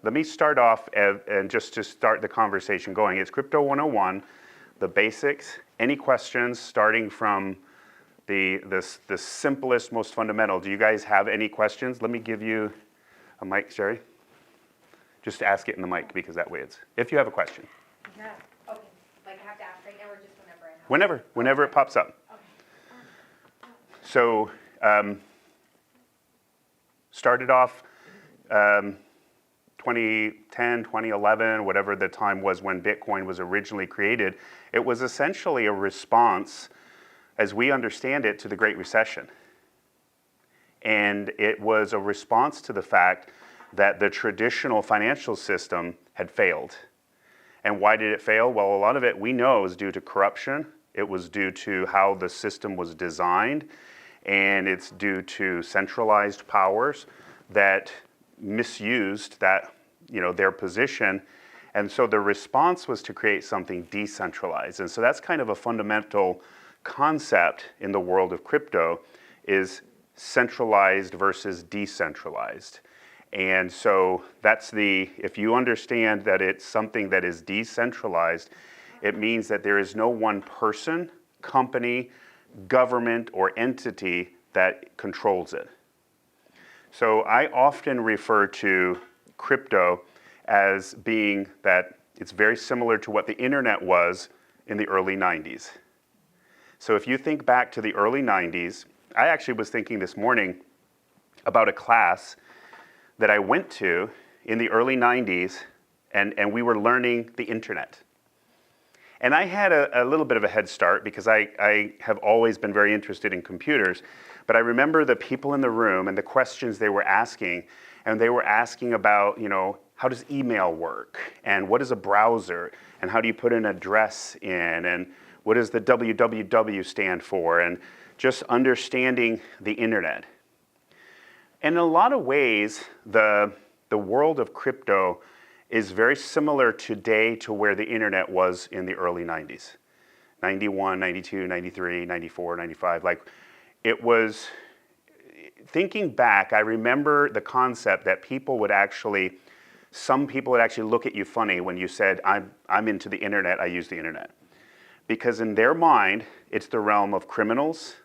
let me start off and just to start the conversation going. It's Crypto 101, the basics. Any questions starting from the simplest, most fundamental? Do you guys have any questions? Let me give you a mic, Sherry. Just ask it in the mic because that way it's, if you have a question. Yeah, okay. Like I have to ask right now or just whenever I have? Whenever it pops up. Okay. So, started off 2010, 2011, whatever the time was when Bitcoin was originally created. It was essentially a response, as we understand it, to the Great Recession. And it was a response to the fact that the traditional financial system had failed. And why did it fail? Well, a lot of it we know is due to corruption. It was due to how the system was designed, and it's due to centralized powers that misused that, their position. And so the response was to create something decentralized. And so that's kind of a fundamental concept in the world of crypto, is centralized versus decentralized. And so that's if you understand that it's something that is decentralized, it means that there is no one person, company, government, or entity that controls it. So I often refer to crypto as being that it's very similar to what the internet was in the early 90s. So if you think back to the early 90s, I actually was thinking this morning about a class that I went to in the early 90s, and we were learning the internet. And I had a little bit of a head start because I have always been very interested in computers, but I remember the people in the room and the questions they were asking, and they were asking about, how does email work? And what is a browser? And how do you put an address in? And what does the www stand for? And just understanding the internet. And in a lot of ways, the world of crypto is very similar today to where the internet was in the early 90s. 91, 92, 93, 94, 95. Like, it was, thinking back, I remember the concept that some people would actually look at you funny when you said, I'm into the internet, I use the internet. Because in their mind, it's the realm of criminals,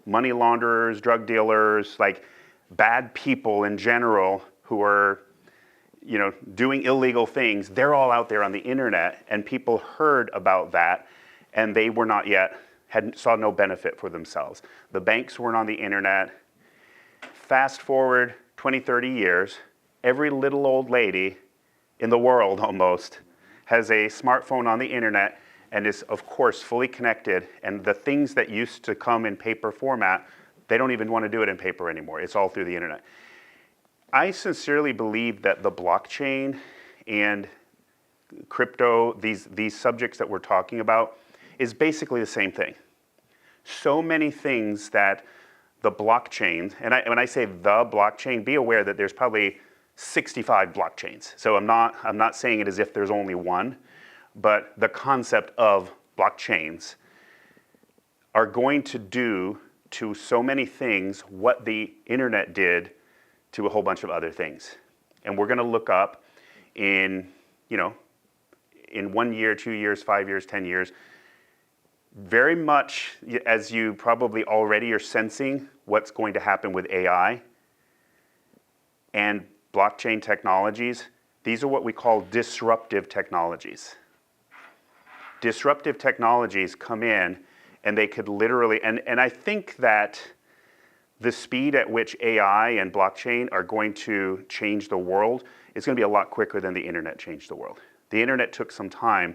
money launderers, drug dealers, like bad people in general who are doing illegal things. They're all out there on the internet, and people heard about that, and they were not yet, saw no benefit for themselves. The banks weren't on the internet. Fast forward 20, 30 years, every little old lady in the world almost has a smartphone on the internet and is, of course, fully connected. And the things that used to come in paper format, they don't even want to do it in paper anymore. It's all through the internet. I sincerely believe that the blockchain and crypto, these subjects that we're talking about, is basically the same thing. So many things that the blockchain, and when I say the blockchain, be aware that there's probably 65 blockchains. So I'm not saying it as if there's only one, but the concept of blockchains are going to do to so many things what the internet did to a whole bunch of other things. And we're going to look up in 1 year, 2 years, 5 years, 10 years, very much as you probably already are sensing what's going to happen with AI and blockchain technologies. These are what we call disruptive technologies. Disruptive technologies come in and they could literally, and I think that the speed at which AI and blockchain are going to change the world is going to be a lot quicker than the internet changed the world. The internet took some time,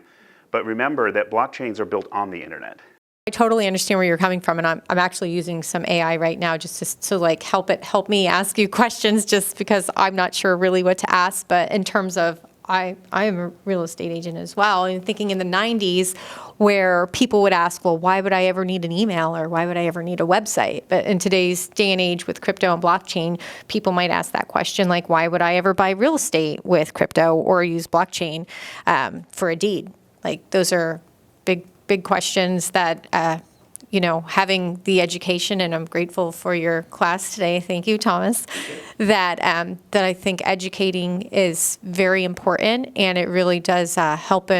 but remember that blockchains are built on the internet. I totally understand where you're coming from, and I'm actually using some AI right now just to like help me ask you questions, just because I'm not sure really what to ask. But in terms of, I am a real estate agent as well, and thinking in the 90s where people would ask, well, why would I ever need an email, or why would I ever need a website? But in today's day and age with crypto and blockchain, people might ask that question, like, why would I ever buy real estate with crypto or use blockchain for a deed? Like, those are big questions that having the education, and I'm grateful for your class today. Thank you, Thomas. That I think educating is very important, and it really does help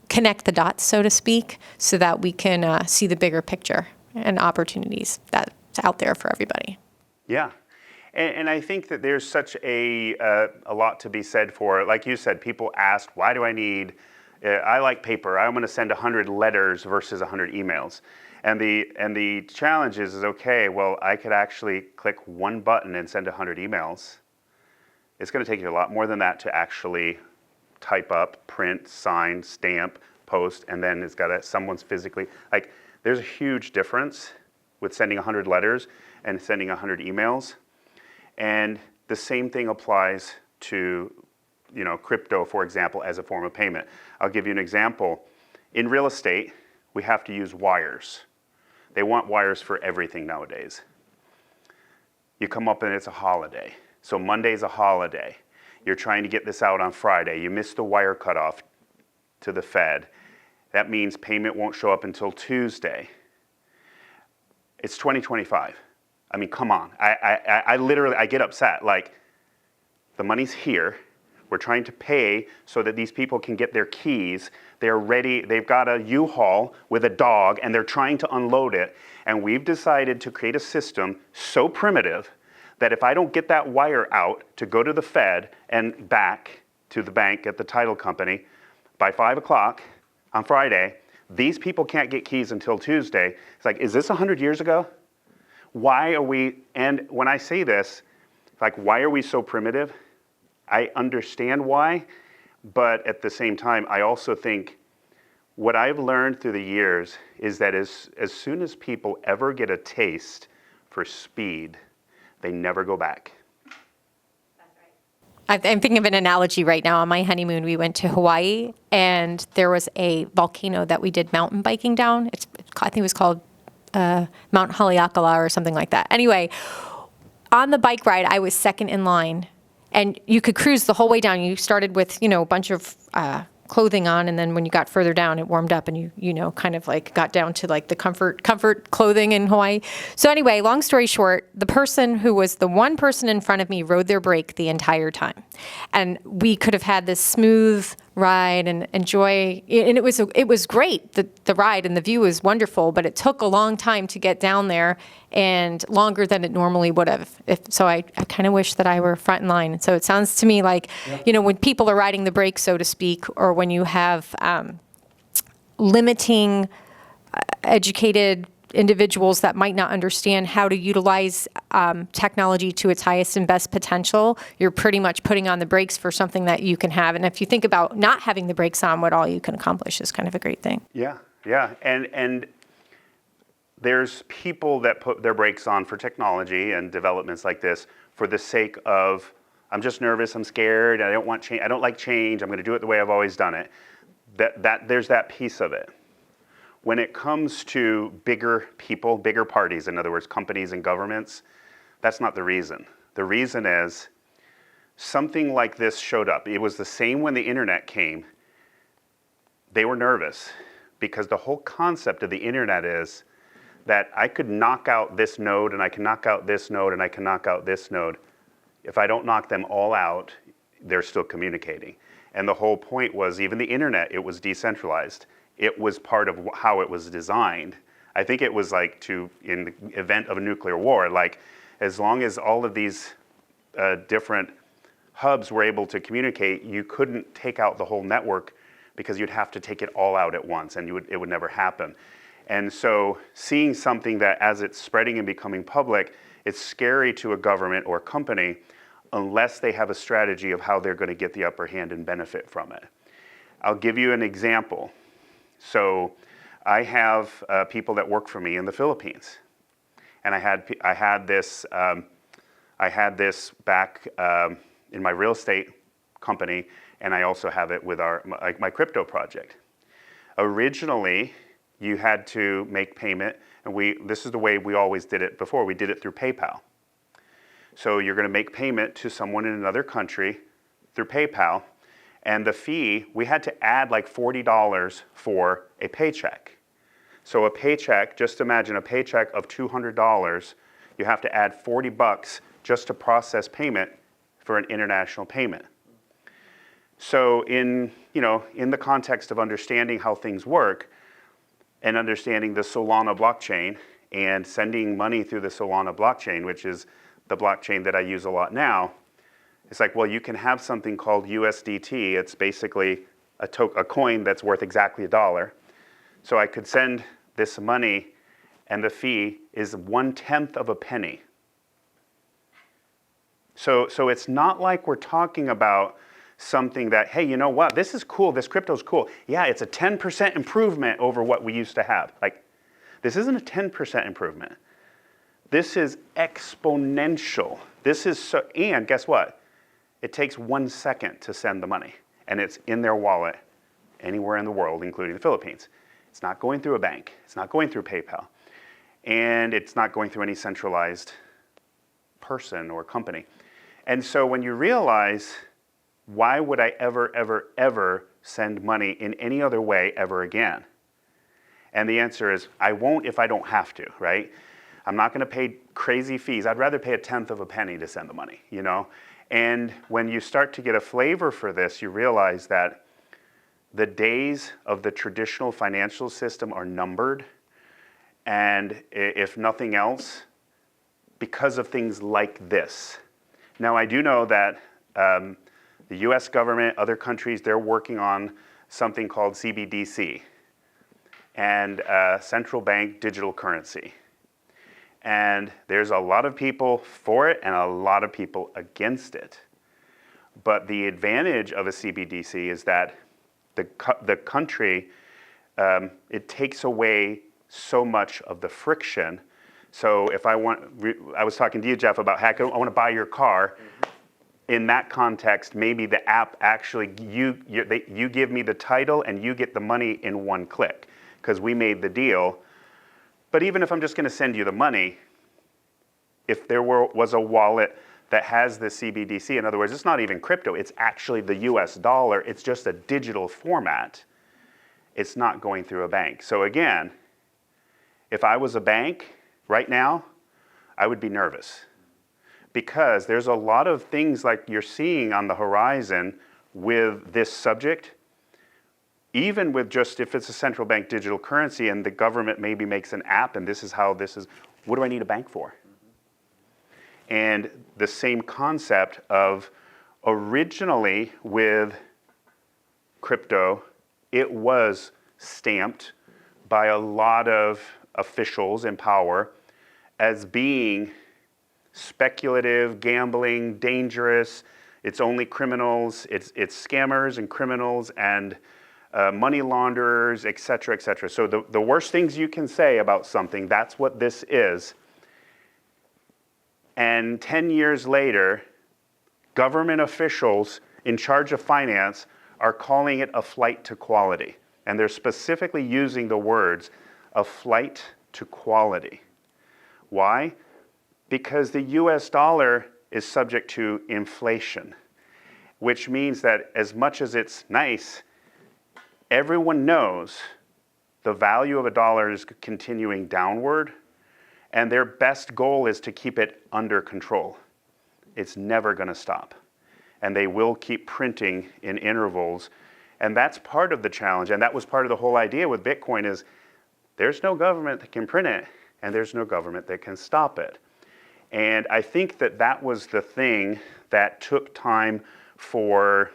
connect the dots, so to speak, so that we can see the bigger picture and opportunities that's out there for everybody. Yeah. And I think that there's such a lot to be said for, like you said, people ask, why do I need, I like paper, I'm going to send 100 letters versus 100 emails. And the challenge is, okay, well, I could actually click one button and send 100 emails. It's going to take you a lot more than that to actually type up, print, sign, stamp, post, and then it's got someone's physically, like, there's a huge difference with sending 100 letters and sending 100 emails. And the same thing applies to, crypto, for example, as a form of payment. I'll give you an example. In real estate, we have to use wires. They want wires for everything nowadays. You come up and it's a holiday. So Monday's a holiday. You're trying to get this out on Friday. You missed the wire cutoff to the Fed. That means payment won't show up until Tuesday. It's 2025. I mean, come on. I literally get upset. Like, the money's here. We're trying to pay so that these people can get their keys. They're ready. They've got a U-Haul with a dog, and they're trying to unload it. And we've decided to create a system so primitive that if I don't get that wire out to go to the Fed and back to the bank at the title company by 5 o'clock on Friday, these people can't get keys until Tuesday. It's like, is this 100 years ago? Why are we, and when I say this, like, why are we so primitive? I understand why, but at the same time, I also think what I've learned through the years is that as soon as people ever get a taste for speed, they never go back. I'm thinking of an analogy right now. On my honeymoon, we went to Hawaii, and there was a volcano that we did mountain biking down. I think it was called Mount Haleakala or something like that. Anyway, on the bike ride, I was second in line, and you could cruise the whole way down. You started with, a bunch of clothing on, and then when you got further down, it warmed up, and you kind of like got down to like the comfort clothing in Hawaii. So anyway, long story short, the person who was the one person in front of me rode their brake the entire time, and we could have had this smooth ride and enjoy, and it was great. The ride and the view was wonderful, but it took a long time to get down there, and longer than it normally would have. So I kind of wish that I were front in line. So it sounds to me like, when people are riding the brake, so to speak, or when you have limiting educated individuals that might not understand how to utilize technology to its highest and best potential, you're pretty much putting on the brakes for something that you can have. And if you think about not having the brakes on, what all you can accomplish is kind of a great thing. Yeah. And there's people that put their brakes on for technology and developments like this for the sake of, I'm just nervous, I'm scared, I don't want change, I don't like change, I'm going to do it the way I've always done it. That there's that piece of it. When it comes to bigger people, bigger parties, in other words, companies and governments, that's not the reason. The reason is something like this showed up. It was the same when the internet came. They were nervous because the whole concept of the internet is that I could knock out this node, and I can knock out this node, and I can knock out this node. If I don't knock them all out, they're still communicating. And the whole point was, even the internet, it was decentralized. It was part of how it was designed. I think it was like in the event of a nuclear war, like as long as all of these different hubs were able to communicate, you couldn't take out the whole network because you'd have to take it all out at once, and it would never happen. And so seeing something that as it's spreading and becoming public, it's scary to a government or company unless they have a strategy of how they're going to get the upper hand and benefit from it. I'll give you an example. So I have people that work for me in the Philippines, and I had this back in my real estate company, and I also have it with my crypto project. Originally, you had to make payment, and this is the way we always did it before. We did it through PayPal. So you're going to make payment to someone in another country through PayPal. And the fee, we had to add like $40 for a paycheck. So a paycheck, just imagine a paycheck of $200, you have to add $40 just to process payment for an international payment. So in the context of understanding how things work and understanding the Solana blockchain and sending money through the Solana blockchain, which is the blockchain that I use a lot now, it's like, well, you can have something called USDT. It's basically a coin that's worth exactly $1. So I could send this money, and the fee is 1/10 of a penny. So it's not like we're talking about something that, hey, you know what, this is cool, this crypto's cool. Yeah, it's a 10% improvement over what we used to have. Like, this isn't a 10% improvement. This is exponential. And guess what? It takes 1 second to send the money, and it's in their wallet anywhere in the world, including the Philippines. It's not going through a bank. It's not going through PayPal. And it's not going through any centralized person or company. And so when you realize, why would I ever send money in any other way ever again? And the answer is, I won't if I don't have to, right? I'm not going to pay crazy fees. I'd rather pay 1/10 of a penny to send the money, And when you start to get a flavor for this, you realize that the days of the traditional financial system are numbered. And if nothing else, because of things like this. Now, I do know that the US government, other countries, they're working on something called CBDC, and central bank digital currency. And there's a lot of people for it and a lot of people against it. But the advantage of a CBDC is that the country, it takes away so much of the friction. So if I was talking to you, Jeff, about, heck, I want to buy your car. In that context, maybe the app actually, you give me the title and you get the money in one click because we made the deal. But even if I'm just going to send you the money, if there was a wallet that has the CBDC, in other words, it's not even crypto, it's actually the US dollar, it's just a digital format, it's not going through a bank. So again, if I was a bank right now, I would be nervous because there's a lot of things like you're seeing on the horizon with this subject. Even with just, if it's a central bank digital currency and the government maybe makes an app and this is how this is, what do I need a bank for? And the same concept of originally with crypto, it was stamped by a lot of officials in power as being speculative, gambling, dangerous. It's only criminals, it's scammers and criminals and money launderers, et cetera, et cetera. So the worst things you can say about something, that's what this is. And 10 years later, government officials in charge of finance are calling it a flight to quality. And they're specifically using the words, a flight to quality. Why? Because the US dollar is subject to inflation, which means that as much as it's nice, everyone knows the value of a dollar is continuing downward, and their best goal is to keep it under control. It's never going to stop. And they will keep printing in intervals. And that's part of the challenge. And that was part of the whole idea with Bitcoin is there's no government that can print it, and there's no government that can stop it. And I think that was the thing that took time for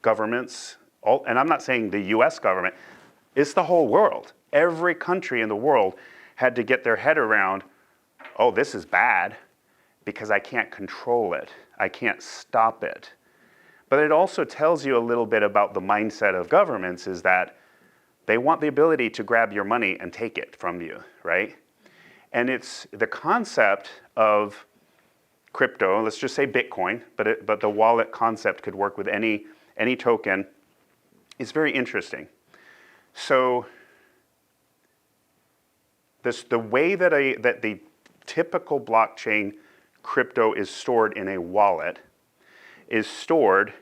governments, and I'm not saying the US government, it's the whole world. Every country in the world had to get their head around, oh, this is bad because I can't control it. I can't stop it. But it also tells you a little bit about the mindset of governments is that they want the ability to grab your money and take it from you, right? And it's the concept of crypto, let's just say Bitcoin, but the wallet concept could work with any token. It's very interesting. So the way that the typical blockchain crypto is stored in a wallet is stored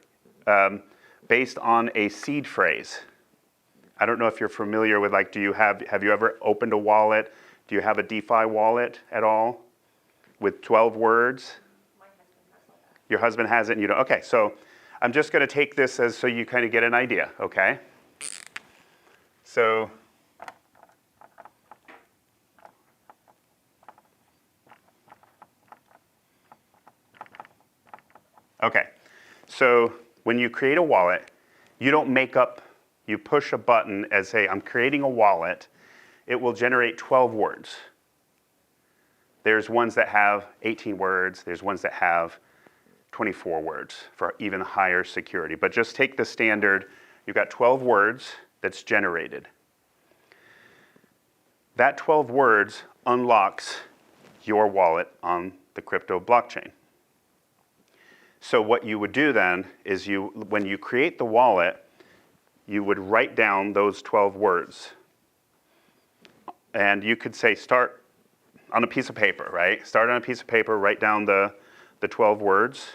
based on a seed phrase. I don't know if you're familiar with, like, have you ever opened a wallet? Do you have a DeFi wallet at all with 12 words? Your husband has it and you don't? Okay, so I'm just going to take this as so you kind of get an idea, okay? So, okay, so when you create a wallet, you don't make up, you push a button as, hey, I'm creating a wallet. It will generate 12 words. There's ones that have 18 words. There's ones that have 24 words for even higher security. But just take the standard, you've got 12 words that's generated. That 12 words unlocks your wallet on the crypto blockchain. So what you would do then is when you create the wallet, you would write down those 12 words. And you could say start on a piece of paper, right? Start on a piece of paper, write down the 12 words.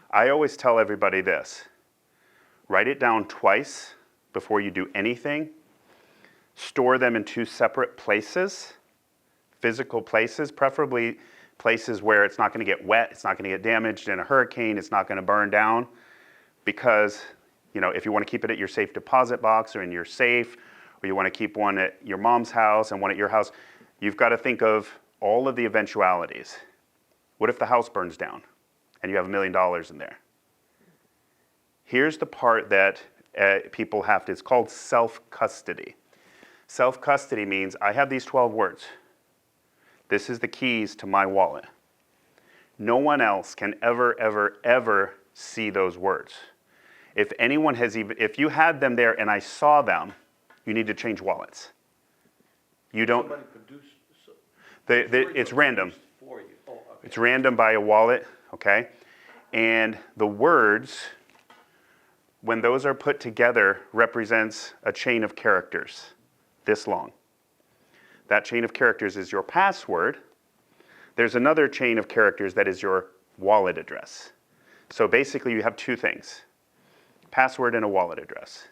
I always tell everybody this. Write it down twice before you do anything. Store them in 2 separate places, physical places, preferably places where it's not going to get wet, it's not going to get damaged in a hurricane, it's not going to burn down. Because, if you want to keep it at your safe deposit box or in your safe, or you want to keep one at your mom's house and one at your house, you've got to think of all of the eventualities. What if the house burns down and you have $1 million in there? Here's the part that people have to, it's called self-custody. Self-custody means I have these 12 words. This is the keys to my wallet. No one else can ever, ever, ever see those words. If anyone has if you had them there and I saw them, you need to change wallets. You don't. Somebody produced. It's random. For you. Oh, okay. It's random by a wallet, okay? And the words, when those are put together, represents a chain of characters this long. That chain of characters is your password. There's another chain of characters that is your wallet address. So basically you have 2 things, password and a wallet address.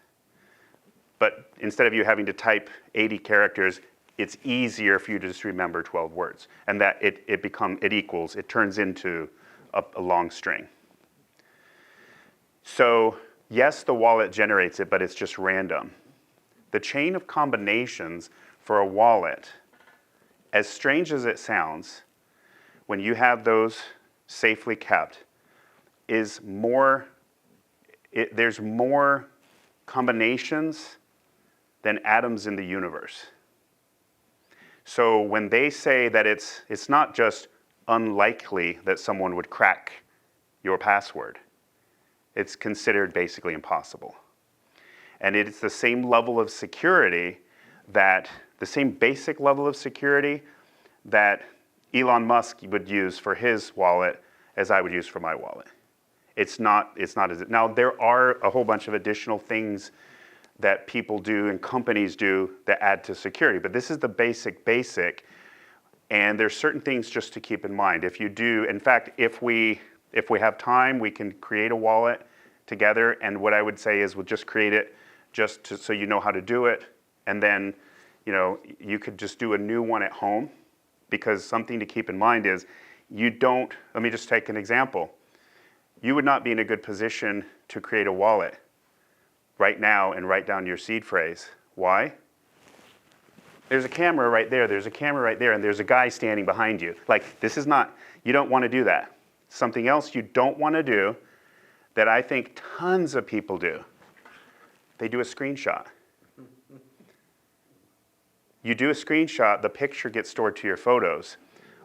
But instead of you having to type 80 characters, it's easier for you to just remember 12 words. And that it turns into a long string. So yes, the wallet generates it, but it's just random. The chain of combinations for a wallet, as strange as it sounds, when you have those safely kept, there's more combinations than atoms in the universe. So when they say that it's not just unlikely that someone would crack your password, it's considered basically impossible. And it's the same level of security the same basic level of security that Elon Musk would use for his wallet as I would use for my wallet. It's not as, now there are a whole bunch of additional things that people do and companies do that add to security, but this is the basic, and there's certain things just to keep in mind. If you do, in fact, if we have time, we can create a wallet together, and what I would say is we'll just create it so you know how to do it, and then you could just do a new one at home, because something to keep in mind is let me just take an example. You would not be in a good position to create a wallet right now and write down your seed phrase. Why? There's a camera right there, there's a camera right there, and there's a guy standing behind you. Like, you don't want to do that. Something else you don't want to do that I think tons of people do, they do a screenshot. You do a screenshot, the picture gets stored to your photos.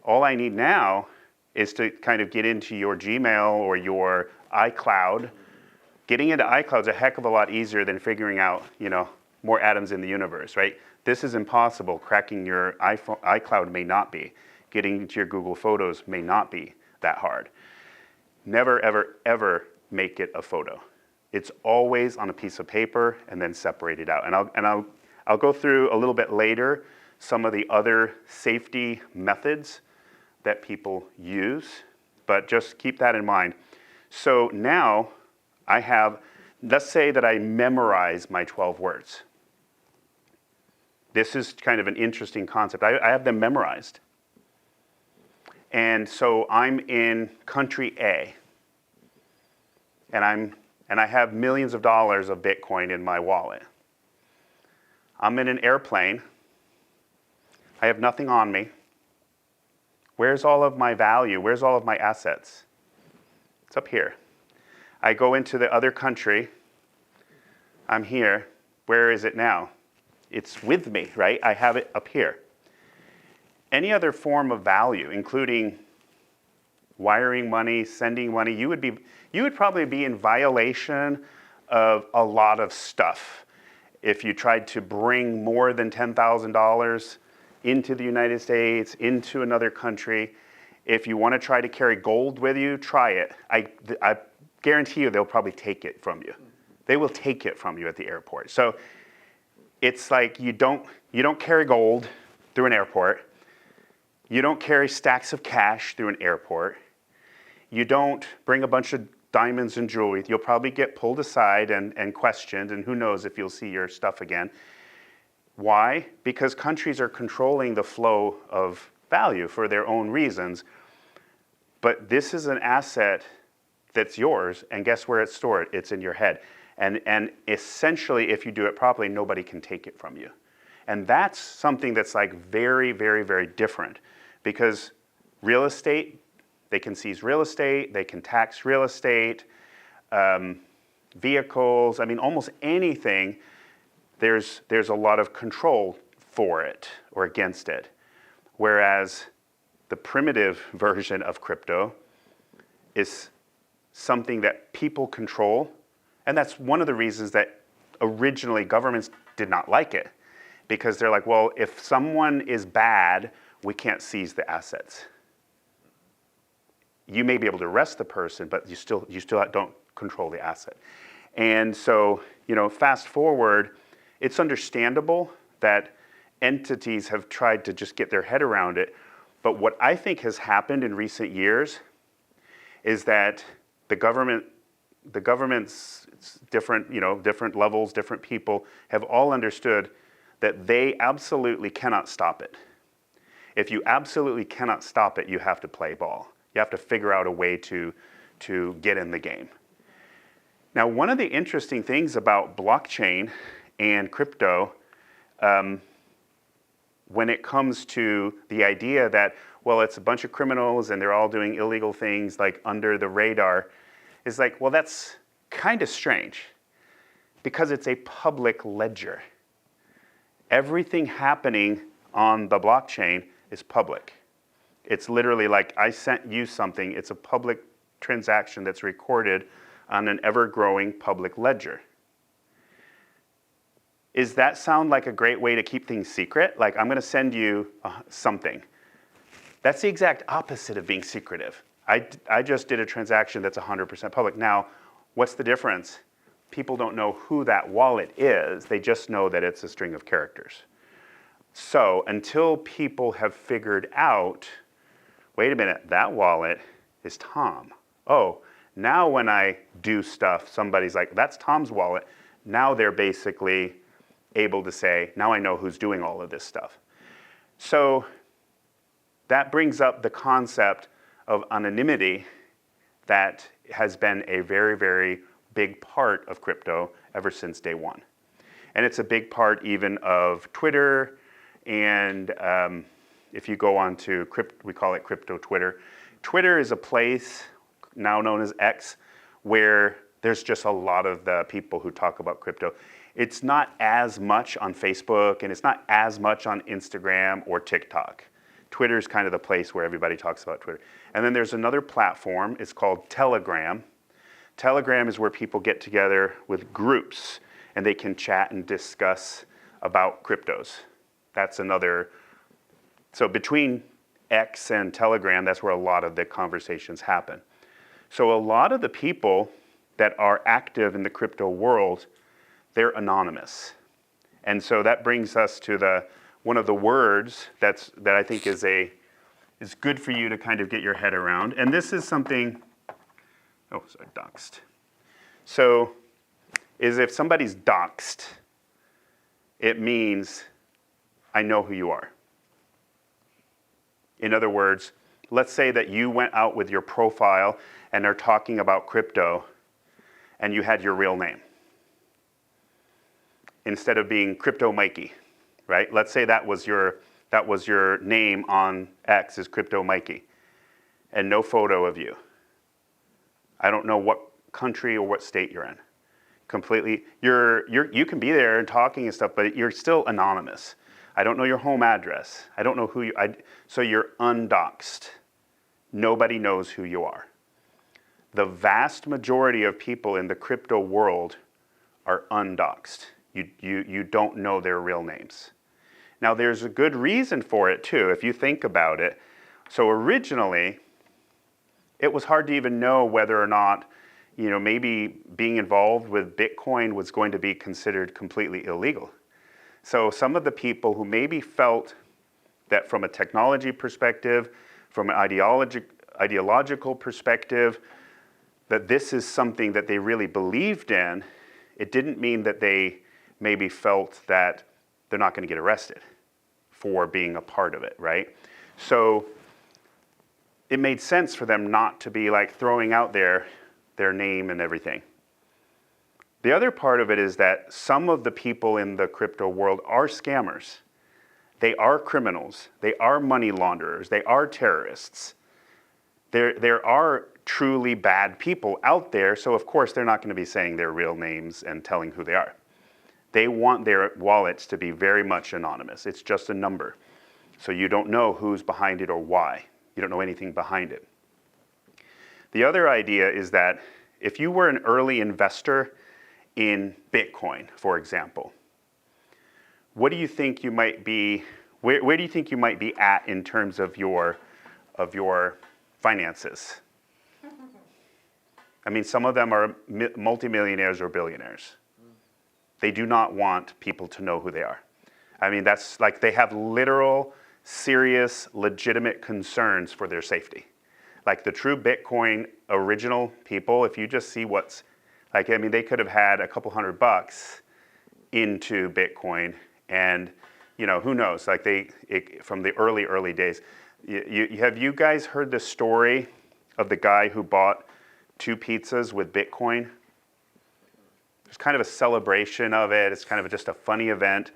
All I need now is to kind of get into your Gmail or your iCloud. Getting into iCloud is a heck of a lot easier than figuring out, more atoms in the universe, right? This is impossible. Cracking your iCloud may not be. Getting into your Google Photos may not be that hard. Never, ever, ever make it a photo. It's always on a piece of paper and then separated out. And I'll go through a little bit later some of the other safety methods that people use, but just keep that in mind. So now let's say that I memorize my 12 words. This is kind of an interesting concept. I have them memorized. And so I'm in country A, and I have millions of dollars of Bitcoin in my wallet. I'm in an airplane. I have nothing on me. Where's all of my value? Where's all of my assets? It's up here. I go into the other country. I'm here. Where is it now? It's with me, right? I have it up here. Any other form of value, including wiring money, sending money, you would probably be in violation of a lot of stuff if you tried to bring more than $10,000 into the United States, into another country. If you want to try to carry gold with you, try it. I guarantee you they'll probably take it from you. They will take it from you at the airport. So it's like you don't carry gold through an airport. You don't carry stacks of cash through an airport. You don't bring a bunch of diamonds and jewelry. You'll probably get pulled aside and questioned, and who knows if you'll see your stuff again. Why? Because countries are controlling the flow of value for their own reasons. But this is an asset that's yours, and guess where it's stored? It's in your head. And essentially, if you do it properly, nobody can take it from you. And that's something that's like very, very, very different. Because real estate, they can seize real estate, they can tax real estate, vehicles, I mean, almost anything, there's a lot of control for it or against it. Whereas the primitive version of crypto is something that people control. And that's one of the reasons that originally governments did not like it. Because they're like, well, if someone is bad, we can't seize the assets. You may be able to arrest the person, but you still don't control the asset. And so, fast forward, it's understandable that entities have tried to just get their head around it. But what I think has happened in recent years is that the government's different levels, different people have all understood that they absolutely cannot stop it. If you absolutely cannot stop it, you have to play ball. You have to figure out a way to get in the game. Now, one of the interesting things about blockchain and crypto, when it comes to the idea that, well, it's a bunch of criminals and they're all doing illegal things like under the radar, is like, well, that's kind of strange because it's a public ledger. Everything happening on the blockchain is public. It's literally like I sent you something. It's a public transaction that's recorded on an ever-growing public ledger. Does that sound like a great way to keep things secret? Like, I'm going to send you something. That's the exact opposite of being secretive. I just did a transaction that's 100% public. Now, what's the difference? People don't know who that wallet is. They just know that it's a string of characters. So until people have figured out, wait a minute, that wallet is Tom. Oh, now when I do stuff, somebody's like, that's Tom's wallet. Now they're basically able to say, now I know who's doing all of this stuff. So that brings up the concept of anonymity that has been a very, very big part of crypto ever since day one. And it's a big part even of Twitter, and if you go on to we call it crypto Twitter. Twitter is a place, now known as X, where there's just a lot of the people who talk about crypto. It's not as much on Facebook, and it's not as much on Instagram or TikTok. Twitter is kind of the place where everybody talks about Twitter. And then there's another platform, it's called Telegram. Telegram is where people get together with groups, and they can chat and discuss about cryptos. That's another, so between X and Telegram, that's where a lot of the conversations happen. So a lot of the people that are active in the crypto world, they're anonymous. And so that brings us to one of the words that I think is good for you to kind of get your head around. And this is something, doxed. So if somebody's doxed, it means I know who you are. In other words, let's say that you went out with your profile and they're talking about crypto and you had your real name instead of being Crypto Mikey, right? Let's say that was your name on X is Crypto Mikey and no photo of you. I don't know what country or what state you're in. Completely, you can be there and talking and stuff, but you're still anonymous. I don't know your home address. I don't know who you, so you're undoxed. Nobody knows who you are. The vast majority of people in the crypto world are undoxed. You don't know their real names. Now there's a good reason for it too, if you think about it. So originally, it was hard to even know whether or not, maybe being involved with Bitcoin was going to be considered completely illegal. So some of the people who maybe felt that from a technology perspective, from an ideological perspective, that this is something that they really believed in, it didn't mean that they maybe felt that they're not going to get arrested for being a part of it, right? So it made sense for them not to be like throwing out their name and everything. The other part of it is that some of the people in the crypto world are scammers. They are criminals. They are money launderers. They are terrorists. There are truly bad people out there, so of course they're not going to be saying their real names and telling who they are. They want their wallets to be very much anonymous. It's just a number. So you don't know who's behind it or why. You don't know anything behind it. The other idea is that if you were an early investor in Bitcoin, for example, what do you think you might be, where do you think you might be at in terms of your finances? I mean, some of them are multimillionaires or billionaires. They do not want people to know who they are. I mean, that's like they have literal, serious, legitimate concerns for their safety. Like the true Bitcoin original people, if you just see what's, like, I mean, they could have had a couple $100 into Bitcoin and, who knows, like from the early days. Have you guys heard the story of the guy who bought 2 pizzas with Bitcoin? There's kind of a celebration of it. It's kind of just a funny event.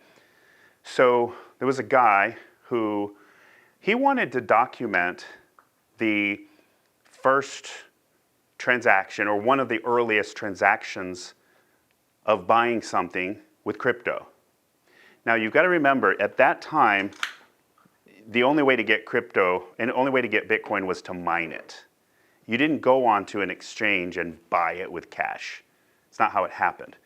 So there was a guy who, he wanted to document the first transaction or one of the earliest transactions of buying something with crypto. Now you've got to remember, at that time, the only way to get crypto and the only way to get Bitcoin was to mine it. You didn't go onto an exchange and buy it with cash. It's not how it happened.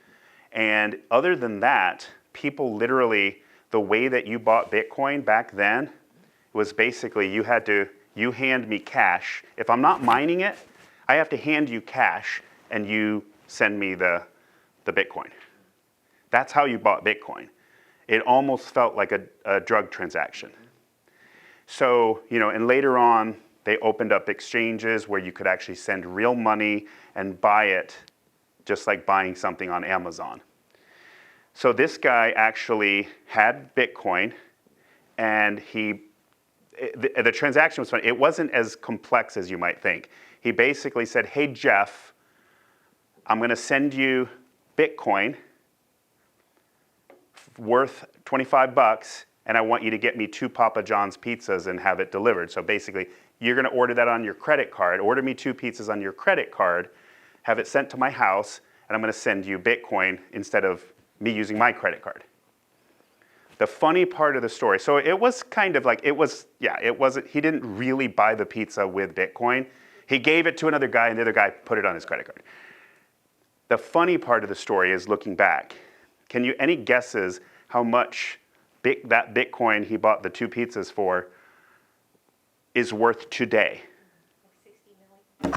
And other than that, people literally, the way that you bought Bitcoin back then was basically you hand me cash. If I'm not mining it, I have to hand you cash and you send me the Bitcoin. That's how you bought Bitcoin. It almost felt like a drug transaction. So, and later on, they opened up exchanges where you could actually send real money and buy it just like buying something on Amazon. So this guy actually had Bitcoin and the transaction was funny. It wasn't as complex as you might think. He basically said, hey, Jeff, I'm going to send you Bitcoin worth $25, and I want you to get me 2 Papa John's pizzas and have it delivered. So basically, you're going to order that on your credit card. Order me 2 pizzas on your credit card, have it sent to my house, and I'm going to send you Bitcoin instead of me using my credit card. The funny part of the story, so it was kind of like, he didn't really buy the pizza with Bitcoin. He gave it to another guy, and the other guy put it on his credit card. The funny part of the story is looking back. Any guesses how much that Bitcoin he bought the 2 pizzas for is worth today?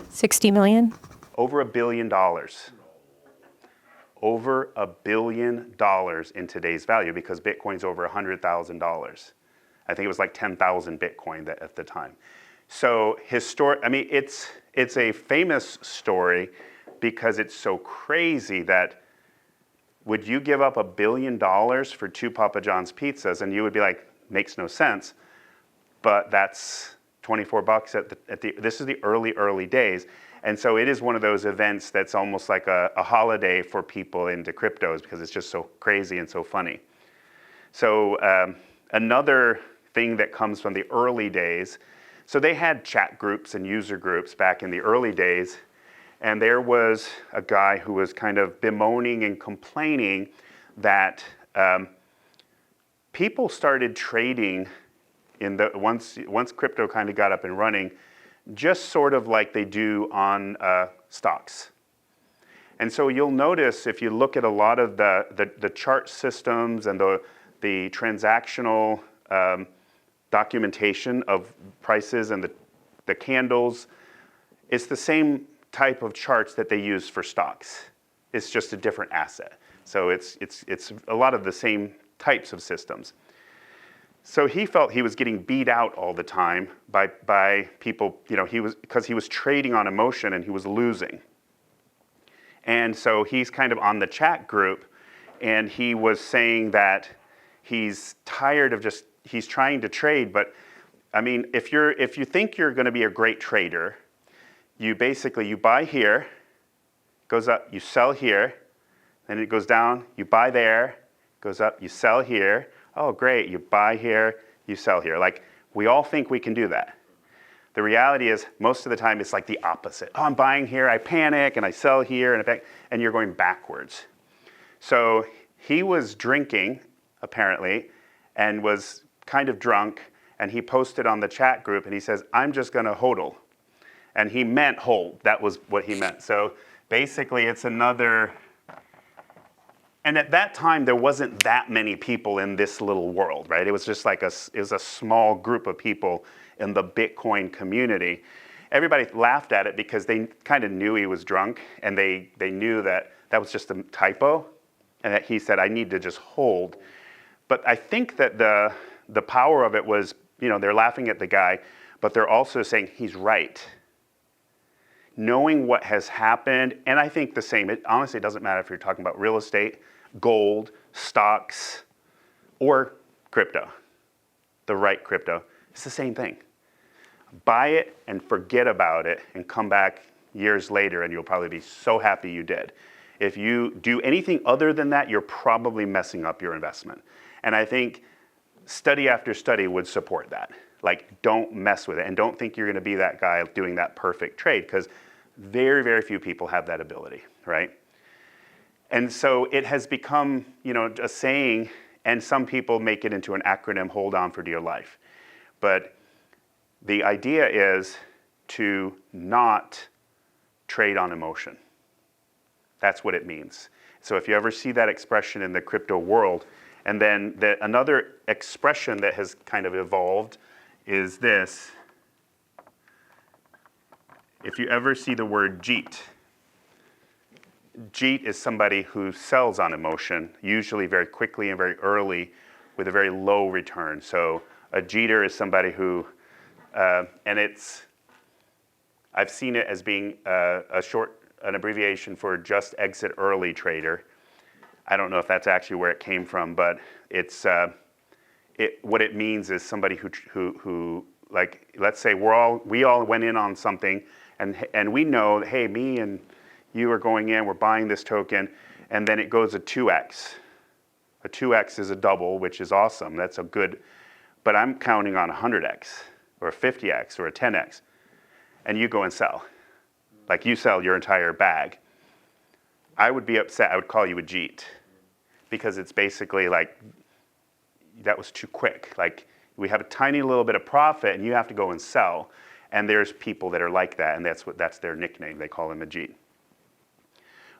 60 million? Over $1 billion. Over $1 billion in today's value because Bitcoin's over $100,000. I think it was like 10,000 Bitcoin at the time. So it's a famous story because it's so crazy that would you give up $1 billion for 2 Papa John's pizzas? And you would be like, makes no sense. But that's $24 at the this is the early days. And so it is one of those events that's almost like a holiday for people into cryptos because it's just so crazy and so funny. So another thing that comes from the early days, so they had chat groups and user groups back in the early days, and there was a guy who was kind of bemoaning and complaining that people started trading in the once crypto kind of got up and running, just sort of like they do on stocks. And so you'll notice if you look at a lot of the chart systems and the transactional documentation of prices and the candles, it's the same type of charts that they use for stocks. It's just a different asset. So it's a lot of the same types of systems. So he felt he was getting beat out all the time by people, because he was trading on emotion and he was losing. And so he's kind of on the chat group, and he was saying that he's tired of he's trying to trade, but I mean, if you think you're going to be a great trader, you buy here, goes up, you sell here, then it goes down, you buy there, goes up, you sell here. Oh, great, you buy here, you sell here. Like, we all think we can do that. The reality is, most of the time, it's like the opposite. Oh, I'm buying here, I panic, and I sell here, and you're going backwards. So he was drinking, apparently, and was kind of drunk, and he posted on the chat group, and he says, I'm just going to hodl. And he meant hold. That was what he meant. So basically, it's another... And at that time, there wasn't that many people in this little world, right? It was just like it was a small group of people in the Bitcoin community. Everybody laughed at it because they kind of knew he was drunk, and they knew that was just a typo, and that he said, I need to just hold. But I think that the power of it was, they're laughing at the guy, but they're also saying he's right. Knowing what has happened, and I think the same, it honestly doesn't matter if you're talking about real estate, gold, stocks, or crypto, the right crypto. It's the same thing. Buy it and forget about it and come back years later and you'll probably be so happy you did. If you do anything other than that, you're probably messing up your investment. And I think study after study would support that. Like, don't mess with it and don't think you're going to be that guy doing that perfect trade, because very, very few people have that ability, right? And so it has become, a saying, and some people make it into an acronym, hold on for dear life. But the idea is to not trade on emotion. That's what it means. So if you ever see that expression in the crypto world, and then another expression that has kind of evolved is this. If you ever see the word jeet is somebody who sells on emotion, usually very quickly and very early with a very low return. So a jeter is somebody who, I've seen it as being an abbreviation for just exit early trader. I don't know if that's actually where it came from, but it's what it means is somebody who like, let's say we all went in on something, and we know that, hey, me and you are going in, we're buying this token, and then it goes a 2x. A 2x is a double, which is awesome. That's a good, but I'm counting on a 100x or a 50x or a 10x, and you go and sell. Like, you sell your entire bag. I would be upset. I would call you a jeet, because it's basically like, that was too quick. Like, we have a tiny little bit of profit, and you have to go and sell. And there's people that are like that, and that's their nickname. They call them a jeet.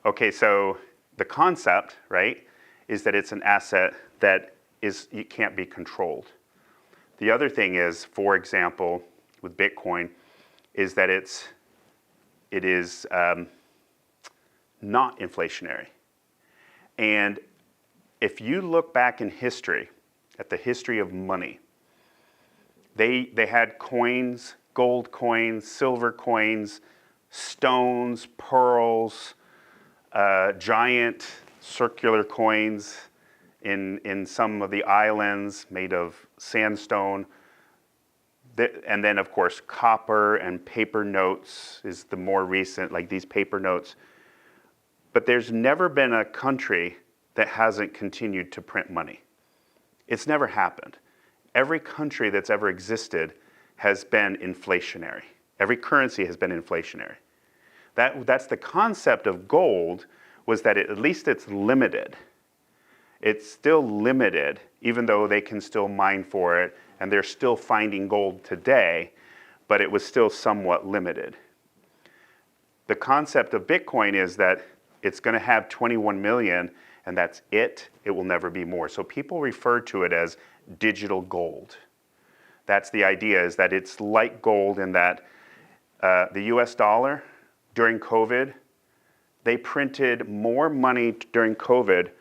Okay, so the concept, right, is that it's an asset that it can't be controlled. The other thing is, for example, with Bitcoin, is that it is not inflationary. And if you look back in history, at the history of money, they had coins, gold coins, silver coins, stones, pearls, giant circular coins in some of the islands made of sandstone. And then, of course, copper and paper notes is the more recent, like these paper notes. But there's never been a country that hasn't continued to print money. It's never happened. Every country that's ever existed has been inflationary. Every currency has been inflationary. That's the concept of gold, was that at least it's limited. It's still limited, even though they can still mine for it, and they're still finding gold today, but it was still somewhat limited. The concept of Bitcoin is that it's going to have 21 million, and that's it. It will never be more. So people refer to it as digital gold. That's the idea, is that it's like gold in that the US dollar during COVID, they printed more money during COVID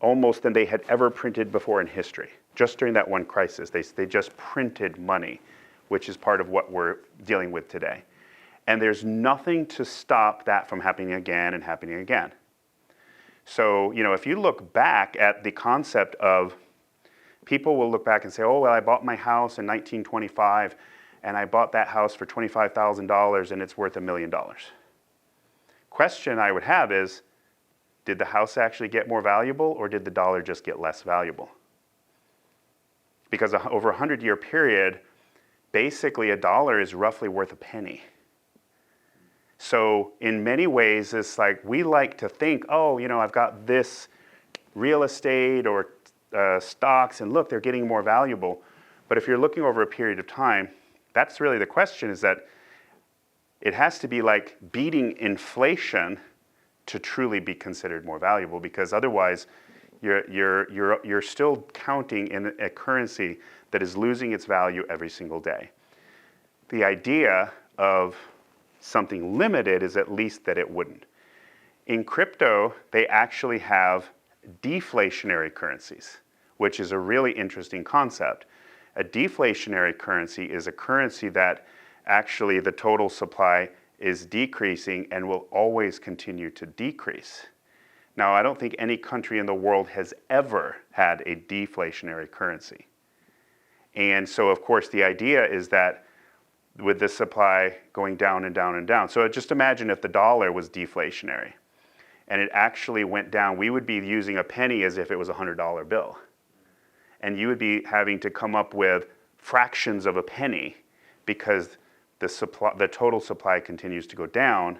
almost than they had ever printed before in history. Just during that one crisis, they just printed money, which is part of what we're dealing with today. And there's nothing to stop that from happening again and happening again. So, if you look back at the concept of, people will look back and say, oh, well, I bought my house in 1925, and I bought that house for $25,000, and it's worth $1 million. Question I would have is, did the house actually get more valuable, or did the dollar just get less valuable? Because over a 100-year period, basically a dollar is roughly worth a penny. So in many ways, it's like we like to think, oh, I've got this real estate or stocks, and look, they're getting more valuable. But if you're looking over a period of time, that's really the question, is that it has to be like beating inflation to truly be considered more valuable, because otherwise you're still counting in a currency that is losing its value every single day. The idea of something limited is at least that it wouldn't. In crypto, they actually have deflationary currencies, which is a really interesting concept. A deflationary currency is a currency that actually the total supply is decreasing and will always continue to decrease. Now, I don't think any country in the world has ever had a deflationary currency. And so, of course, the idea is that with the supply going down and down and down. So just imagine if the dollar was deflationary and it actually went down, we would be using a penny as if it was a $100 bill. And you would be having to come up with fractions of a penny because the total supply continues to go down,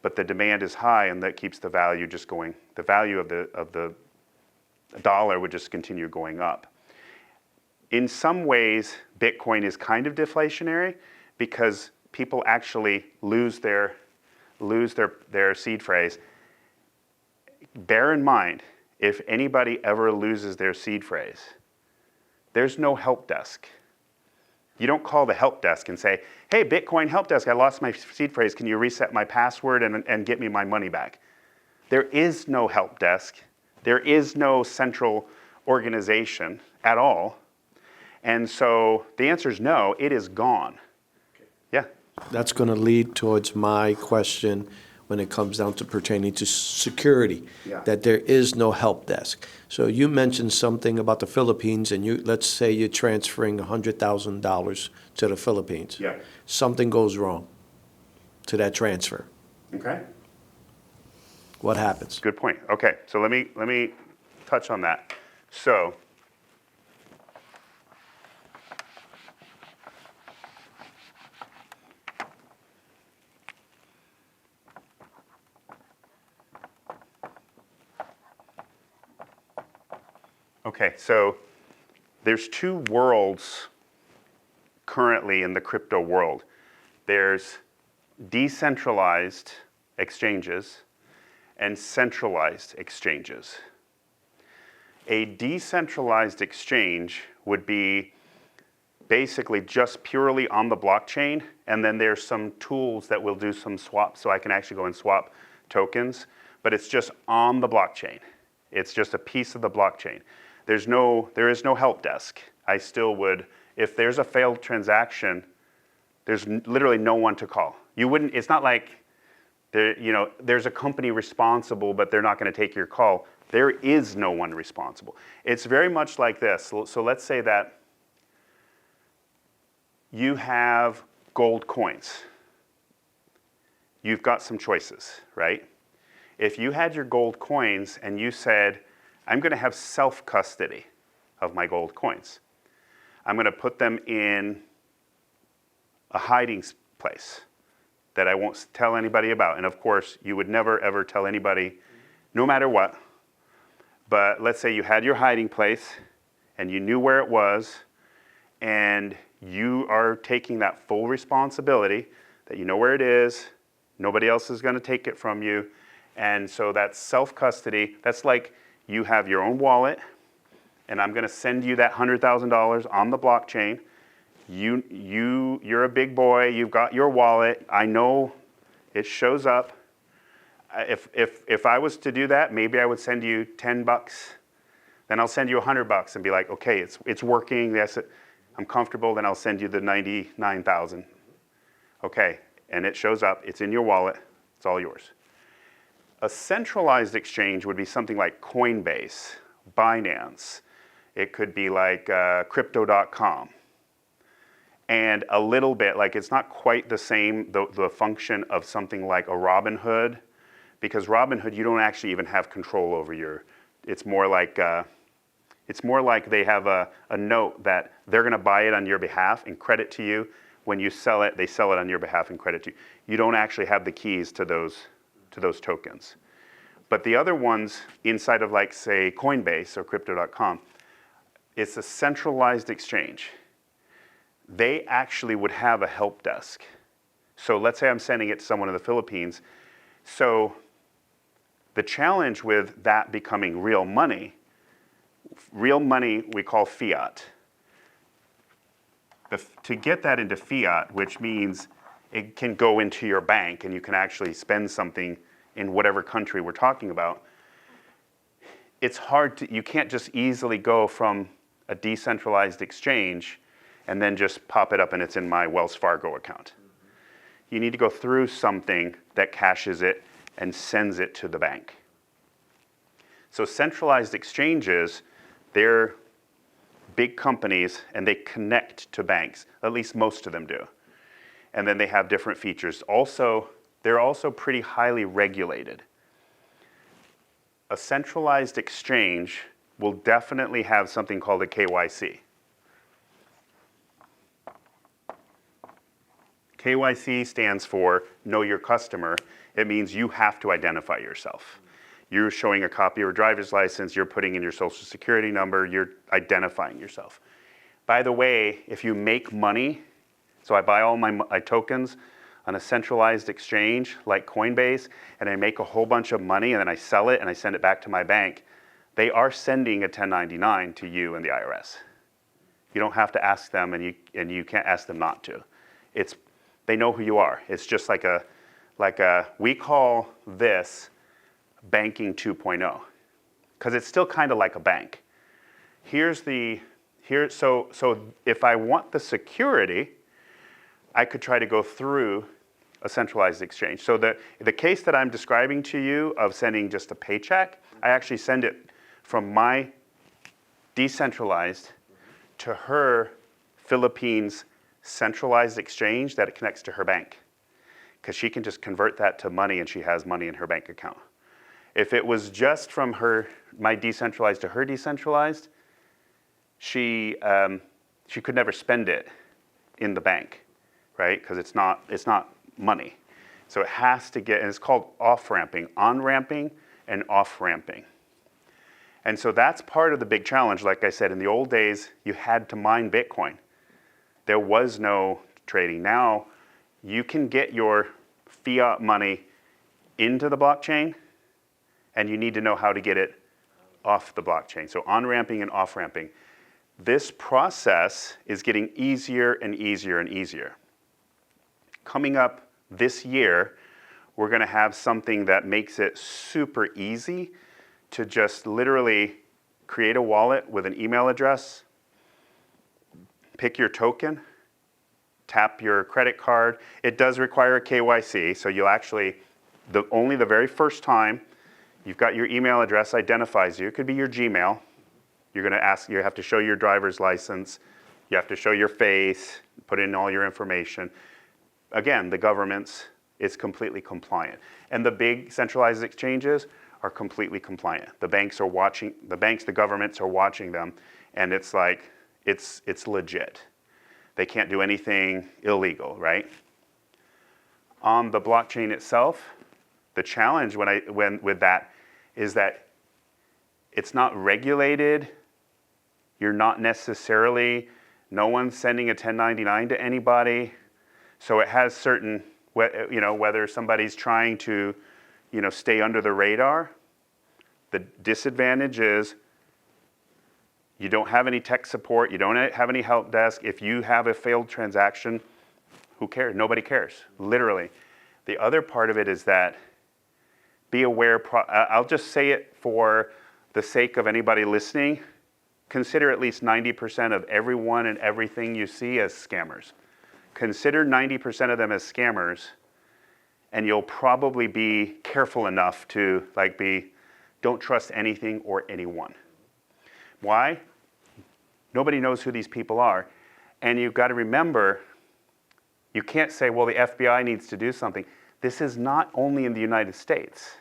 but the demand is high, and that keeps the value just going. The value of the dollar would just continue going up. In some ways, Bitcoin is kind of deflationary because people actually lose their seed phrase. Bear in mind, if anybody ever loses their seed phrase, there's no help desk. You don't call the help desk and say, hey, Bitcoin help desk, I lost my seed phrase. Can you reset my password and get me my money back? There is no help desk. There is no central organization at all. And so the answer is no, it is gone. Yeah. That's going to lead towards my question when it comes down to pertaining to security, that there is no help desk. So you mentioned something about the Philippines, and let's say you're transferring $100,000 to the Philippines. Yeah. Something goes wrong to that transfer. Okay. What happens? Good point. Okay, so let me touch on that. So there's two worlds currently in the crypto world. There's decentralized exchanges and centralized exchanges. A decentralized exchange would be basically just purely on the blockchain, and then there's some tools that will do some swaps, so I can actually go and swap tokens, but it's just on the blockchain. It's just a piece of the blockchain. There is no help desk. I still would, if there's a failed transaction, there's literally no one to call. It's not like there's a company responsible, but they're not going to take your call. There is no one responsible. It's very much like this. So let's say that you have gold coins. You've got some choices, right? If you had your gold coins and you said, I'm going to have self-custody of my gold coins. I'm going to put them in a hiding place that I won't tell anybody about. And of course, you would never, ever tell anybody, no matter what. But let's say you had your hiding place and you knew where it was, and you are taking that full responsibility that you know where it is, nobody else is going to take it from you. And so that's self-custody. That's like you have your own wallet, and I'm going to send you that $100,000 on the blockchain. You're a big boy. You've got your wallet. I know it shows up. If I was to do that, maybe I would send you $10. Then I'll send you $100 and be like, okay, it's working. Yes, I'm comfortable. Then I'll send you the 99,000. Okay, and it shows up. It's in your wallet. It's all yours. A centralized exchange would be something like Coinbase, Binance. It could be like Crypto.com. And a little bit, like it's not quite the same, the function of something like a Robinhood, because Robinhood, you don't actually even have control over it's more like they have a note that they're going to buy it on your behalf and credit to you. When you sell it, they sell it on your behalf and credit to you. You don't actually have the keys to those tokens. But the other ones inside of, like, say, Coinbase or Crypto.com, it's a centralized exchange. They actually would have a help desk. So let's say I'm sending it to someone in the Philippines. So the challenge with that becoming real money we call fiat. To get that into fiat, which means it can go into your bank and you can actually spend something in whatever country we're talking about, it's hard you can't just easily go from a decentralized exchange and then just pop it up and it's in my Wells Fargo account. You need to go through something that cashes it and sends it to the bank. So centralized exchanges, they're big companies and they connect to banks. At least most of them do. And then they have different features. Also, they're also pretty highly regulated. A centralized exchange will definitely have something called a KYC. KYC stands for Know Your Customer. It means you have to identify yourself. You're showing a copy of your driver's license, you're putting in your social security number, you're identifying yourself. By the way, if you make money, so I buy all my tokens on a centralized exchange like Coinbase, and I make a whole bunch of money, and then I sell it and I send it back to my bank, they are sending a 1099 to you and the IRS. You don't have to ask them, and you can't ask them not to. They know who you are. It's just like we call this banking 2.0, because it's still kind of like a bank. So if I want the security, I could try to go through a centralized exchange. So the case that I'm describing to you of sending just a paycheck, I actually send it from my decentralized to her Philippines centralized exchange that it connects to her bank, because she can just convert that to money and she has money in her bank account. If it was just from my decentralized to her decentralized, she could never spend it in the bank, right? Because it's not money. So it has to get, and it's called off-ramping, on-ramping and off-ramping. And so that's part of the big challenge. Like I said, in the old days, you had to mine Bitcoin. There was no trading. Now, you can get your fiat money into the blockchain, and you need to know how to get it off the blockchain. So on-ramping and off-ramping. This process is getting easier and easier and easier. Coming up this year, we're going to have something that makes it super easy to just literally create a wallet with an email address, pick your token, tap your credit card. It does require a KYC, so you'll actually only the very first time you've got your email address identifies you. It could be your Gmail. You're going to ask, you have to show your driver's license. You have to show your face, put in all your information. Again, the government's is completely compliant. And the big centralized exchanges are completely compliant. The banks are watching, the governments are watching them, and it's like, it's legit. They can't do anything illegal, right? On the blockchain itself, the challenge with that is that it's not regulated. You're not necessarily, no one's sending a 1099 to anybody. So it has certain, whether somebody's trying to, stay under the radar. The disadvantage is you don't have any tech support. You don't have any help desk. If you have a failed transaction, who cares? Nobody cares, literally. The other part of it is that be aware, I'll just say it for the sake of anybody listening, consider at least 90% of everyone and everything you see as scammers. Consider 90% of them as scammers, and you'll probably be careful enough to don't trust anything or anyone. Why? Nobody knows who these people are. And you've got to remember, you can't say, well, the FBI needs to do something. This is not only in the United States.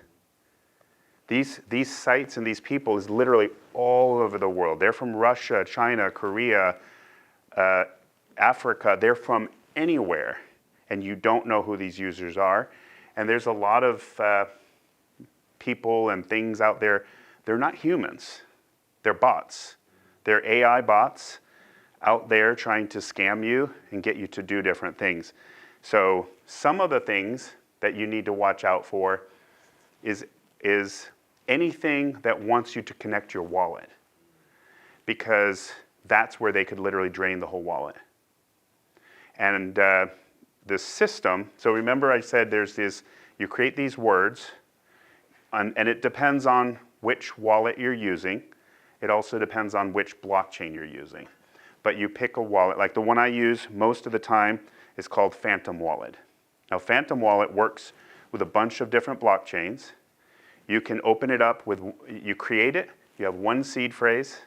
These sites and these people is literally all over the world. They're from Russia, China, Korea, Africa. They're from anywhere. And you don't know who these users are. And there's a lot of people and things out there. They're not humans. They're bots. They're AI bots out there trying to scam you and get you to do different things. So some of the things that you need to watch out for is anything that wants you to connect your wallet, because that's where they could literally drain the whole wallet. And the system, so remember I said you create these words, and it depends on which wallet you're using. It also depends on which blockchain you're using. But you pick a wallet, like the one I use most of the time is called Phantom Wallet. Now Phantom Wallet works with a bunch of different blockchains. You can open it up you create it, you have one seed phrase,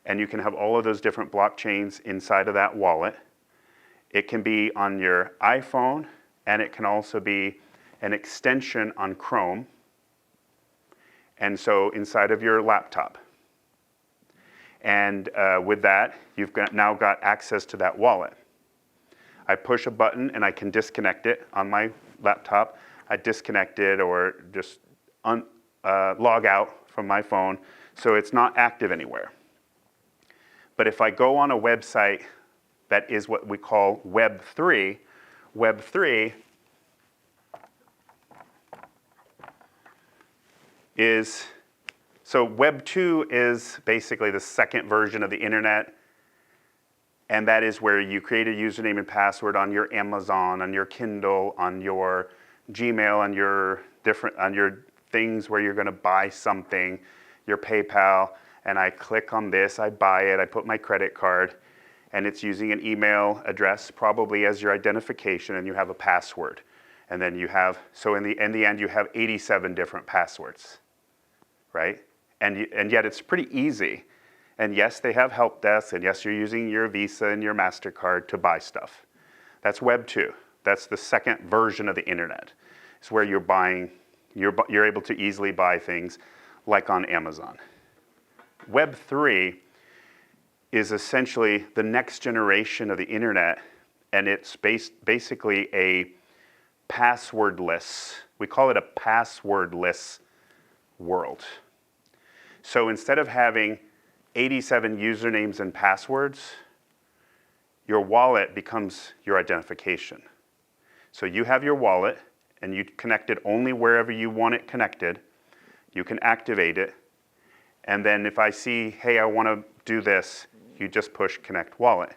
and you can have all of those different blockchains inside of that wallet. It can be on your iPhone, and it can also be an extension on Chrome, and so inside of your laptop. And with that, you've now got access to that wallet. I push a button and I can disconnect it on my laptop. I disconnect it or just log out from my phone, so it's not active anywhere. But if I go on a website that is what we call Web3, Web3 is, so Web 2 is basically the second version of the internet, and that is where you create a username and password on your Amazon, on your Kindle, on your Gmail, on your things where you're going to buy something, your PayPal, and I click on this, I buy it, I put my credit card, and it's using an email address probably as your identification, and you have a password. And then you have, so in the end you have 87 different passwords, right? And yet it's pretty easy. And yes, they have help desks, and yes, you're using your Visa and your MasterCard to buy stuff. That's Web 2. That's the second version of the internet. It's where you're buying, you're able to easily buy things like on Amazon. Web 3 is essentially the next generation of the internet, and it's basically a passwordless, we call it a passwordless world. So instead of having 87 usernames and passwords, your wallet becomes your identification. So you have your wallet, and you connect it only wherever you want it connected. You can activate it, and then if I see, hey, I want to do this, you just push Connect Wallet.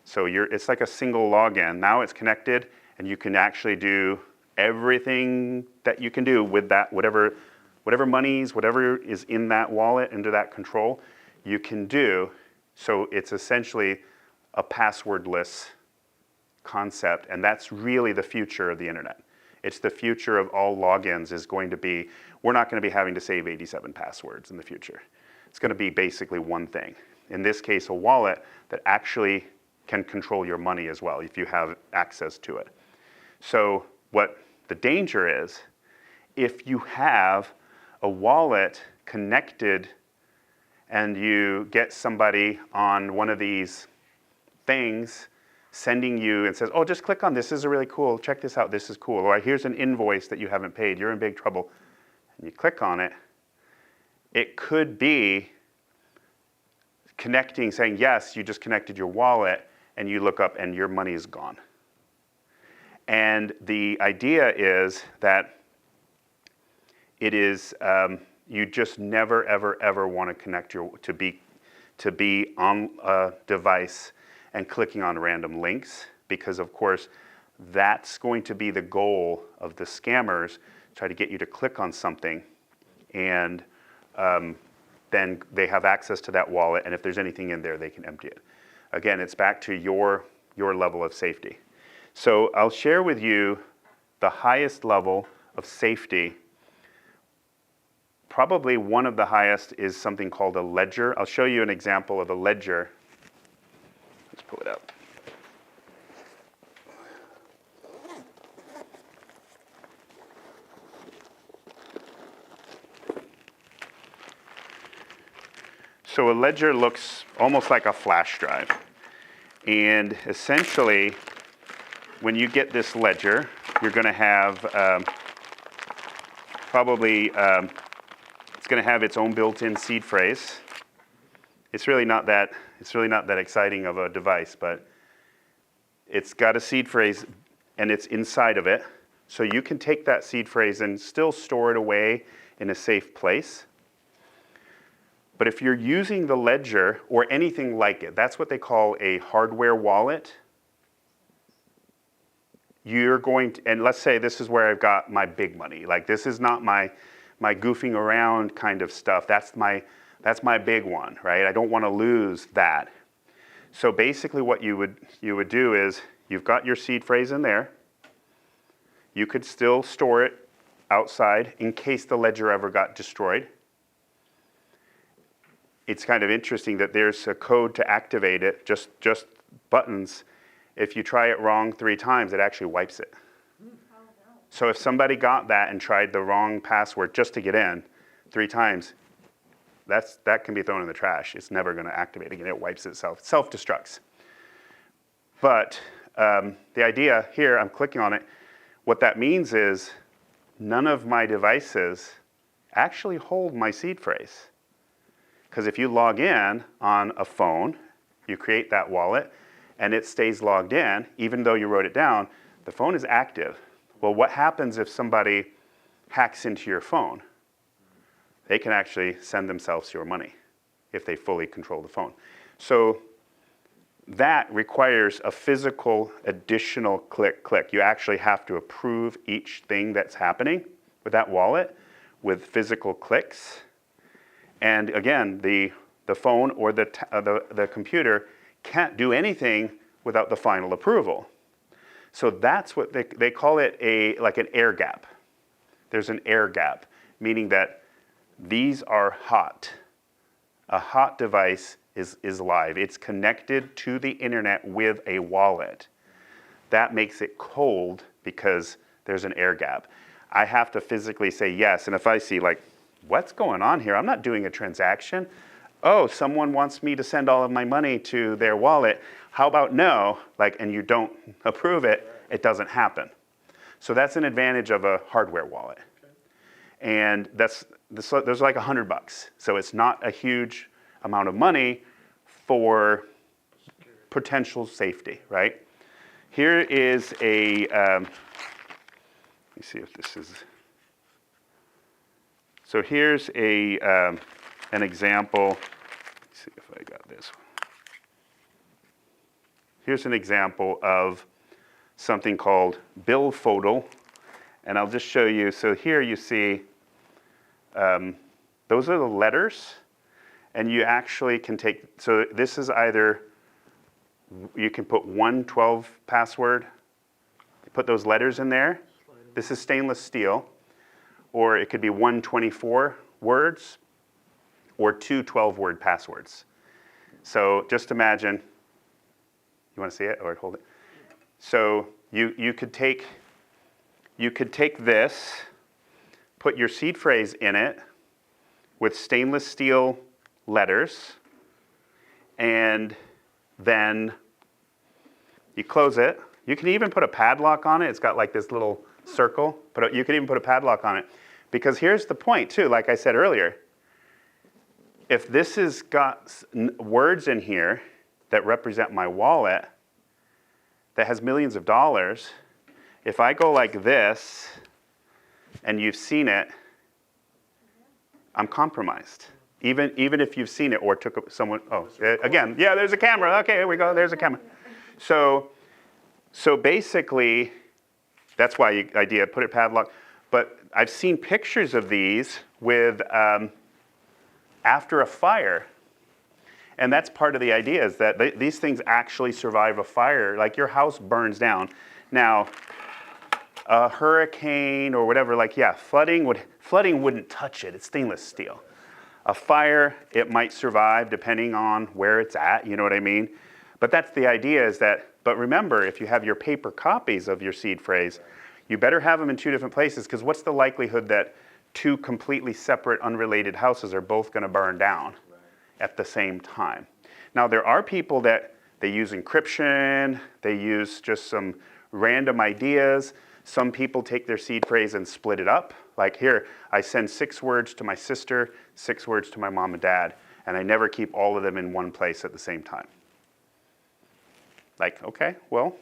So it's like a single login. Now it's connected, and you can actually do everything that you can do with that, whatever monies, whatever is in that wallet, into that control, you can do. So it's essentially a passwordless concept, and that's really the future of the internet. It's the future of all logins is going to be, we're not going to be having to save 87 passwords in the future. It's going to be basically one thing. In this case, a wallet that actually can control your money as well if you have access to it. So what the danger is, if you have a wallet connected and you get somebody on one of these things sending you and says, oh, just click on this is really cool, check this out, this is cool, or here's an invoice that you haven't paid, you're in big trouble, and you click on it, it could be connecting, saying, yes, you just connected your wallet, and you look up and your money is gone. And the idea is that it is, you just never, ever, ever want to connect to be on a device and clicking on random links, because of course, that's going to be the goal of the scammers, try to get you to click on something, and then they have access to that wallet, and if there's anything in there, they can empty it. Again, it's back to your level of safety. So I'll share with you the highest level of safety. Probably one of the highest is something called a ledger. I'll show you an example of a ledger. Let's pull it up. So a ledger looks almost like a flash drive. And essentially, when you get this ledger, you're going to have it's going to have its own built-in seed phrase. It's really not that exciting of a device, but it's got a seed phrase and it's inside of it. So you can take that seed phrase and still store it away in a safe place. But if you're using the ledger or anything like it, that's what they call a hardware wallet. You're going to, and let's say this is where I've got my big money. Like this is not my goofing around kind of stuff. That's my big one, right? I don't want to lose that. So basically what you would do is you've got your seed phrase in there. You could still store it outside in case the ledger ever got destroyed. It's kind of interesting that there's a code to activate it, just buttons. If you try it wrong 3 times, it actually wipes it. So if somebody got that and tried the wrong password just to get in 3 times, that can be thrown in the trash. It's never going to activate again. It wipes itself. It self-destructs. But the idea here, I'm clicking on it. What that means is none of my devices actually hold my seed phrase. Because if you log in on a phone, you create that wallet, and it stays logged in, even though you wrote it down, the phone is active. Well, what happens if somebody hacks into your phone? They can actually send themselves your money if they fully control the phone. So that requires a physical additional click. You actually have to approve each thing that's happening with that wallet with physical clicks. And again, the phone or the computer can't do anything without the final approval. So that's what they call it, like an air gap. There's an air gap, meaning that these are hot. A hot device is live. It's connected to the internet with a wallet. That makes it cold because there's an air gap. I have to physically say yes, and if I see like, what's going on here? I'm not doing a transaction. Oh, someone wants me to send all of my money to their wallet. How about no? Like, and you don't approve it, it doesn't happen. So that's an advantage of a hardware wallet. And there's like $100. So it's not a huge amount of money for potential safety, right? Here is a, let me see if this is, so here's an example. Let's see if I got this one. Here's an example of something called bill photo. And I'll just show you. So here you see, those are the letters. And you actually can take, so this is either, you can put 112 password, put those letters in there, This is stainless steel, or it could be 124 words, or two 12-word passwords. So just imagine, you want to see it or hold it? So you could take this, put your seed phrase in it with stainless steel letters, and then you close it. You can even put a padlock on it. It's got like this little circle, but you can even put a padlock on it. Because here's the point too, like I said earlier, if this has got words in here that represent my wallet that has millions of dollars, if I go like this and you've seen it, I'm compromised. Even if you've seen it or took someone, again, yeah, there's a camera. Okay, here we go, there's a camera. So basically, that's why idea, put it padlock. But I've seen pictures of these with, after a fire. And that's part of the idea, is that these things actually survive a fire. Like your house burns down. Now, a hurricane or whatever, like, yeah, flooding wouldn't touch it. It's stainless steel. A fire, it might survive depending on where it's at, you know what I mean? But that's the idea, is that, but remember, if you have your paper copies of your seed phrase, you better have them in two different places, because what's the likelihood that two completely separate, unrelated houses are both going to burn down at the same time? Now, there are people that they use encryption, they use just some random ideas. Some people take their seed phrase and split it up. Like here, I send 6 words to my sister, 6 words to my mom and dad, and I never keep all of them in one place at the same time. Like, okay, well,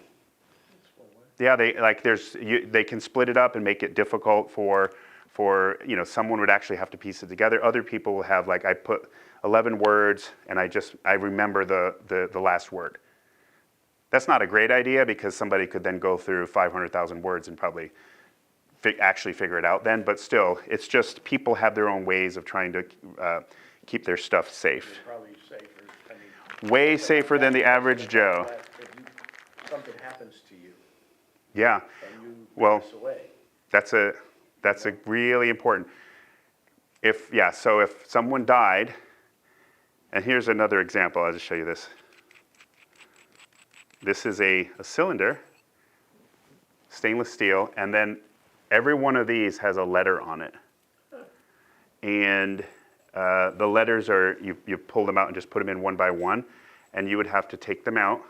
yeah, they can split it up and make it difficult for someone would actually have to piece it together. Other people will have, like, I put 11 words and I remember the last word. That's not a great idea, because somebody could then go through 500,000 words and probably actually figure it out then. But still, it's just people have their own ways of trying to keep their stuff safe. Probably safer. Way safer than the average Joe. If something happens to you Yeah. and you Well, pass away. that's a really important. So if someone died, and here's another example, I'll just show you this. This is a cylinder, stainless steel, and then every one of these has a letter on it. And the letters are, you pull them out and just put them in one by one, and you would have to take them out,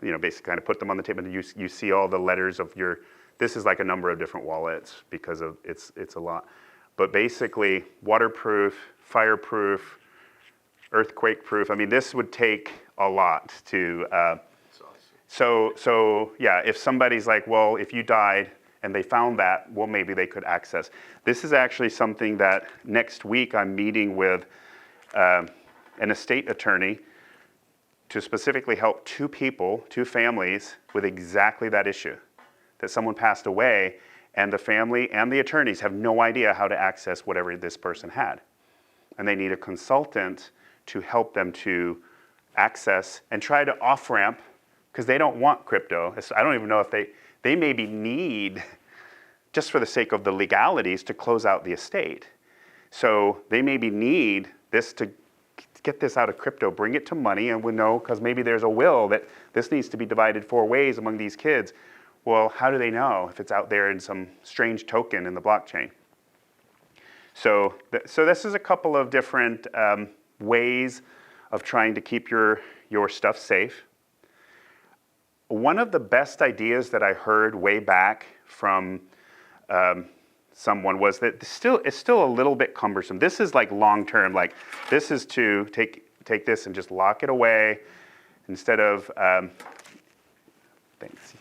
basically kind of put them on the table, and you see all the letters of this is like a number of different wallets, because of it's a lot. But basically, waterproof, fireproof, earthquake proof. I mean, this would take a lot to, so yeah, if somebody's like, well, if you died and they found that, well, maybe they could access. This is actually something that next week I'm meeting with an estate attorney to specifically help 2 families with exactly that issue, that someone passed away and the family and the attorneys have no idea how to access whatever this person had. And they need a consultant to help them to access and try to off-ramp, because they don't want crypto. I don't even know if they maybe need, just for the sake of the legalities, to close out the estate. So they maybe need this to get this out of crypto, bring it to money, and we know, because maybe there's a will that this needs to be divided 4 ways among these kids. Well, how do they know if it's out there in some strange token in the blockchain? So this is a couple of different ways of trying to keep your stuff safe. One of the best ideas that I heard way back from someone was that it's still a little bit cumbersome. This is like long-term, like this is to take this and just lock it away instead of, thanks.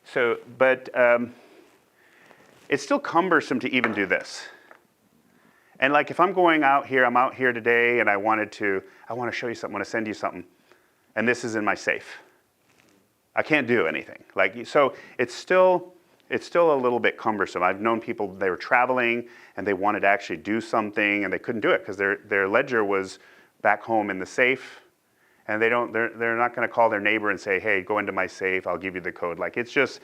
So, but it's still cumbersome to even do this. And like if I'm out here today and I want to show you something, I want to send you something, and this is in my safe. I can't do anything. So it's still a little bit cumbersome. I've known people, they were traveling and they wanted to actually do something and they couldn't do it because their ledger was back home in the safe, and they're not going to call their neighbor and say, hey, go into my safe, I'll give you the code. Like it's just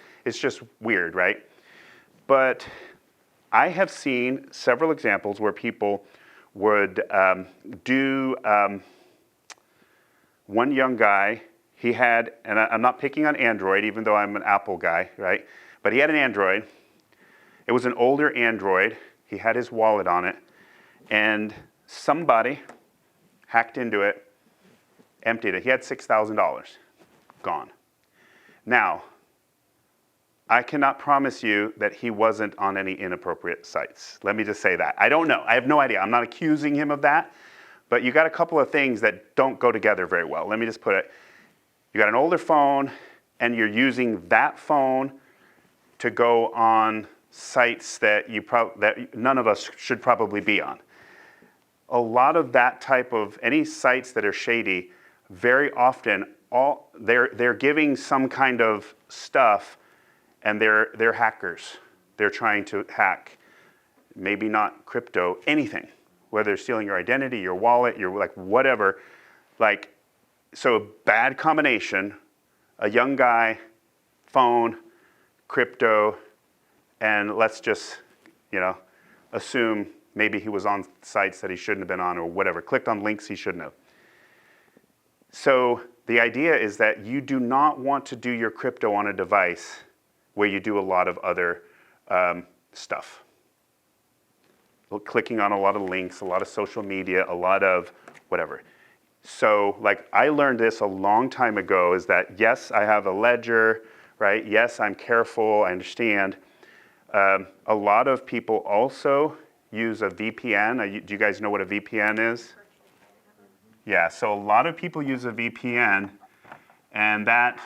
weird, right? But I have seen several examples where people would do, one young guy, he had, and I'm not picking on Android, even though I'm an Apple guy, right? But he had an Android. It was an older Android. He had his wallet on it. And somebody hacked into it, emptied it. He had $6,000 gone. Now, I cannot promise you that he wasn't on any inappropriate sites. Let me just say that. I don't know. I have no idea. I'm not accusing him of that. But you got a couple of things that don't go together very well. Let me just put it. You got an older phone, and you're using that phone to go on sites that that none of us should probably be on. A lot of that type of, any sites that are shady, very often they're giving some kind of stuff, and they're hackers. They're trying to hack, maybe not crypto, anything, whether they're stealing your identity, your wallet, your like whatever. Like, so a bad combination, a young guy, phone, crypto, and let's just, assume maybe he was on sites that he shouldn't have been on or whatever, clicked on links he shouldn't have. So the idea is that you do not want to do your crypto on a device where you do a lot of other stuff. Clicking on a lot of links, a lot of social media, a lot of whatever. So like I learned this a long time ago is that yes, I have a ledger, right? Yes, I'm careful, I understand. A lot of people also use a VPN. Do you guys know what a VPN is? Yeah, so a lot of people use a VPN, and that,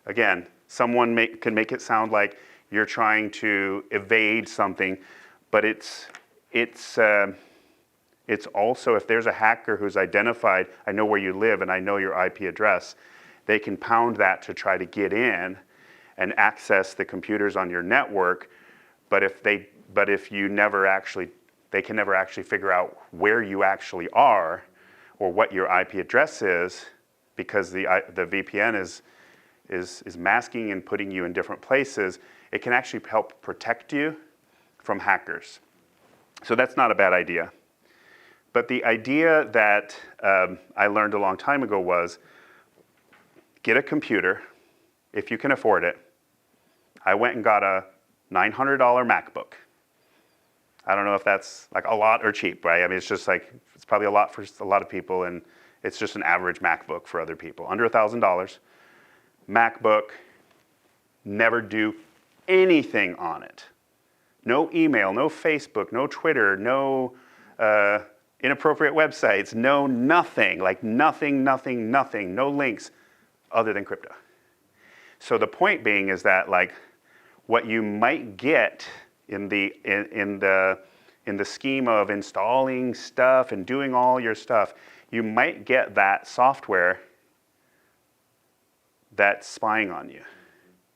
again, someone can make it sound like you're trying to evade something, but it's also, if there's a hacker who's identified, I know where you live and I know your IP address, they can pound that to try to get in and access the computers on your network. But if you never actually, they can never actually figure out where you actually are or what your IP address is, because the VPN is masking and putting you in different places. It can actually help protect you from hackers. So that's not a bad idea. But the idea that I learned a long time ago was get a computer if you can afford it. I went and got a $900 MacBook. I don't know if that's like a lot or cheap, right? I mean, it's just like, it's probably a lot for a lot of people, and it's just an average MacBook for other people. Under $1,000. MacBook, never do anything on it. No email, no Facebook, no Twitter, no inappropriate websites, no nothing, like nothing, no links other than crypto. So the point being is that like what you might get in the scheme of installing stuff and doing all your stuff, you might get that software that's spying on you,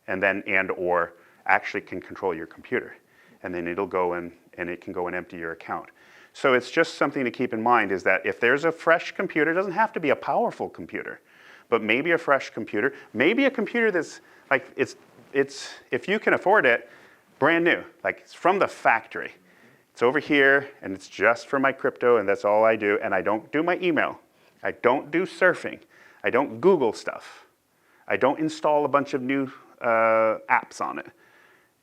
and or actually can control your computer, and then it'll go in and it can go and empty your account. So it's just something to keep in mind is that if there's a fresh computer, it doesn't have to be a powerful computer, but maybe a fresh computer, maybe a computer that's like it's if you can afford it, brand new, like it's from the factory. It's over here and it's just for my crypto and that's all I do, and I don't do my email. I don't do surfing. I don't Google stuff. I don't install a bunch of new apps on it.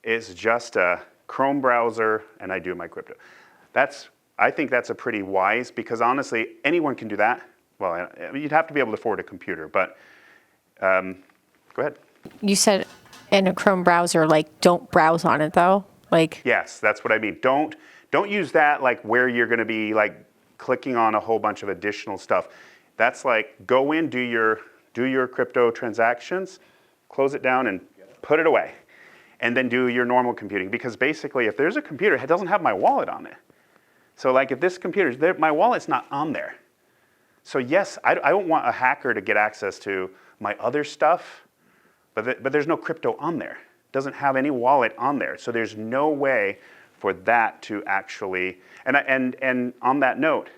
It's just a Chrome browser and I do my crypto. I think that's a pretty wise, because honestly, anyone can do that. Well, you'd have to be able to afford a computer, but go ahead. You said in a Chrome browser, like don't browse on it though? Like Yes, that's what I mean. Don't use that like where you're going to be like clicking on a whole bunch of additional stuff. That's like go in, do your crypto transactions, close it down and put it away. And then do your normal computing, because basically if there's a computer, it doesn't have my wallet on it. So like if this computer, my wallet's not on there. So yes, I don't want a hacker to get access to my other stuff, but there's no crypto on there. It doesn't have any wallet on there. So there's no way for that to actually, and on that note,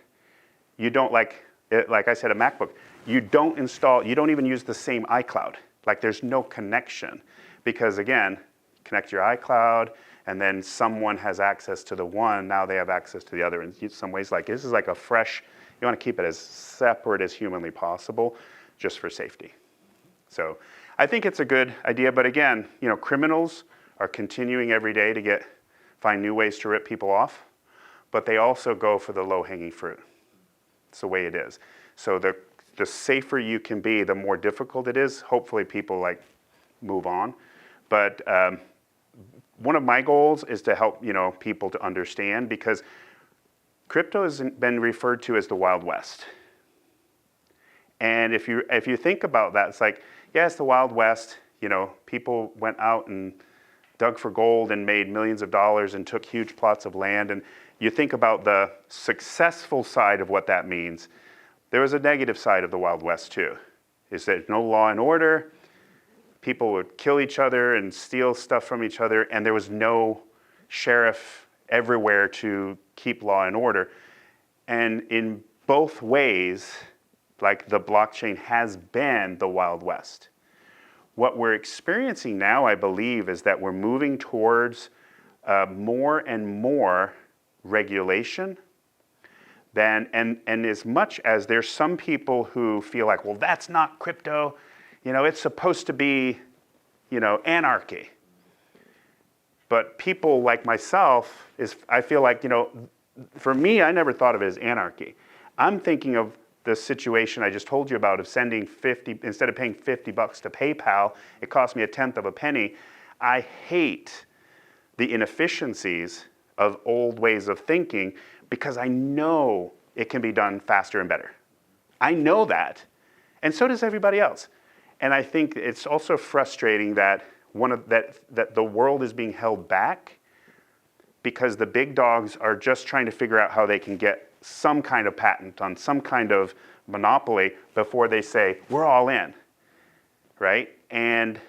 you don't like I said, a MacBook, you don't even use the same iCloud. Like there's no connection, because again, connect your iCloud, and then someone has access to the one, now they have access to the other. In some ways, like this is like a fresh, you want to keep it as separate as humanly possible, just for safety. So I think it's a good idea, but again, criminals are continuing every day to find new ways to rip people off, but they also go for the low-hanging fruit. It's the way it is. So the safer you can be, the more difficult it is. Hopefully people move on. But one of my goals is to help people to understand, because crypto has been referred to as the Wild West. And if you think about that, it's like, yeah, it's the Wild West. People went out and dug for gold and made millions of dollars and took huge plots of land. And you think about the successful side of what that means. There was a negative side of the Wild West too. Is that no law and order. People would kill each other and steal stuff from each other, and there was no sheriff everywhere to keep law and order. And in both ways, the blockchain has been the Wild West. What we're experiencing now, I believe, is that we're moving towards more and more regulation. And as much as there's some people who feel like, well, that's not crypto, it's supposed to be, anarchy. But people like myself, I feel like, for me, I never thought of it as anarchy. I'm thinking of the situation I just told you about, of sending 50, instead of paying $50 to PayPal, it cost me a tenth of a penny. I hate the inefficiencies of old ways of thinking, because I know it can be done faster and better. I know that, and so does everybody else. And I think it's also frustrating that that the world is being held back because the big dogs are just trying to figure out how they can get some kind of patent on some kind of monopoly before they say, we're all in, right? And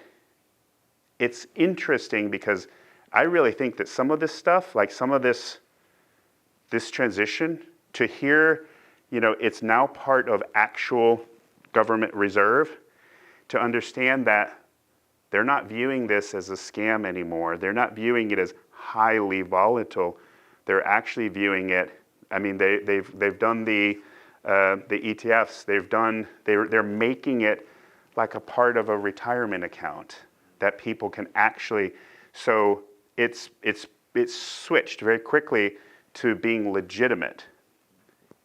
it's interesting because I really think that some of this stuff, some of this transition to here, it's now part of actual government reserve, to understand that they're not viewing this as a scam anymore. They're not viewing it as highly volatile. They're actually viewing it, they've done the ETFs, they're making it like a part of a retirement account that people can actually, so it's switched very quickly to being legitimate.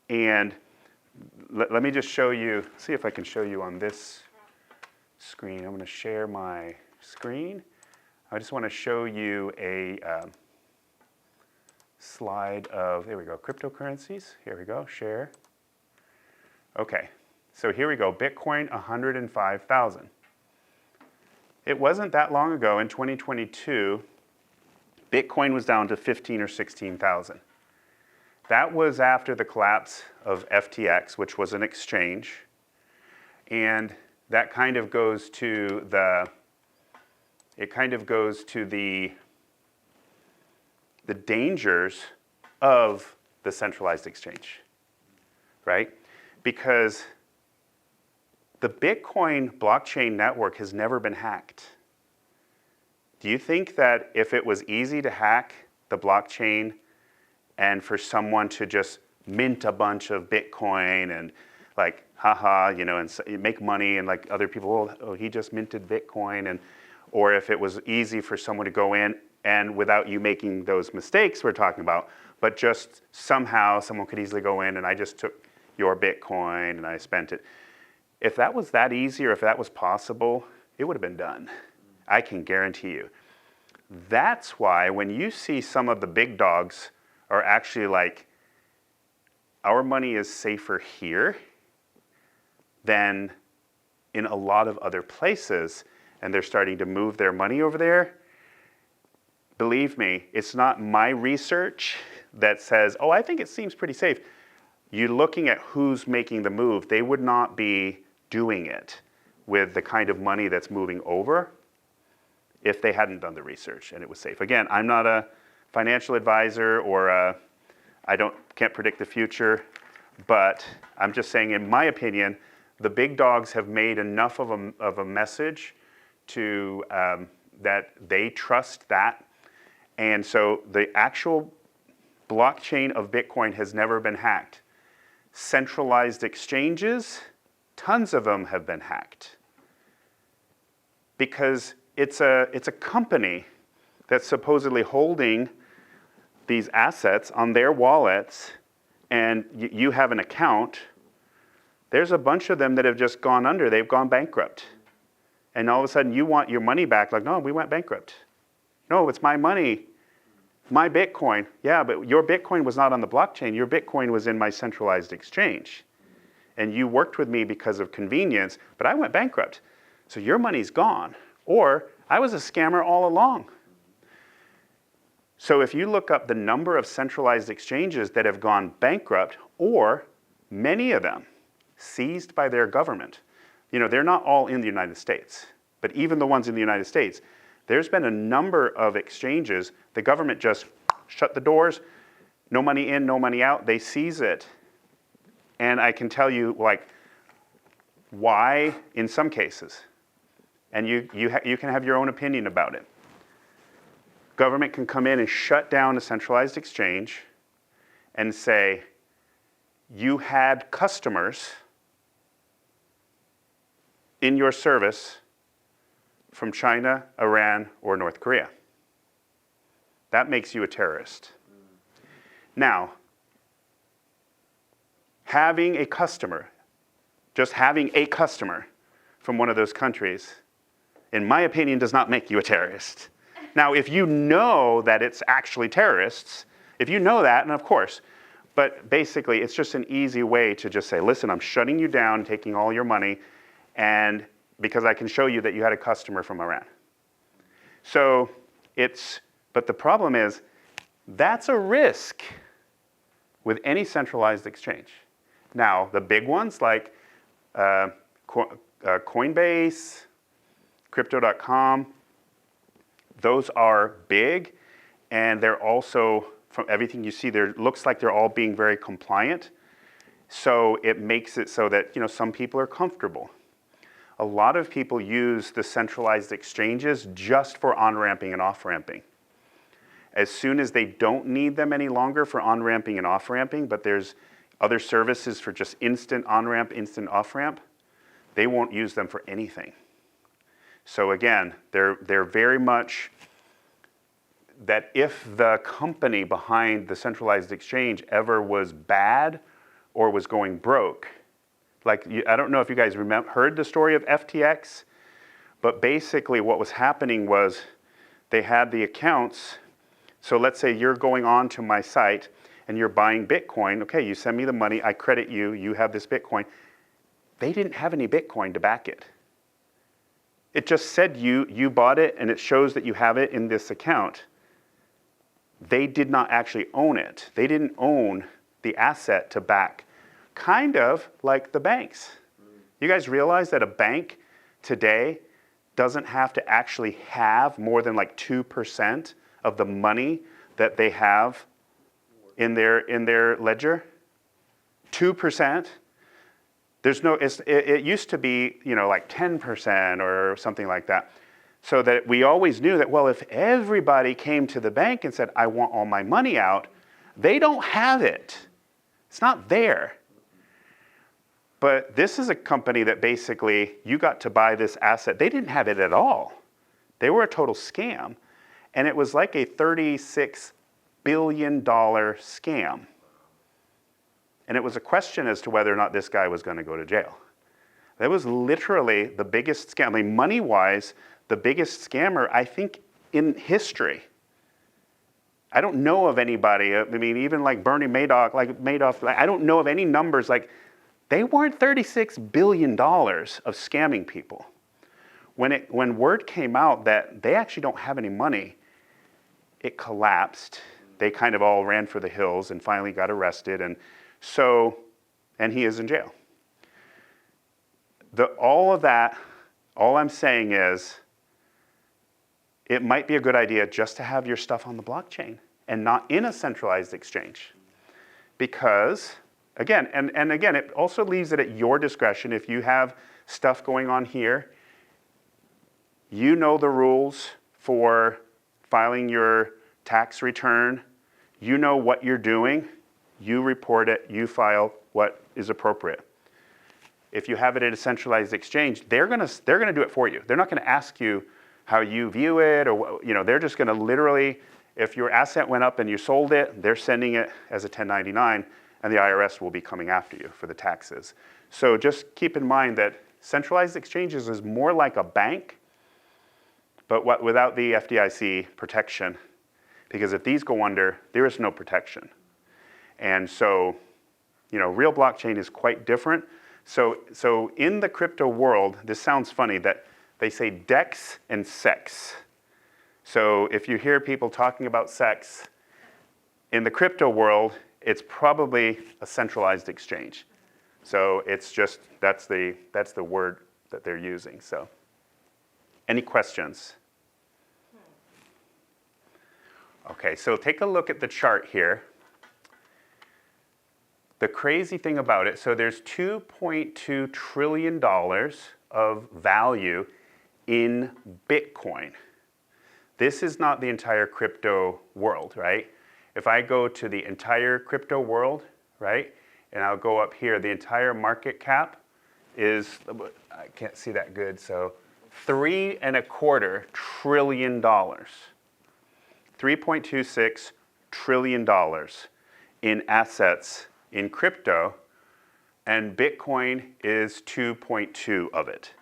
And let me just show you, see if I can show you on this screen. I'm going to share my screen. I just want to show you a slide of, there we go, cryptocurrencies. Here we go, share. Okay, so here we go, Bitcoin 105,000. It wasn't that long ago, in 2022, Bitcoin was down to 15 or 16,000. That was after the collapse of FTX, which was an exchange. And that kind of goes to the dangers of the centralized exchange, right? Because the Bitcoin blockchain network has never been hacked. Do you think that if it was easy to hack the blockchain and for someone to just mint a bunch of Bitcoin and and make money, and other people, oh, he just minted Bitcoin, or if it was easy for someone to go in and without you making those mistakes we're talking about, but just somehow someone could easily go in and I just took your Bitcoin and I spent it. If that was that easy, or if that was possible, it would have been done. I can guarantee you. That's why when you see some of the big dogs are actually like, our money is safer here than in a lot of other places, and they're starting to move their money over there, believe me, it's not my research that says, oh, I think it seems pretty safe. You're looking at who's making the move. They would not be doing it with the kind of money that's moving over if they hadn't done the research and it was safe. Again, I'm not a financial advisor, or I can't predict the future, but I'm just saying, in my opinion, the big dogs have made enough of a message to that they trust that. And so the actual blockchain of Bitcoin has never been hacked. Centralized exchanges, tons of them have been hacked. Because it's a company that's supposedly holding these assets on their wallets, and you have an account. There's a bunch of them that have just gone under. They've gone bankrupt. And all of a sudden you want your money back. Like, no, we went bankrupt. No, it's my money, my Bitcoin. Yeah, but your Bitcoin was not on the blockchain. Your Bitcoin was in my centralized exchange. And you worked with me because of convenience, but I went bankrupt. So your money's gone. Or I was a scammer all along. So if you look up the number of centralized exchanges that have gone bankrupt, or many of them seized by their government, they're not all in the United States, but even the ones in the United States, there's been a number of exchanges, the government just shut the doors, no money in, no money out, they seize it. And I can tell you, why in some cases. And you can have your own opinion about it. Government can come in and shut down a centralized exchange and say, you had customers in your service from China, Iran, or North Korea. That makes you a terrorist. Now, having a customer, just having a customer from one of those countries, in my opinion, does not make you a terrorist. Now, if you know that it's actually terrorists, if you know that, and of course, but basically it's just an easy way to just say, listen, I'm shutting you down, taking all your money, and because I can show you that you had a customer from Iran. So but the problem is, that's a risk with any centralized exchange. Now, the big ones like Coinbase, Crypto.com, those are big, and they're also, from everything you see, there looks like they're all being very compliant. So it makes it so that some people are comfortable. A lot of people use the centralized exchanges just for on-ramping and off-ramping. As soon as they don't need them any longer for on-ramping and off-ramping, but there's other services for just instant on-ramp, instant off-ramp, they won't use them for anything. So again, they're very much that if the company behind the centralized exchange ever was bad or was going broke, I don't know if you guys heard the story of FTX, but basically what was happening was they had the accounts. So let's say you're going on to my site and you're buying Bitcoin. Okay, you send me the money, I credit you, you have this Bitcoin. They didn't have any Bitcoin to back it. It just said you bought it and it shows that you have it in this account. They did not actually own it. They didn't own the asset to back. Kind of like the banks. You guys realize that a bank today doesn't have to actually have more than 2% of the money that they have in their ledger? 2%? It used to be 10% or something like that. So that we always knew that, well, if everybody came to the bank and said, I want all my money out, they don't have it. It's not there. But this is a company that basically, you got to buy this asset. They didn't have it at all. They were a total scam. And it was like a $36 billion scam. And it was a question as to whether or not this guy was going to go to jail. That was literally the biggest scam. I mean, money-wise, the biggest scammer, I think, in history. I don't know of anybody, even like Bernie Madoff, I don't know of any numbers they weren't $36 billion of scamming people. When word came out that they actually don't have any money, it collapsed. They kind of all ran for the hills and finally got arrested, and he is in jail. All of that, all I'm saying is, it might be a good idea just to have your stuff on the blockchain and not in a centralized exchange. Because, again, and again, it also leaves it at your discretion. If you have stuff going on here, you know the rules for filing your tax return. You know what you're doing. You report it. You file what is appropriate. If you have it at a centralized exchange, they're gonna do it for you. They're not gonna ask you how you view it, or they're just gonna literally, if your asset went up and you sold it, they're sending it as a 1099, and the IRS will be coming after you for the taxes. So just keep in mind that centralized exchanges is more like a bank, but without the FDIC protection, because if these go under, there is no protection. And so, real blockchain is quite different. So in the crypto world, this sounds funny that they say DEX and SEX. So if you hear people talking about SEX, in the crypto world, it's probably a centralized exchange. So it's just, that's the word that they're using. So any questions? Okay, so take a look at the chart here. The crazy thing about it, so there's $2.2 trillion of value in Bitcoin. This is not the entire crypto world, right? If I go to the entire crypto world, right, and I'll go up here, the entire market cap is, I can't see that good, so $3.25 trillion. $3.26 trillion in assets in crypto, and Bitcoin is 2.2 of it.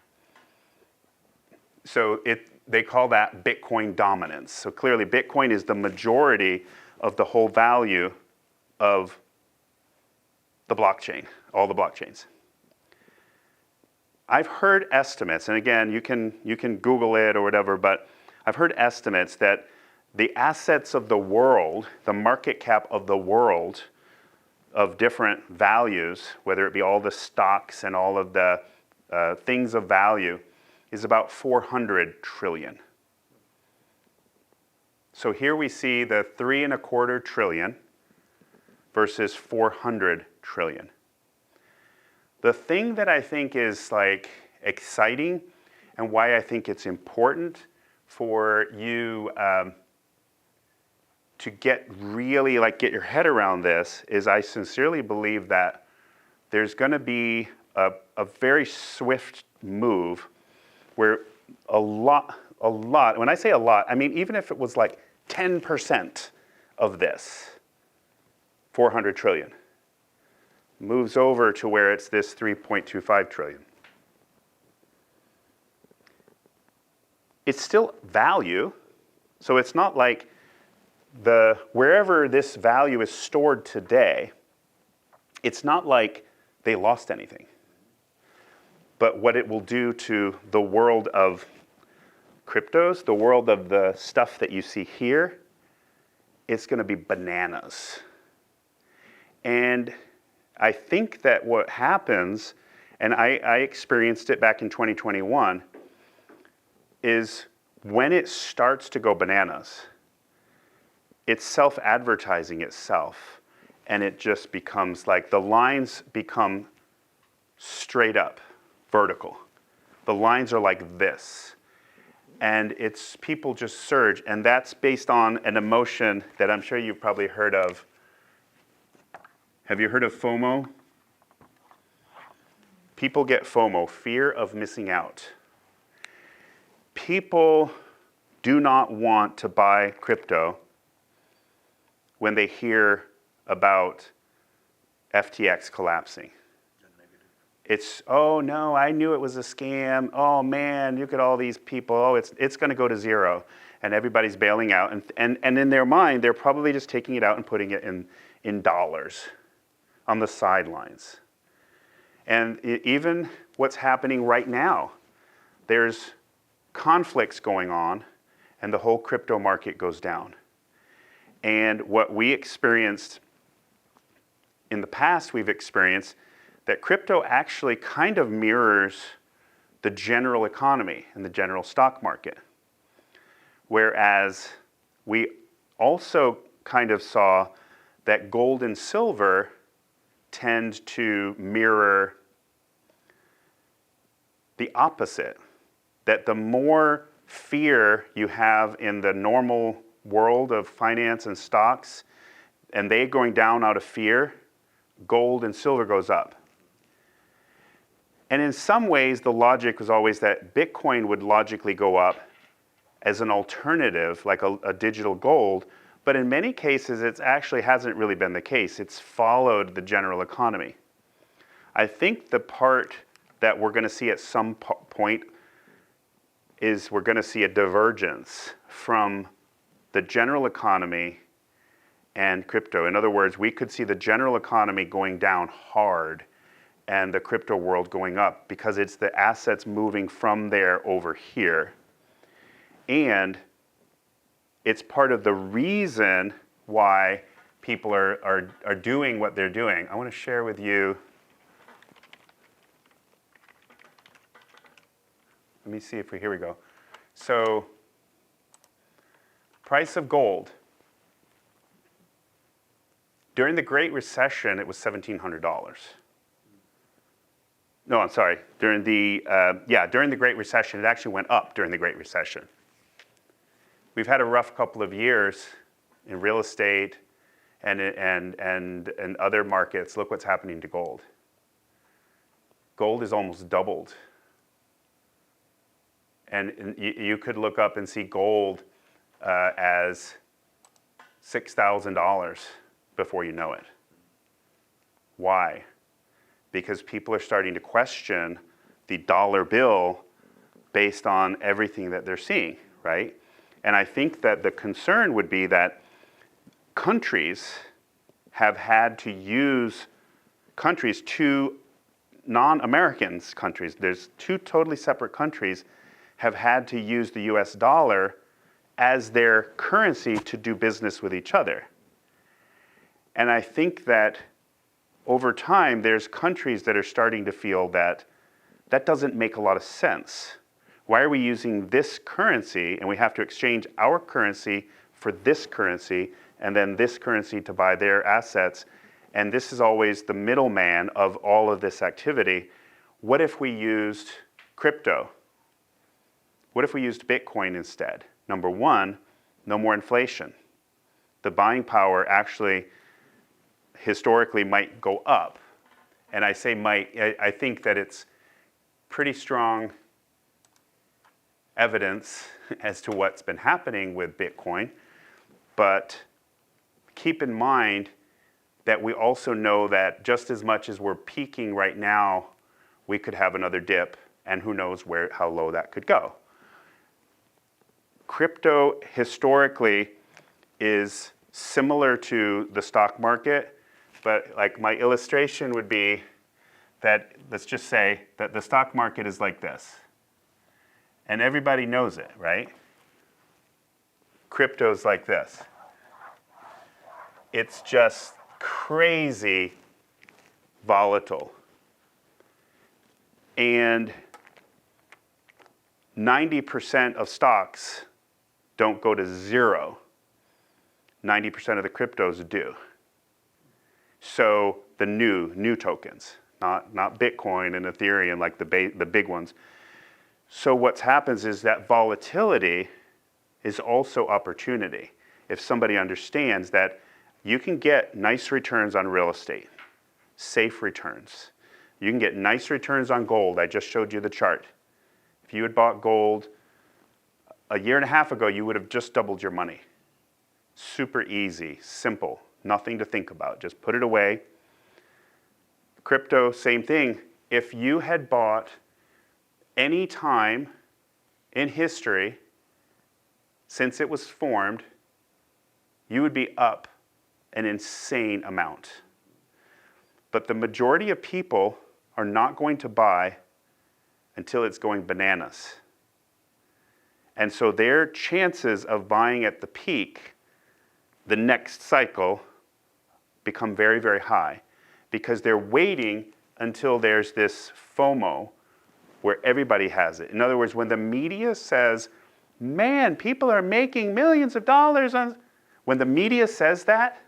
So they call that Bitcoin dominance. So clearly Bitcoin is the majority of the whole value of the blockchain, all the blockchains. I've heard estimates, and again, you can Google it or whatever, but I've heard estimates that the assets of the world, the market cap of the world of different values, whether it be all the stocks and all of the things of value, is about 400 trillion. So here we see the $3.25 trillion versus 400 trillion. The thing that I think is like exciting and why I think it's important for you to get really get your head around this is I sincerely believe that there's going to be a very swift move where a lot, when I say a lot, I mean even if it was like 10% of this 400 trillion moves over to where it's this 3.25 trillion. It's still value, so it's not like wherever this value is stored today, it's not like they lost anything. But what it will do to the world of cryptos, the world of the stuff that you see here, it's going to be bananas. And I think that what happens, and I experienced it back in 2021, is when it starts to go bananas, it's self-advertising itself, and it just becomes like the lines become straight up, vertical. The lines are like this, and it's people just surge, and that's based on an emotion that I'm sure you've probably heard of. Have you heard of FOMO? People get FOMO, fear of missing out. People do not want to buy crypto when they hear about FTX collapsing. It's, oh no, I knew it was a scam. Oh man, look at all these people. Oh, it's going to go to zero. And everybody's bailing out. And in their mind, they're probably just taking it out and putting it in dollars on the sidelines. And even what's happening right now, there's conflicts going on, and the whole crypto market goes down. And what we experienced in the past, we've experienced that crypto actually kind of mirrors the general economy and the general stock market. Whereas we also kind of saw that gold and silver tend to mirror the opposite, that the more fear you have in the normal world of finance and stocks, and they going down out of fear, gold and silver goes up. And in some ways, the logic was always that Bitcoin would logically go up as an alternative, like a digital gold. But in many cases, it actually hasn't really been the case. It's followed the general economy. I think the part that we're going to see at some point is we're going to see a divergence from the general economy and crypto. In other words, we could see the general economy going down hard and the crypto world going up because it's the assets moving from there over here. And it's part of the reason why people are doing what they're doing. I want to share with you. Let me see if here we go. So, price of gold. During the Great Recession, it was $1,700. No, I'm sorry. During the Great Recession, it actually went up during the Great Recession. We've had a rough couple of years in real estate and other markets. Look what's happening to gold. Gold is almost doubled. And you could look up and see gold as $6,000 before you know it. Why? Because people are starting to question the dollar bill based on everything that they're seeing, right? And I think that the concern would be that countries have had to use two non-Americans countries, there's two totally separate countries, have had to use the US dollar as their currency to do business with each other. And I think that over time, there's countries that are starting to feel that that doesn't make a lot of sense. Why are we using this currency and we have to exchange our currency for this currency and then this currency to buy their assets? And this is always the middleman of all of this activity. What if we used crypto? What if we used Bitcoin instead? Number one, no more inflation. The buying power actually historically might go up. And I say might, I think that it's pretty strong evidence as to what's been happening with Bitcoin. But keep in mind that we also know that just as much as we're peaking right now, we could have another dip, and who knows how low that could go. Crypto historically is similar to the stock market, but like my illustration would be that, let's just say that the stock market is like this. And everybody knows it, right? Crypto's like this. It's just crazy volatile. And 90% of stocks don't go to zero. 90% of the cryptos do. So the new tokens, not Bitcoin and Ethereum like the big ones. So what happens is that volatility is also opportunity. If somebody understands that you can get nice returns on real estate, safe returns. You can get nice returns on gold. I just showed you the chart. If you had bought gold a year and a half ago, you would have just doubled your money. Super easy, simple, nothing to think about. Just put it away. Crypto, same thing. If you had bought any time in history since it was formed, you would be up an insane amount. But the majority of people are not going to buy until it's going bananas. And so their chances of buying at the peak, the next cycle, become very, very high because they're waiting until there's this FOMO where everybody has it. In other words, when the media says, man, people are making millions of dollars on... When the media says that,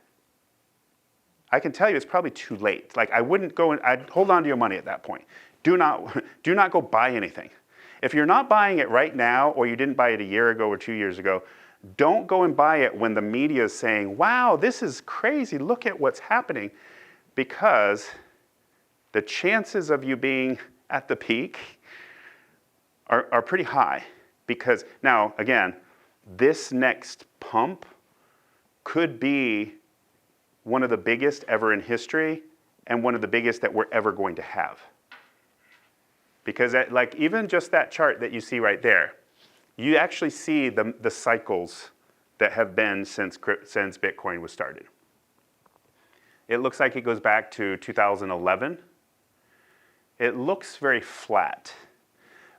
I can tell you it's probably too late. Like I wouldn't go and I'd hold on to your money at that point. Do not go buy anything. If you're not buying it right now, or you didn't buy it a year ago or 2 years ago, don't go and buy it when the media is saying, wow, this is crazy, look at what's happening. Because the chances of you being at the peak are pretty high. Because now, again, this next pump could be one of the biggest ever in history and one of the biggest that we're ever going to have. Because like even just that chart that you see right there, you actually see the cycles that have been since Bitcoin was started. It looks like it goes back to 2011. It looks very flat.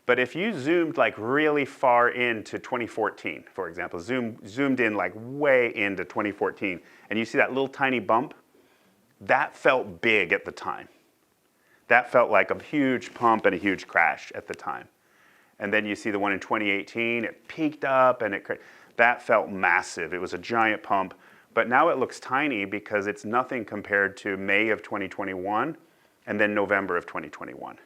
But if you zoomed like really far into 2014, for example, zoomed in like way into 2014, and you see that little tiny bump, that felt big at the time. That felt like a huge pump and a huge crash at the time. And then you see the one in 2018, it peaked up and that felt massive. It was a giant pump. But now it looks tiny because it's nothing compared to May of 2021 and then November of 2021.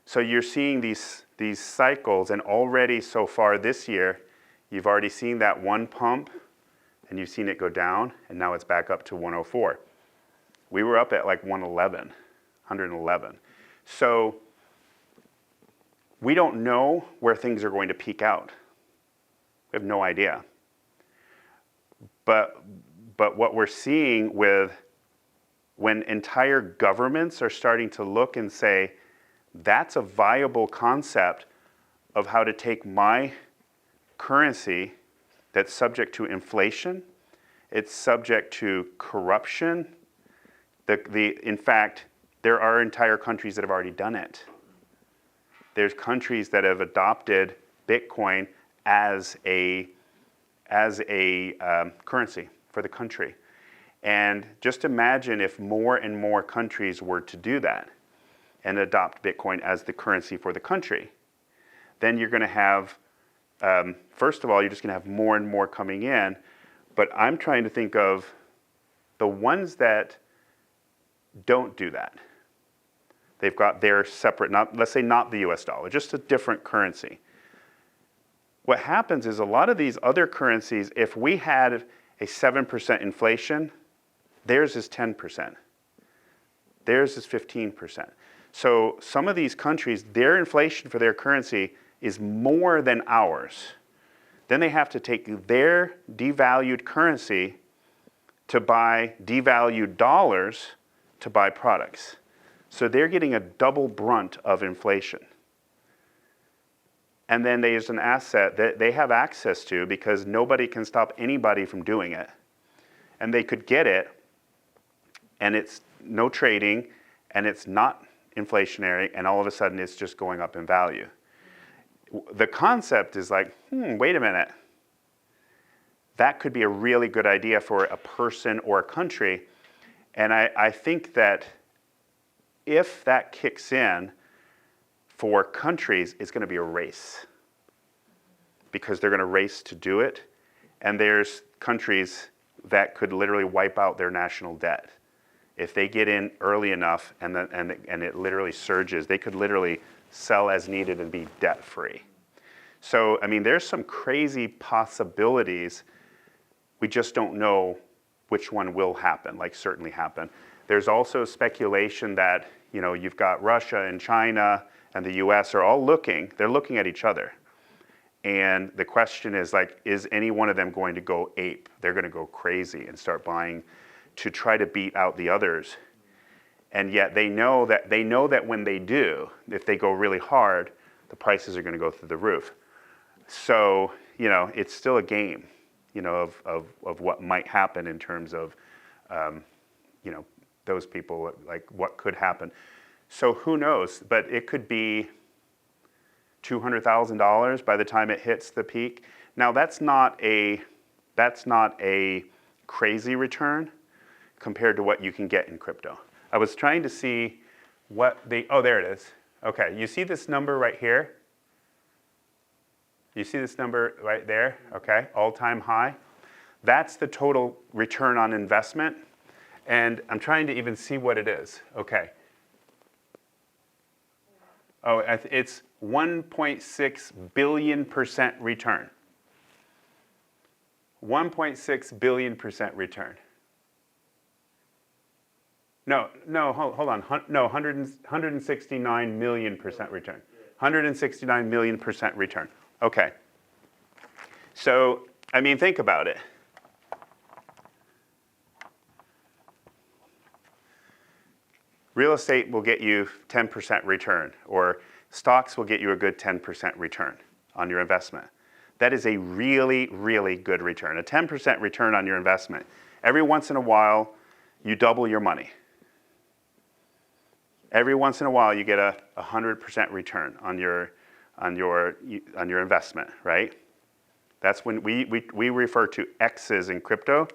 So you're seeing these cycles, and already so far this year, you've already seen that one pump, and you've seen it go down, and now it's back up to 104. We were up at like 111. So we don't know where things are going to peak out. We have no idea. But what we're seeing when entire governments are starting to look and say, that's a viable concept of how to take my currency that's subject to inflation, it's subject to corruption. In fact, there are entire countries that have already done it. There's countries that have adopted Bitcoin as a currency for the country. And just imagine if more and more countries were to do that and adopt Bitcoin as the currency for the country. Then you're going to have, first of all, you're just going to have more and more coming in. But I'm trying to think of the ones that don't do that. They've got their separate, let's say not the US dollar, just a different currency. What happens is a lot of these other currencies, if we had a 7% inflation, theirs is 10%. Theirs is 15%. So some of these countries, their inflation for their currency is more than ours. Then they have to take their devalued currency to buy devalued dollars to buy products. So they're getting a double brunt of inflation. And then there's an asset that they have access to because nobody can stop anybody from doing it. And they could get it, and it's no trading, and it's not inflationary, and all of a sudden it's just going up in value. The concept is like, wait a minute. That could be a really good idea for a person or a country. And I think that if that kicks in for countries, it's going to be a race. Because they're going to race to do it. And there's countries that could literally wipe out their national debt. If they get in early enough and it literally surges, they could literally sell as needed and be debt-free. So, I mean, there's some crazy possibilities. We just don't know which one will happen, like certainly happen. There's also speculation that, you've got Russia and China and the US are all looking, they're looking at each other. And the question is like, is any one of them going to go ape? They're going to go crazy and start buying to try to beat out the others. And yet they know that when they do, if they go really hard, the prices are going to go through the roof. So, it's still a game, of what might happen in terms of, those people, like what could happen. So who knows? But it could be $200,000 by the time it hits the peak. Now that's not a crazy return compared to what you can get in crypto. I was trying to see what there it is. Okay, you see this number right here? You see this number right there? Okay, all-time high. That's the total return on investment. And I'm trying to even see what it is. Okay. Oh, it's 1.6 billion% return. 1.6 billion% return. No, hold on. No, 169 million% return. 169 million% return. Okay. So, I mean, think about it. Real estate will get you 10% return, or stocks will get you a good 10% return on your investment. That is a really, really good return. A 10% return on your investment. Every once in a while, you double your money. Every once in a while, you get a 100% return on your investment, right? That's when we refer to X's in crypto.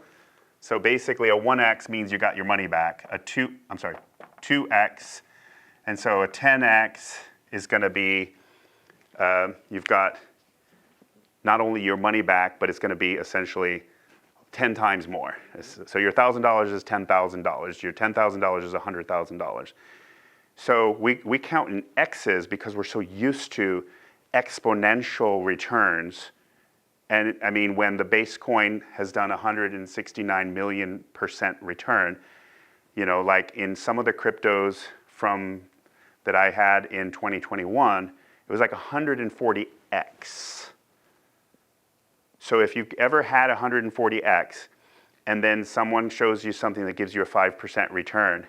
So basically, a 1x means you got your money back. 2x, and so a 10x is going to be you've got not only your money back, but it's going to be essentially 10 times more. So your $1,000 is $10,000. Your $10,000 is $100,000. So we count in X's because we're so used to exponential returns. And I mean, when the base coin has done 169 million% return, you know, like in some of the cryptos that I had in 2021, it was like 140x. So if you ever had 140x, and then someone shows you something that gives you a 5% return,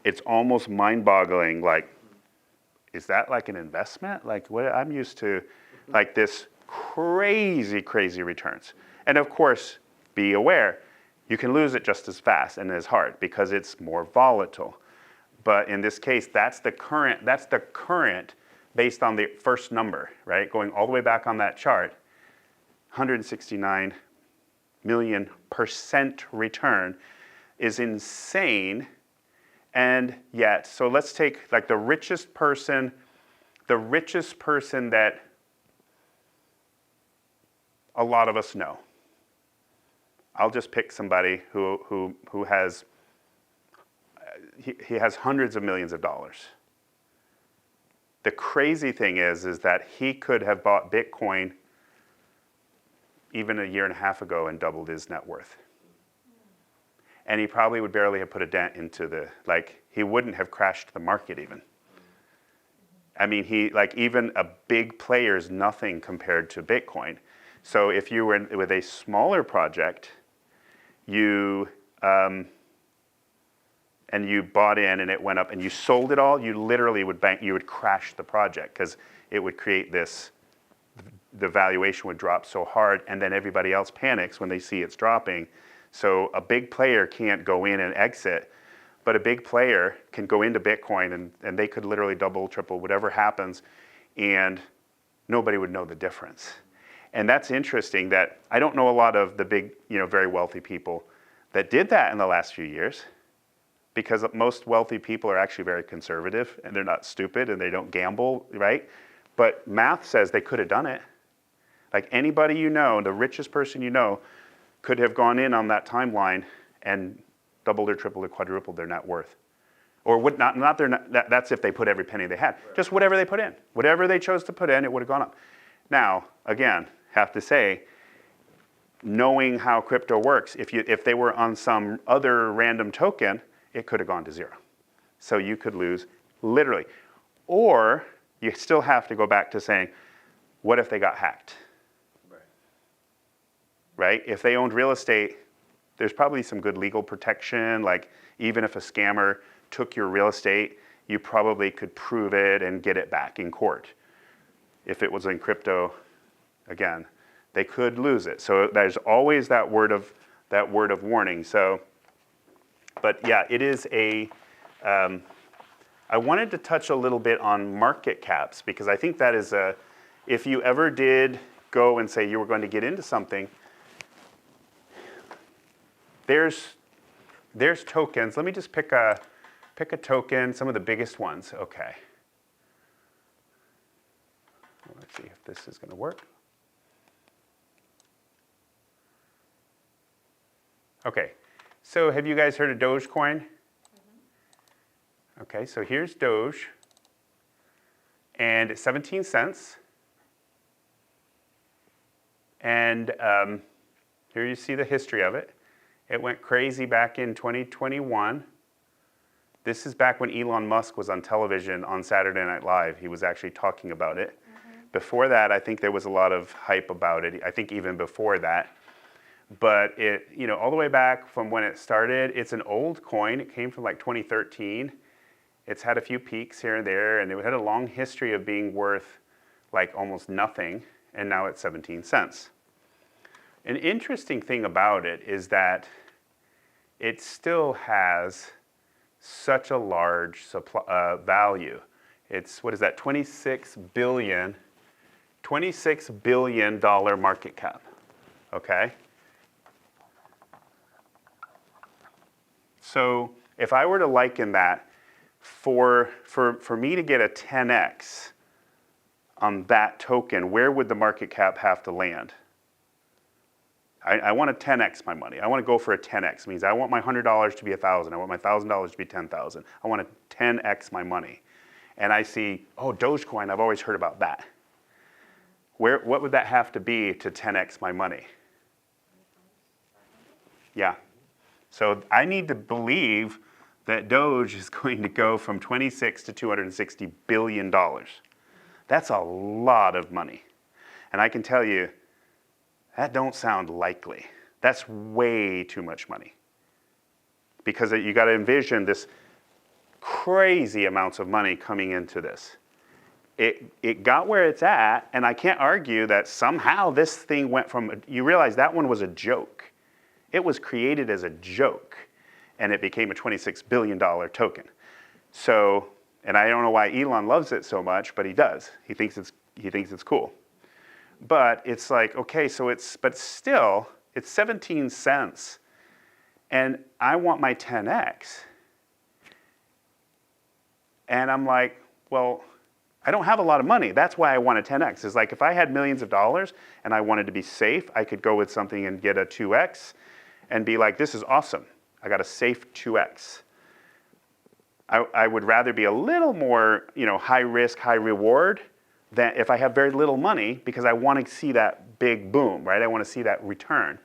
it's almost mind-boggling. Like, is that like an investment? Like, what I'm used to, like this crazy, crazy returns. And of course, be aware, you can lose it just as fast and as hard because it's more volatile. But in this case, that's the current based on the first number, right? Going all the way back on that chart, 169 million% return is insane. And yet, so let's take like the richest person that a lot of us know. I'll just pick somebody who has he has hundreds of millions of dollars. The crazy thing is that he could have bought Bitcoin even a year and a half ago and doubled his net worth. And he probably would barely have put a dent into he wouldn't have crashed the market even. I mean, even a big player is nothing compared to Bitcoin. So if you were with a smaller project, and you bought in and it went up and you sold it all, you literally would crash the project because it would create the valuation would drop so hard, and then everybody else panics when they see it's dropping. So a big player can't go in and exit, but a big player can go into Bitcoin and they could literally double, triple, whatever happens, and nobody would know the difference. And that's interesting that I don't know a lot of the big, very wealthy people that did that in the last few years, because most wealthy people are actually very conservative and they're not stupid and they don't gamble, right? But math says they could have done it. Like anybody you know, the richest person you know, could have gone in on that timeline and doubled or tripled or quadrupled their net worth. Or would not their net, that's if they put every penny they had. Right. Just whatever they put in. Whatever they chose to put in, it would have gone up. Now, again, have to say, knowing how crypto works, if they were on some other random token, it could have gone to zero. So you could lose literally. Or you still have to go back to saying, what if they got hacked? Right? If they owned real estate, there's probably some good legal protection. Like even if a scammer took your real estate, you probably could prove it and get it back in court. If it was in crypto, again, they could lose it. So there's always that word of warning. So, but yeah, it is I wanted to touch a little bit on market caps because I think that is if you ever did go and say you were going to get into something, there's tokens. Let me just pick a token, some of the biggest ones. Okay. Let's see if this is going to work. Okay, so have you guys heard of Dogecoin? Mm-hmm. Okay, so here's Doge. and it's 17 cents. And here you see the history of it. It went crazy back in 2021. This is back when Elon Musk was on television on Saturday Night Live. He was actually talking about it. Before that, I think there was a lot of hype about it. I think even before that. But it, all the way back from when it started, it's an old coin. It came from like 2013. It's had a few peaks here and there, and it had a long history of being worth like almost nothing, and now it's 17 cents. An interesting thing about it is that it still has such a large value. It's, what is that, $26 billion market cap, okay? So if I were to liken that, for me to get a 10x on that token, where would the market cap have to land? I want to 10x my money. I want to go for a 10x. It means I want my $100 to be 1,000. I want my $1,000 to be 10,000. I want to 10x my money. And I see, oh, Dogecoin, I've always heard about that. What would that have to be to 10x my money? Yeah. So I need to believe that Doge is going to go from 26 to $260 billion. That's a lot of money. And I can tell you, that don't sound likely. That's way too much money. Because you got to envision this crazy amounts of money coming into this. It got where it's at, and I can't argue that somehow this thing went from, you realize that one was a joke. It was created as a joke, and it became a $26 billion token. So, and I don't know why Elon loves it so much, but he does. He thinks it's cool. But it's like, okay, but still, it's 17 cents, and I want my 10x. And I'm like, well, I don't have a lot of money. That's why I want a 10x. It's like if I had millions of dollars and I wanted to be safe, I could go with something and get a 2x and be like, this is awesome. I got a safe 2x. I would rather be a little more, high risk, high reward than if I have very little money, because I want to see that big boom, right? I want to see that return.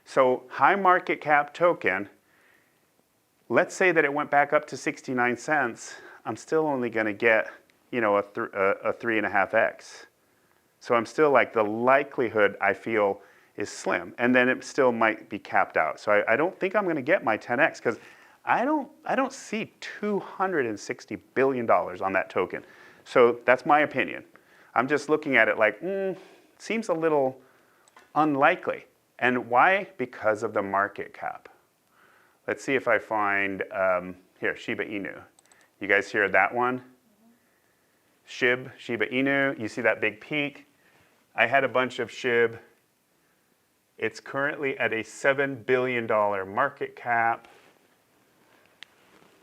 So high market cap token, let's say that it went back up to 69 cents. I'm still only going to get, a 3.5x. So I'm still like, the likelihood I feel is slim, and then it still might be capped out. So I don't think I'm going to get my 10x, because I don't see $260 billion on that token. So that's my opinion. I'm just looking at it like, seems a little unlikely. And why? Because of the market cap. Let's see if I find, here, Shiba Inu. You guys hear that one? Shiba Inu, you see that big peak? I had a bunch of SHIB. It's currently at a $7 billion market cap.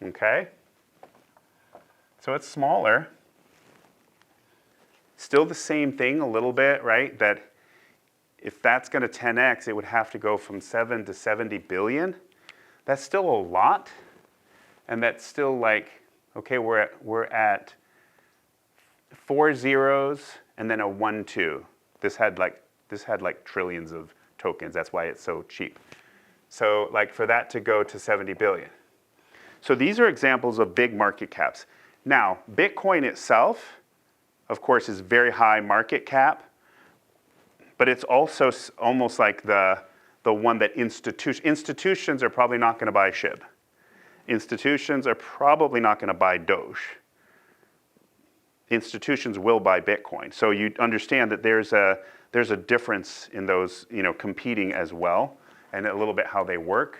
Okay? So it's smaller. Still the same thing a little bit, right? That if that's going to 10x, it would have to go from 7 to 70 billion. That's still a lot. And that's still like, okay, we're at 4 zeros and then a 1, 2. This had like trillions of tokens. That's why it's so cheap. So like for that to go to 70 billion. So these are examples of big market caps. Now, Bitcoin itself, of course, is very high market cap, but it's also almost like the one that institutions are probably not going to buy SHIB. Institutions are probably not going to buy Doge. Institutions will buy Bitcoin. So you understand that there's a difference in those, competing as well, and a little bit how they work.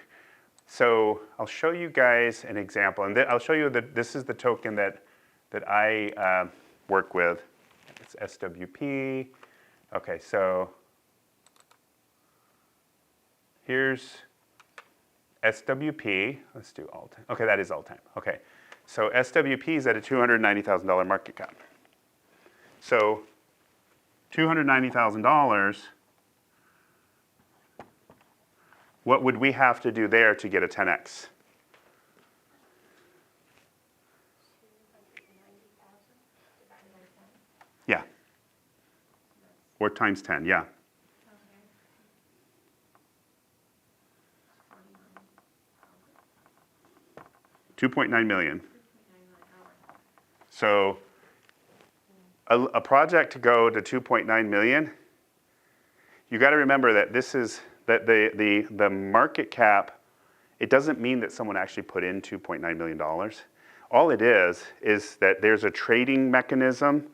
So I'll show you guys an example, and I'll show you that this is the token that I work with. It's SWP. Okay, so here's SWP. Let's do all time. Okay, that is all time. Okay, so SWP is at a $290,000 market cap. So $290,000. What would we have to do there to get a 10x? Yeah. Or times 10, yeah. 2.9 million. So a project to go to 2.9 million, you got to remember that the market cap, it doesn't mean that someone actually put in $2.9 million. All it is that there's a trading mechanism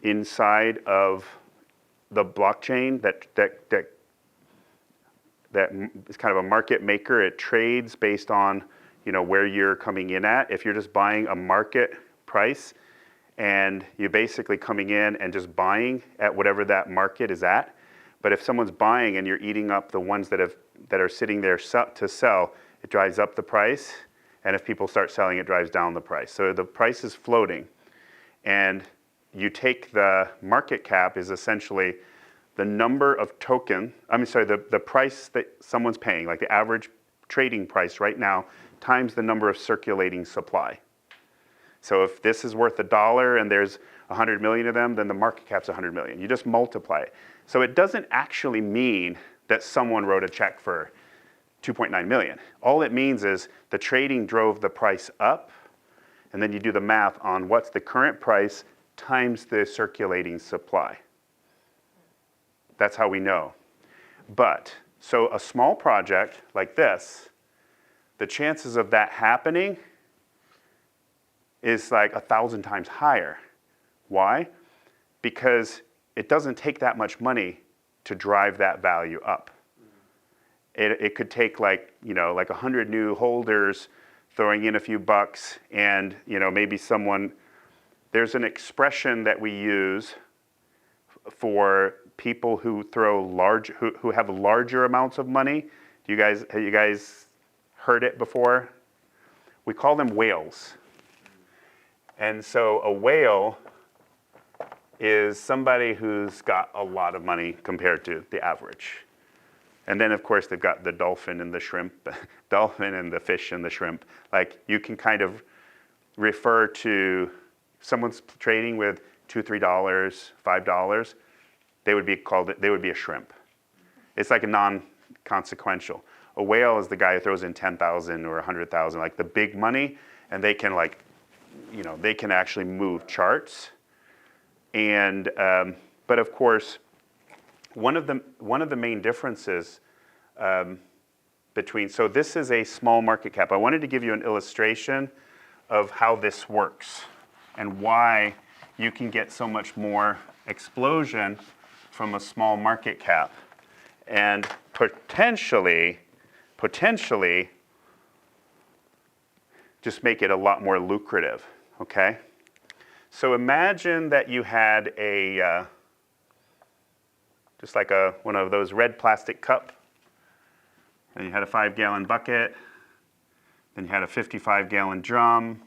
inside of the blockchain that is kind of a market maker. It trades based on, where you're coming in at. If you're just buying a market price and you're basically coming in and just buying at whatever that market is at. But if someone's buying and you're eating up the ones that are sitting there to sell, it drives up the price. And if people start selling, it drives down the price. So the price is floating. And you take the market cap is essentially the number of the price that someone's paying, like the average trading price right now, times the number of circulating supply. So if this is worth $1 and there's 100 million of them, then the market cap's 100 million. You just multiply it. So it doesn't actually mean that someone wrote a check for 2.9 million. All it means is the trading drove the price up, and then you do the math on what's the current price times the circulating supply. That's how we know. But, so a small project like this, the chances of that happening is like 1,000 times higher. Why? Because it doesn't take that much money to drive that value up. It could take like 100 new holders throwing in a few bucks and, maybe someone, there's an expression that we use for people who who have larger amounts of money. Have you guys heard it before? We call them whales. And so a whale is somebody who's got a lot of money compared to the average. And then, of course, they've got the dolphin and the shrimp, dolphin and the fish and the shrimp. Like, you can kind of refer to someone's trading with $2, $3, $5, they would be a shrimp. It's like a non-consequential. A whale is the guy who throws in 10,000 or 100,000, like the big money, and they can they can actually move charts. And but of course, one of the main differences so this is a small market cap. I wanted to give you an illustration of how this works and why you can get so much more explosion from a small market cap and potentially just make it a lot more lucrative, okay? So imagine that you had just like one of those red plastic cup, and you had a 5-gallon bucket, then you had a 55-gallon drum,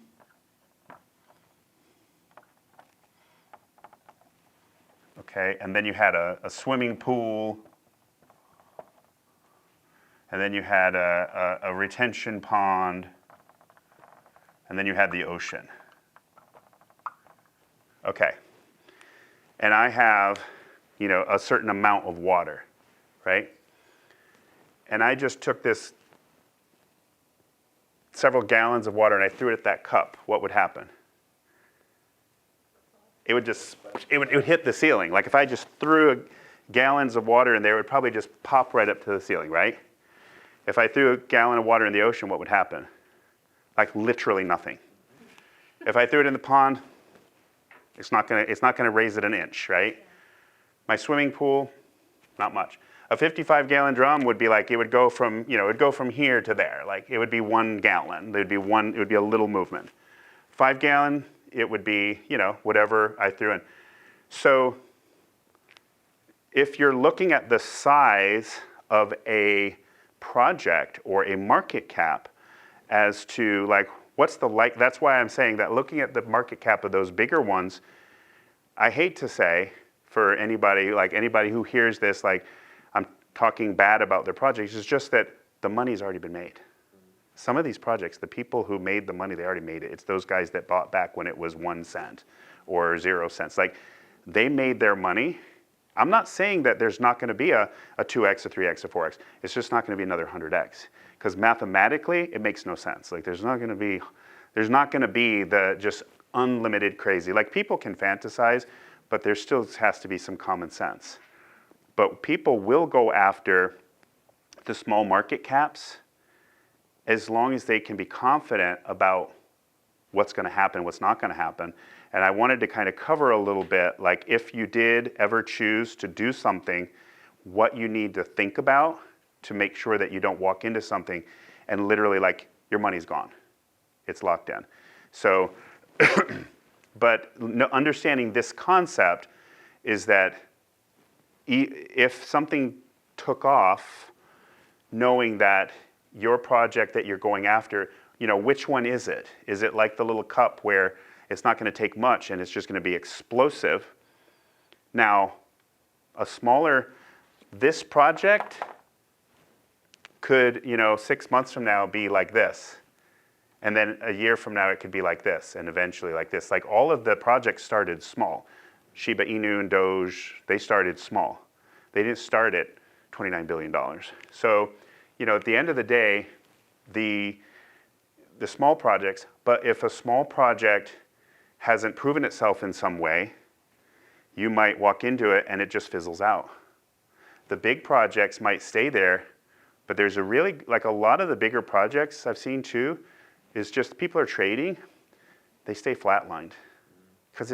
okay, and then you had a swimming pool, and then you had a retention pond, and then you had the ocean. Okay, and I have, a certain amount of water, right? And I just took this several gallons of water and I threw it at that cup. What would happen? It would hit the ceiling. Like if I just threw gallons of water in there, it would probably just pop right up to the ceiling, right? If I threw a gallon of water in the ocean, what would happen? Like literally nothing. If I threw it in the pond, it's not gonna raise it an inch, right? My swimming pool, not much. A 55-gallon drum would be like, it would go from here to there. Like it would be 1 gallon. It would be a little movement. 5-gallon, it would be, whatever I threw in. So if you're looking at the size of a project or a market cap as to like, that's why I'm saying that looking at the market cap of those bigger ones, I hate to say for anybody who hears this, like I'm talking bad about their projects, it's just that the money's already been made. Some of these projects, the people who made the money, they already made it. It's those guys that bought back when it was 1 cent or 0 cents. Like they made their money. I'm not saying that there's not going to be a 2x, a 3x, a 4x. It's just not going to be another 100x. Because mathematically, it makes no sense. Like there's not going to be the just unlimited crazy. Like people can fantasize, but there still has to be some common sense. But people will go after the small market caps as long as they can be confident about what's going to happen, what's not going to happen. And I wanted to kind of cover a little bit, like if you did ever choose to do something, what you need to think about to make sure that you don't walk into something and literally like your money's gone. It's locked in. So, but understanding this concept is that if something took off, knowing that your project that you're going after, which one is it? Is it like the little cup where it's not going to take much and it's just going to be explosive? Now, this project could, 6 months from now be like this. And then a year from now, it could be like this, and eventually like this. Like all of the projects started small. Shiba Inu and Doge, they started small. They didn't start at $29 billion. So, at the end of the day, the small projects, but if a small project hasn't proven itself in some way, you might walk into it and it just fizzles out. The big projects might stay there, but there's a lot of the bigger projects I've seen too, is just people are trading, they stay flatlined. Because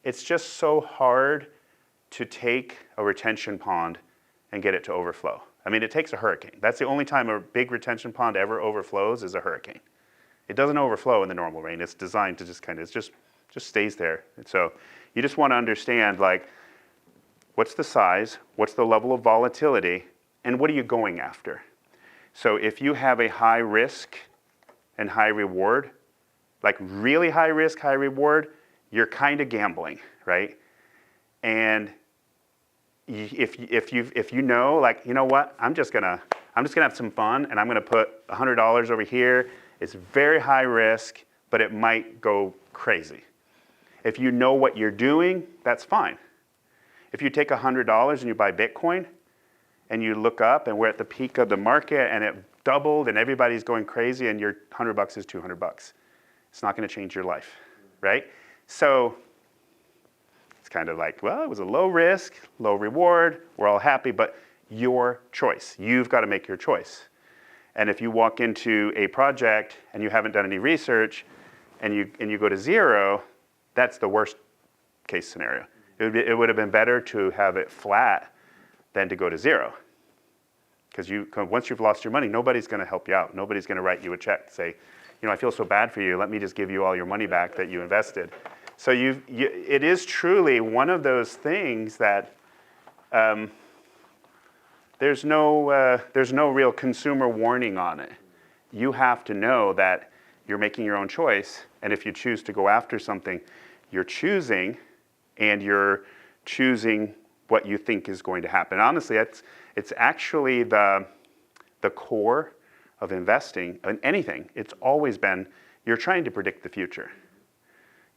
it's just so hard to take a retention pond and get it to overflow. I mean, it takes a hurricane. That's the only time a big retention pond ever overflows is a hurricane. It doesn't overflow in the normal rain. It's designed to just stays there. And so you just want to understand, like, what's the size, what's the level of volatility, and what are you going after? So if you have a high risk and high reward, like really high risk, high reward, you're kind of gambling, right? And if you know, like, you know what, I'm just gonna have some fun, and I'm gonna put $100 over here. It's very high risk, but it might go crazy. If you know what you're doing, that's fine. If you take $100 and you buy Bitcoin, and you look up and we're at the peak of the market and it doubled and everybody's going crazy and your $100 is $200. It's not going to change your life, right? So it's kind of like, well, it was a low risk, low reward. We're all happy, but your choice. You've got to make your choice. And if you walk into a project and you haven't done any research and you go to zero, that's the worst case scenario. It would have been better to have it flat than to go to zero. Because once you've lost your money, nobody's going to help you out. Nobody's going to write you a check to say, I feel so bad for you. Let me just give you all your money back that you invested. So it is truly one of those things that there's no real consumer warning on it. You have to know that you're making your own choice, and if you choose to go after something, you're choosing, and you're choosing what you think is going to happen. Honestly, it's actually the core of investing in anything. It's always been, you're trying to predict the future.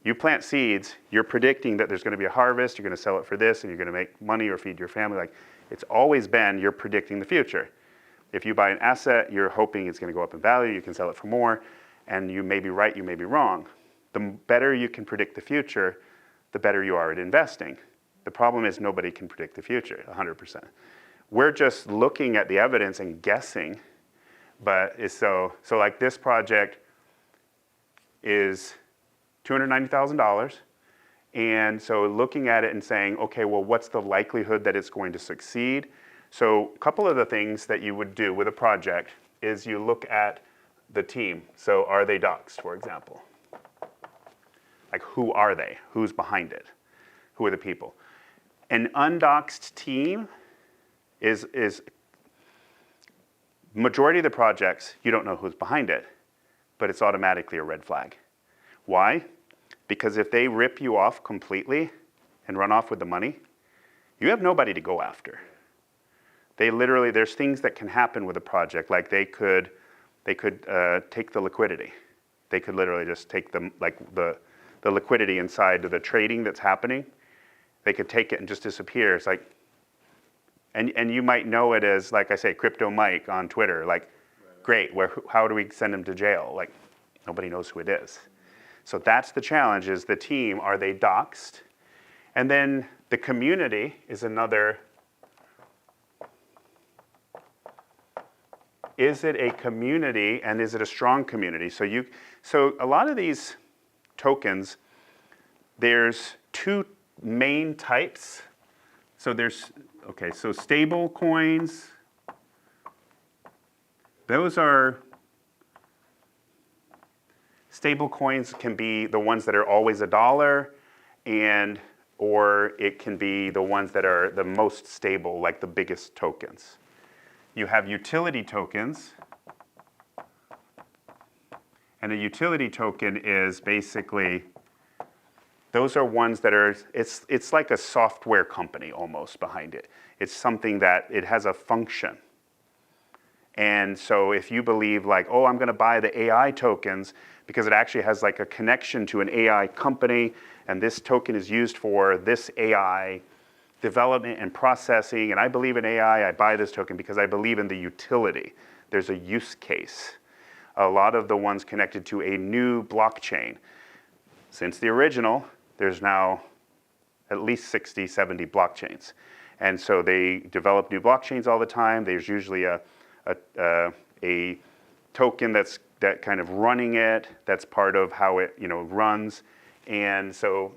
You plant seeds, you're predicting that there's going to be a harvest, you're going to sell it for this, and you're going to make money or feed your family. Like, it's always been, you're predicting the future. If you buy an asset, you're hoping it's going to go up in value, you can sell it for more, and you may be right, you may be wrong. The better you can predict the future, the better you are at investing. The problem is nobody can predict the future 100%. We're just looking at the evidence and guessing, but so like this project is $290,000, and so looking at it and saying, okay, well, what's the likelihood that it's going to succeed? So a couple of the things that you would do with a project is you look at the team. So are they doxed, for example? Like, who are they? Who's behind it? Who are the people? An undoxed team is majority of the projects, you don't know who's behind it, but it's automatically a red flag. Why? Because if they rip you off completely and run off with the money, you have nobody to go after. There's things that can happen with a project, like they could take the liquidity. They could literally just take the liquidity inside of the trading that's happening. they could take it and just disappear. It's like, and you might know it as, like I say, Crypto Mike on Twitter. Like, great, how do we send him to jail? Like, nobody knows who it is. So that's the challenge, is the team, are they doxed? And then the community is another. Is it a community, and is it a strong community? So a lot of these tokens, there's two main types. So so stable coins, stable coins can be the ones that are always $1, or it can be the ones that are the most stable, like the biggest tokens. You have utility tokens, and a utility token is basically, those are ones that are, it's like a software company almost behind it. It's something that it has a function. And so if you believe like, oh, I'm going to buy the AI tokens because it actually has like a connection to an AI company, and this token is used for this AI development and processing, and I believe in AI, I buy this token because I believe in the utility. There's a use case. A lot of the ones connected to a new blockchain. Since the original, there's now at least 60, 70 blockchains. And so they develop new blockchains all the time. There's usually a token that kind of running it, that's part of how it runs. And so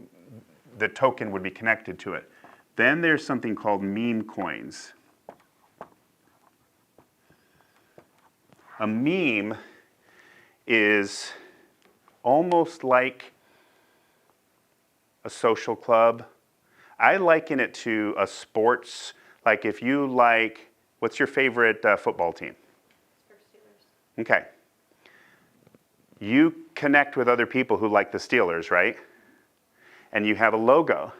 the token would be connected to it. Then there's something called meme coins. A meme is almost like a social club. I liken it to a sports, like if you like, what's your favorite football team? Steelers. Okay. You connect with other people who like the Steelers, right? And you have a logo,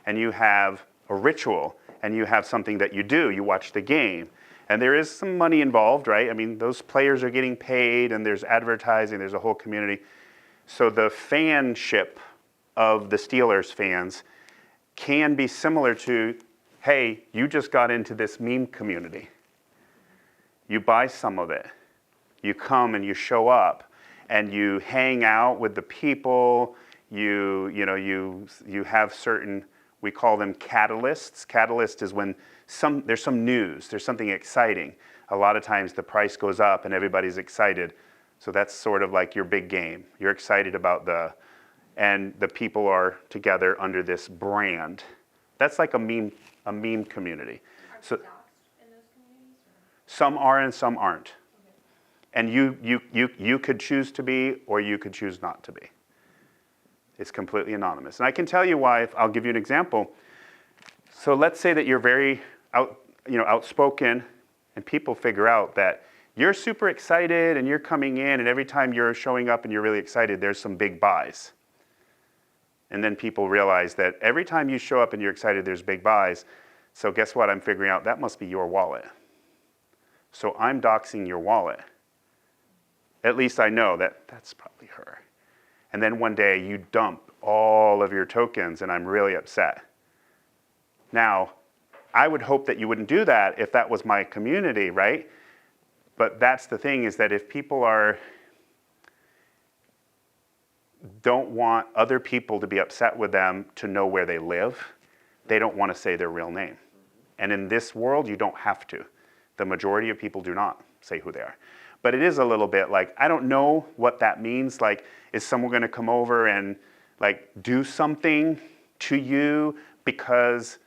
and you have a ritual, and you have something that you do. You watch the game, and there is some money involved, right? I mean, those players are getting paid, and there's advertising, there's a whole community. So the fanship of the Steelers fans can be similar to, hey, you just got into this meme community. You buy some of it. You come and you show up, and you hang out with the people. You have certain, we call them catalysts. Catalyst is when there's some news, there's something exciting. A lot of times the price goes up and everybody's excited. So that's sort of like your big game. You're excited about and the people are together under this brand. That's like a meme community. Are So they doxed in those communities? some are and some aren't. Okay. And you could choose to be, or you could choose not to be. It's completely anonymous. And I can tell you why. I'll give you an example. So let's say that you're very outspoken, and people figure out that you're super excited and you're coming in, and every time you're showing up and you're really excited, there's some big buys. And then people realize that every time you show up and you're excited, there's big buys. So guess what? I'm figuring out that must be your wallet. So I'm doxing your wallet. At least I know that that's probably her. And then one day you dump all of your tokens, and I'm really upset. Now, I would hope that you wouldn't do that if that was my community, right? But that's the thing, is that if people don't want other people to be upset with them to know where they live, they don't want to say their real name. And in this world, you don't have to. The majority of people do not say who they are. But it is a little bit like, I don't know what that means. Like, is someone going to come over and like do something to you because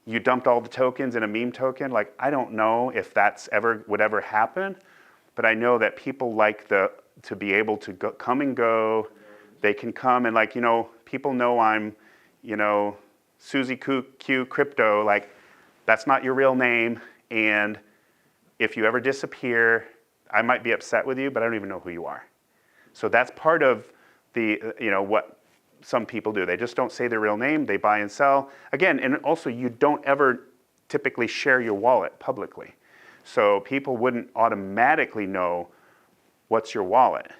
you dumped all the tokens in a meme token? Like, I don't know if that's would ever happen, but I know that people like to be able to come and go. They can come and people know I'm, Susie Q Crypto. Like, that's not your real name, and if you ever disappear, I might be upset with you, but I don't even know who you are. So that's part of the, what some people do. They just don't say their real name. They buy and sell. Again, and also you don't ever typically share your wallet publicly. So people wouldn't automatically know what's your wallet.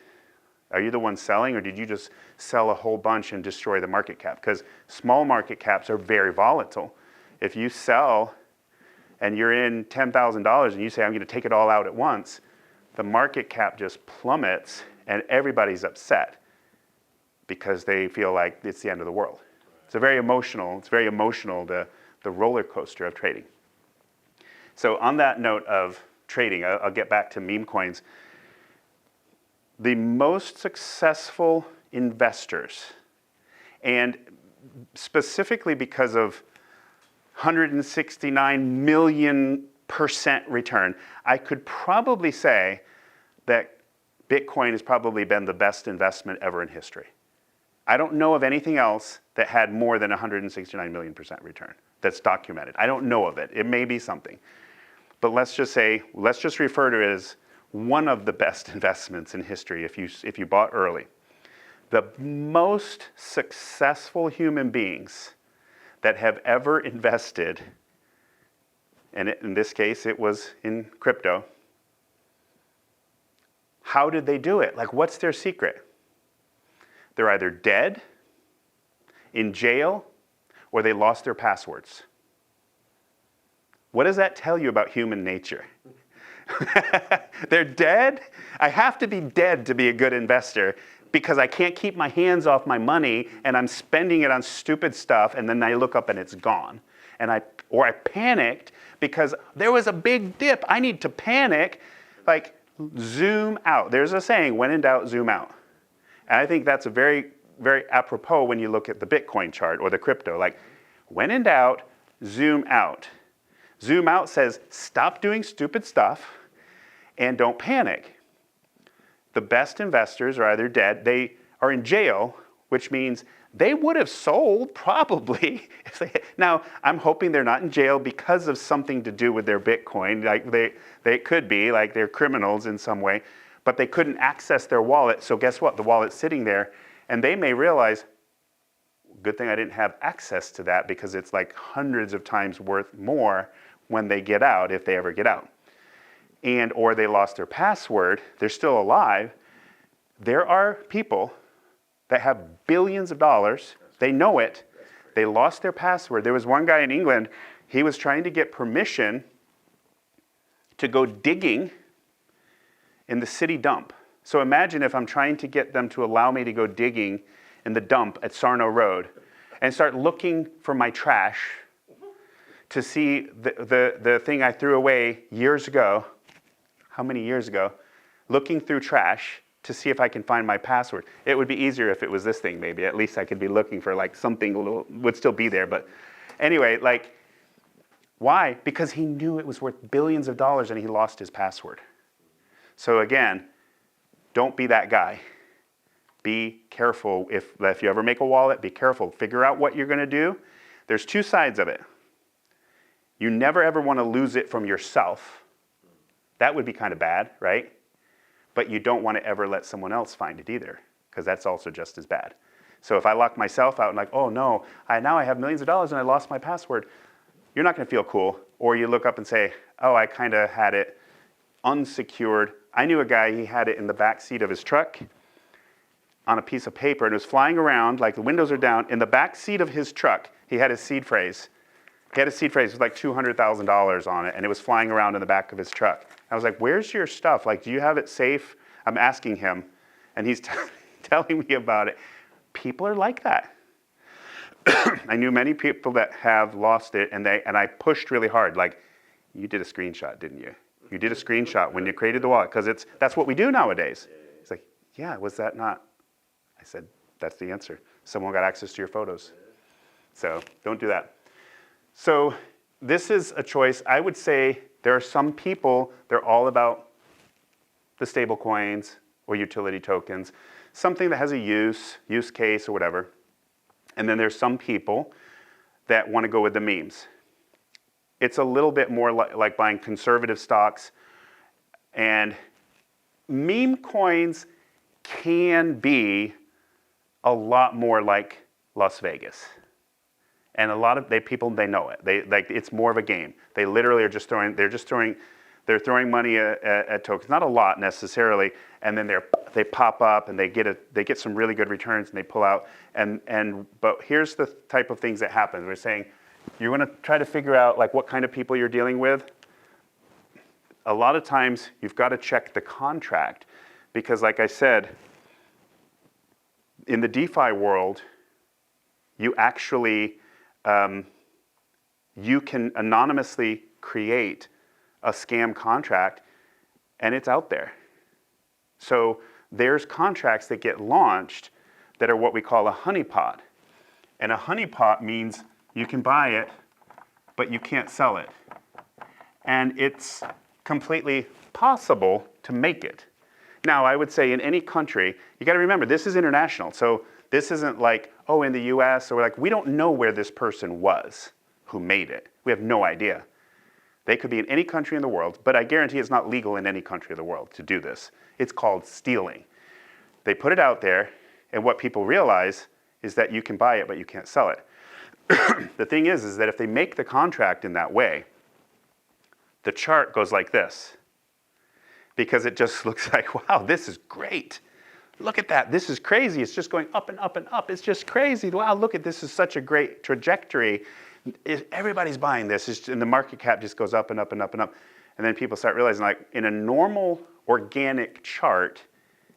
Are you the one selling, or did you just sell a whole bunch and destroy the market cap? Because small market caps are very volatile. If you sell and you're in $10,000 and you say, I'm going to take it all out at once, the market cap just plummets and everybody's upset because they feel like it's the end of the world. It's very emotional, the roller coaster of trading. So on that note of trading, I'll get back to meme coins. The most successful investors, and specifically because of 169 million% return, I could probably say that Bitcoin has probably been the best investment ever in history. I don't know of anything else that had more than 169 million% return that's documented. I don't know of it. It may be something. But let's just refer to it as one of the best investments in history if you bought early. The most successful human beings that have ever invested, and in this case it was in crypto, how did they do it? Like, what's their secret? They're either dead, in jail, or they lost their passwords. What does that tell you about human nature? They're dead? I have to be dead to be a good investor because I can't keep my hands off my money and I'm spending it on stupid stuff, and then I look up and it's gone. Or I panicked because there was a big dip. I need to panic. Like, zoom out. There's a saying, when in doubt, zoom out. And I think that's a very, very apropos when you look at the Bitcoin chart or the crypto. Like, when in doubt, zoom out. Zoom out says, stop doing stupid stuff and don't panic. The best investors are either dead, they are in jail, which means they would have sold probably. Now, I'm hoping they're not in jail because of something to do with their Bitcoin. Like they could be, like they're criminals in some way, but they couldn't access their wallet. So guess what? The wallet's sitting there, and they may realize, good thing I didn't have access to that because it's like hundreds of times worth more when they get out, if they ever get out. Or they lost their password, they're still alive. There are people that have billions of dollars, they know it, they lost their password. There was one guy in England, he was trying to get permission to go digging in the city dump. So imagine if I'm trying to get them to allow me to go digging in the dump at Sarno Road and start looking for my trash to see the thing I threw away years ago. How many years ago? Looking through trash to see if I can find my password. It would be easier if it was this thing, maybe. At least I could be looking for like something a little, would still be there. But anyway, like, why? Because he knew it was worth billions of dollars and he lost his password. So again, don't be that guy. Be careful. If you ever make a wallet, be careful. Figure out what you're going to do. There's two sides of it. You never ever want to lose it from yourself. That would be kind of bad, right? But you don't want to ever let someone else find it either, because that's also just as bad. So if I lock myself out and like, oh no, now I have millions of dollars and I lost my password, you're not going to feel cool. Or you look up and say, oh, I kind of had it unsecured. I knew a guy, he had it in the back seat of his truck on a piece of paper, and it was flying around, like the windows are down. In the back seat of his truck, he had his seed phrase. He had a seed phrase with like $200,000 on it, and it was flying around in the back of his truck. I was like, where's your stuff? Like, do you have it safe? I'm asking him, and he's telling me about it. People are like that. I knew many people that have lost it, and I pushed really hard. Like, you did a screenshot, didn't you? You did a screenshot when you created the wallet, because that's what we do nowadays. He's like, yeah, was that not? I said, that's the answer. Someone got access to your photos. So don't do that. So this is a choice. I would say there are some people, they're all about the stable coins or utility tokens, something that has a use case or whatever. And then there's some people that want to go with the memes. It's a little bit more like buying conservative stocks. And meme coins can be a lot more like Las Vegas. And a lot of people, they know it. It's more of a game. They literally are just throwing They're throwing money at tokens, not a lot necessarily, and then they pop up and they get some really good returns and they pull out. But here's the type of things that happen. We're saying you want to try to figure out like what kind of people you're dealing with. A lot of times you've got to check the contract because, like I said, in the DeFi world, you actually you can anonymously create a scam contract, and it's out there. So there's contracts that get launched that are what we call a honeypot. And a honeypot means you can buy it, but you can't sell it. And it's completely possible to make it. Now, I would say in any country, you got to remember, this is international. So this isn't like, oh, in the US, or like, we don't know where this person was who made it. We have no idea. They could be in any country in the world, but I guarantee it's not legal in any country of the world to do this. It's called stealing. They put it out there, and what people realize is that you can buy it, but you can't sell it. The thing is that if they make the contract in that way, the chart goes like this. Because it just looks like, wow, this is great. Look at that, this is crazy. It's just going up and up and up. It's just crazy. Wow, look at this is such a great trajectory. Everybody's buying this, and the market cap just goes up and up and up and up. And then people start realizing, like, in a normal organic chart,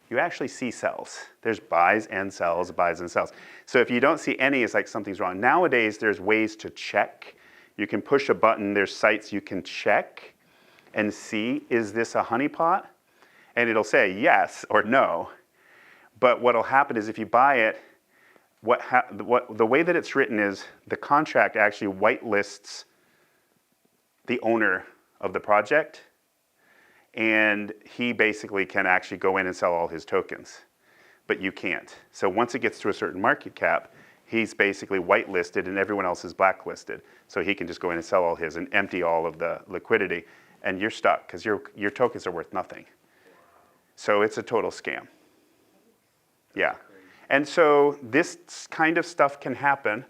you actually see sells. There's buys and sells, buys and sells. So if you don't see any, it's like something's wrong. Nowadays, there's ways to check. You can push a button. There's sites you can check and see, is this a honeypot? And it'll say yes or no. But what'll happen is if you buy it, the way that it's written is the contract actually whitelists the owner of the project, and he basically can actually go in and sell all his tokens, but you can't. So once it gets to a certain market cap, he's basically whitelisted and everyone else is blacklisted. So he can just go in and sell all his and empty all of the liquidity, and you're stuck because your tokens are worth nothing. So it's a total scam. Yeah. And so this kind of stuff can happen,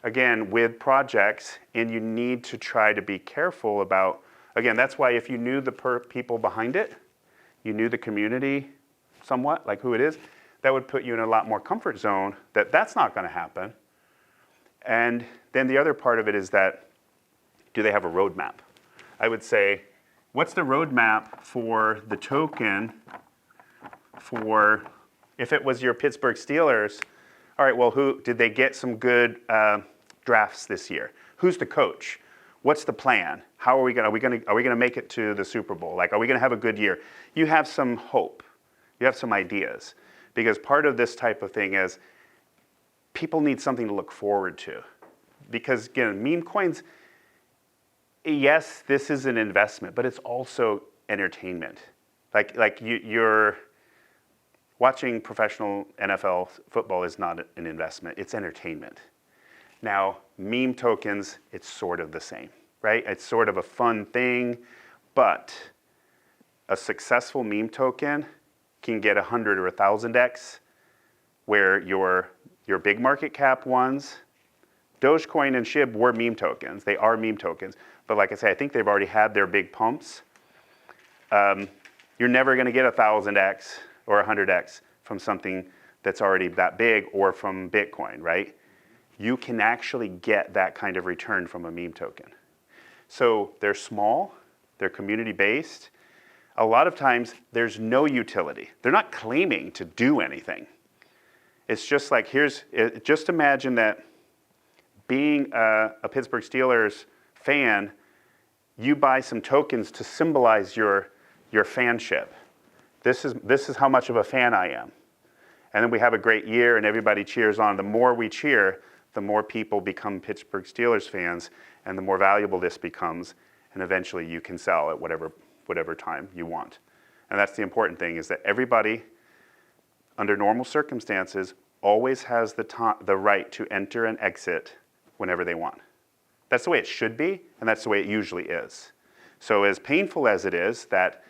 again, with projects, and you need to try to be careful about, again, that's why if you knew the people behind it, you knew the community somewhat, like who it is, that would put you in a lot more comfort zone that that's not going to happen. And then the other part of it is that, do they have a roadmap? I would say, what's the roadmap for the token for, if it was your Pittsburgh Steelers, all right, well, did they get some good drafts this year? Who's the coach? What's the plan? How are we gonna make it to the Super Bowl? Like, are we gonna have a good year? You have some hope. You have some ideas. Because part of this type of thing is people need something to look forward to. Because again, meme coins, yes, this is an investment, but it's also entertainment. Like you're watching professional NFL football is not an investment, it's entertainment. Now, meme tokens, it's sort of the same, right? It's sort of a fun thing, but a successful meme token can get 100 or 1,000x, where your big market cap ones, Dogecoin and SHIB were meme tokens. They are meme tokens. But like I say, I think they've already had their big pumps. You're never going to get 1,000x or 100x from something that's already that big or from Bitcoin, right? You can actually get that kind of return from a meme token. So they're small, they're community-based. A lot of times, there's no utility. They're not claiming to do anything. It's just like, just imagine that being a Pittsburgh Steelers fan, you buy some tokens to symbolize your fanship. This is how much of a fan I am. And then we have a great year and everybody cheers on. The more we cheer, the more people become Pittsburgh Steelers fans, and the more valuable this becomes, and eventually you can sell at whatever time you want. And that's the important thing, is that everybody, under normal circumstances, always has the right to enter and exit whenever they want. That's the way it should be, and that's the way it usually is. So as painful as it is that,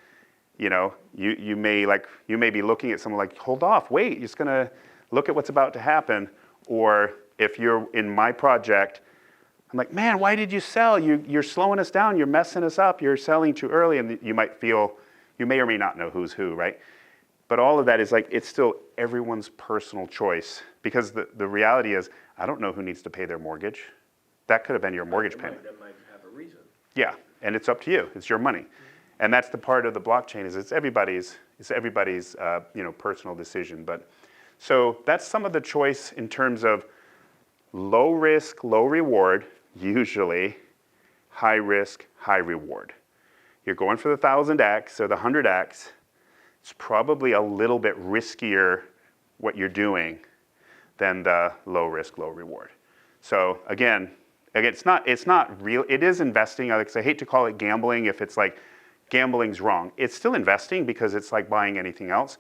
you may be looking at someone like, hold off, wait, you're just gonna look at what's about to happen. Or if you're in my project, I'm like, man, why did you sell? You're slowing us down. You're messing us up. You're selling too early. And you might feel, you may or may not know who's who, right? But all of that is like, it's still everyone's personal choice. Because the reality is, I don't know who needs to pay their mortgage. That could have been your mortgage payment. That might have a reason. Yeah, and it's up to you. It's your money. And that's the part of the blockchain is it's everybody's personal decision. But so that's some of the choice in terms of low risk, low reward, usually high risk, high reward. You're going for the 1000x or the 100x. It's probably a little bit riskier what you're doing than the low risk, low reward. So again, it's not real. It is investing. I hate to call it gambling if it's like gambling's wrong. It's still investing because it's like buying anything else,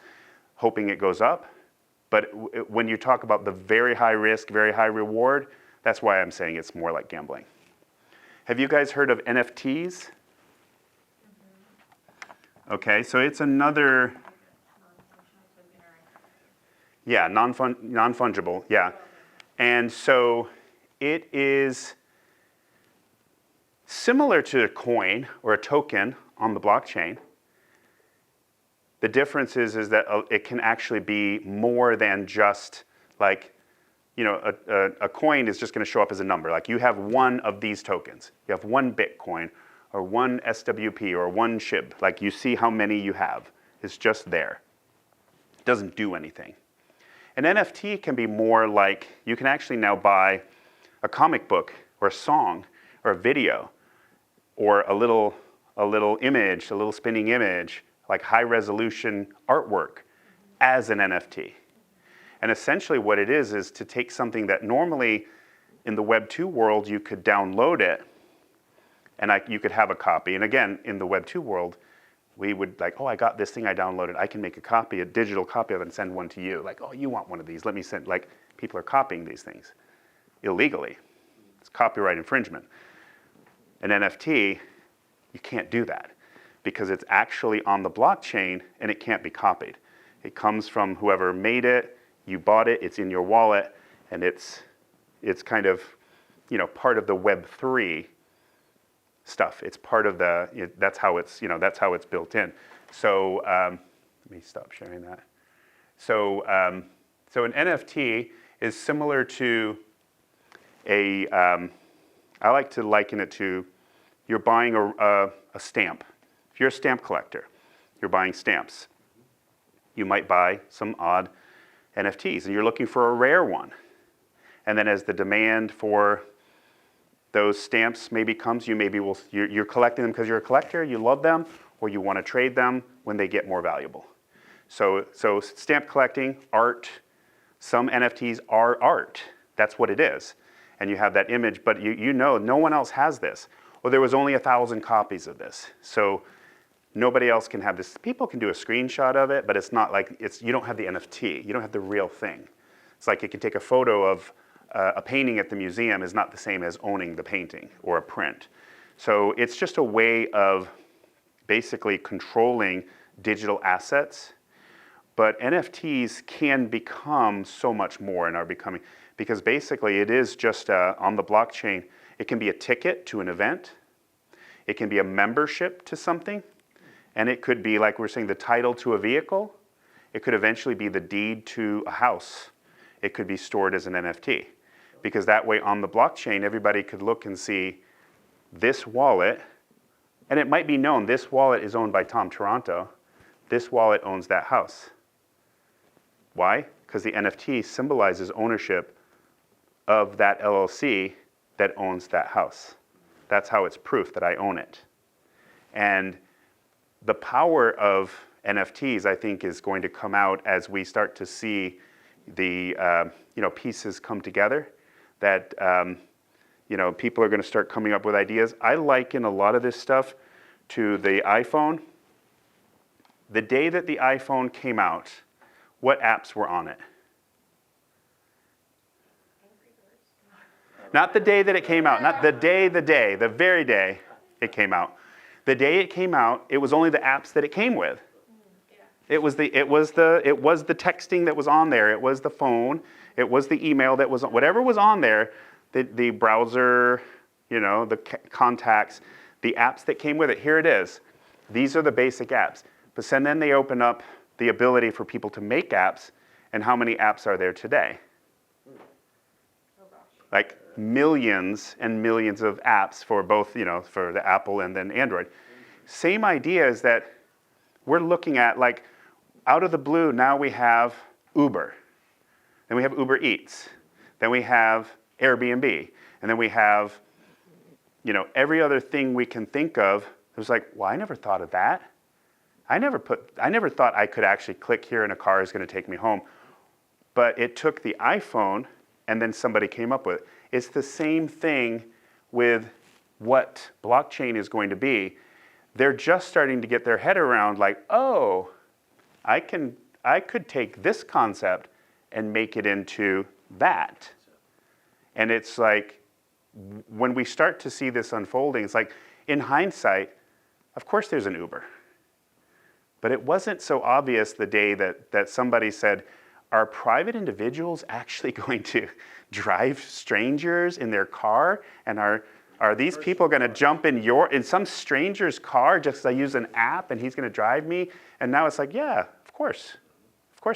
hoping it goes up. But when you talk about the very high risk, very high reward, that's why I'm saying it's more like gambling. Have you guys heard of NFTs? Okay, so it's another, yeah, non-fungible, yeah. And so it is similar to a coin or a token on the blockchain. The difference is that it can actually be more than just like, a coin is just going to show up as a number. Like you have one of these tokens. You have one Bitcoin or one SWP or one SHIB. Like you see how many you have. It's just there. It doesn't do anything. An NFT can be more like you can actually now buy a comic book or a song or a video or a little image, a little spinning image, like high resolution artwork as an NFT. And essentially what it is to take something that normally in the Web 2 world you could download it and you could have a copy. And again, in the Web 2 world, we would like, oh, I got this thing I downloaded. I can make a digital copy of it and send one to you. Like, oh, you want one of these. Let me send, like, people are copying these things illegally. It's copyright infringement. An NFT, you can't do that because it's actually on the blockchain and it can't be copied. It comes from whoever made it, you bought it, it's in your wallet, and it's kind of, part of the Web3 stuff. It's part of that's how it's built in. So let me stop sharing that. So an NFT is similar to I like to liken it to you're buying a stamp. If you're a stamp collector, you're buying stamps. You might buy some odd NFTs, and you're looking for a rare one. And then as the demand for those stamps maybe comes, you're collecting them because you're a collector, you love them, or you want to trade them when they get more valuable. So stamp collecting, art, some NFTs are art. That's what it is. And you have that image, but no one else has this. Well, there was only 1,000 copies of this. So nobody else can have this. People can do a screenshot of it, but it's not like, you don't have the NFT. You don't have the real thing. It's like you can take a photo of a painting at the museum is not the same as owning the painting or a print. So it's just a way of basically controlling digital assets. But NFTs can become so much more and are becoming, because basically it is just on the blockchain, it can be a ticket to an event. It can be a membership to something. And it could be, like we're saying, the title to a vehicle. It could eventually be the deed to a house. It could be stored as an NFT. Because that way on the blockchain, everybody could look and see this wallet, and it might be known this wallet is owned by Tom Taranto. This wallet owns that house. Why? Because the NFT symbolizes ownership of that LLC that owns that house. That's how it's proof that I own it. And the power of NFTs, I think, is going to come out as we start to see the pieces come together. That people are going to start coming up with ideas. I liken a lot of this stuff to the iPhone. The day that the iPhone came out, what apps were on it? Not the day that it came out, not the very day it came out. The day it came out, it was only the apps that it came with. It was the texting that was on there. It was the phone. It was the email that was, whatever was on there, the browser, the contacts, the apps that came with it. Here it is. These are the basic apps. But then they open up the ability for people to make apps, and how many apps are there today? Like millions and millions of apps for both, for the Apple and then Android. Same idea is that we're looking at, like, out of the blue, now we have Uber. Then we have Uber Eats. Then we have Airbnb. And then we have, every other thing we can think of. It was like, well, I never thought of that. I never thought I could actually click here and a car is going to take me home. But it took the iPhone, and then somebody came up with it. It's the same thing with what blockchain is going to be. They're just starting to get their head around, like, oh, I could take this concept and make it into that. And it's like, when we start to see this unfolding, it's like, in hindsight, of course there's an Uber. But it wasn't so obvious the day that somebody said, are private individuals actually going to drive strangers in their car? And are these people going to jump in some stranger's car just to use an app and he's going to drive me? And now it's like, yeah, of course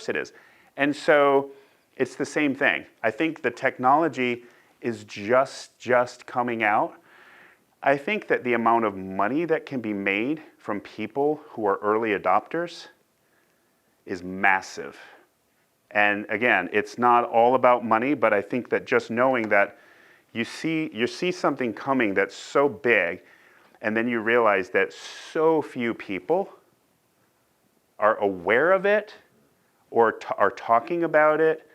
it is. And so it's the same thing. I think the technology is just coming out. I think that the amount of money that can be made from people who are early adopters is massive. And again, it's not all about money, but I think that just knowing that you see something coming that's so big, and then you realize that so few people are aware of it or are talking about it,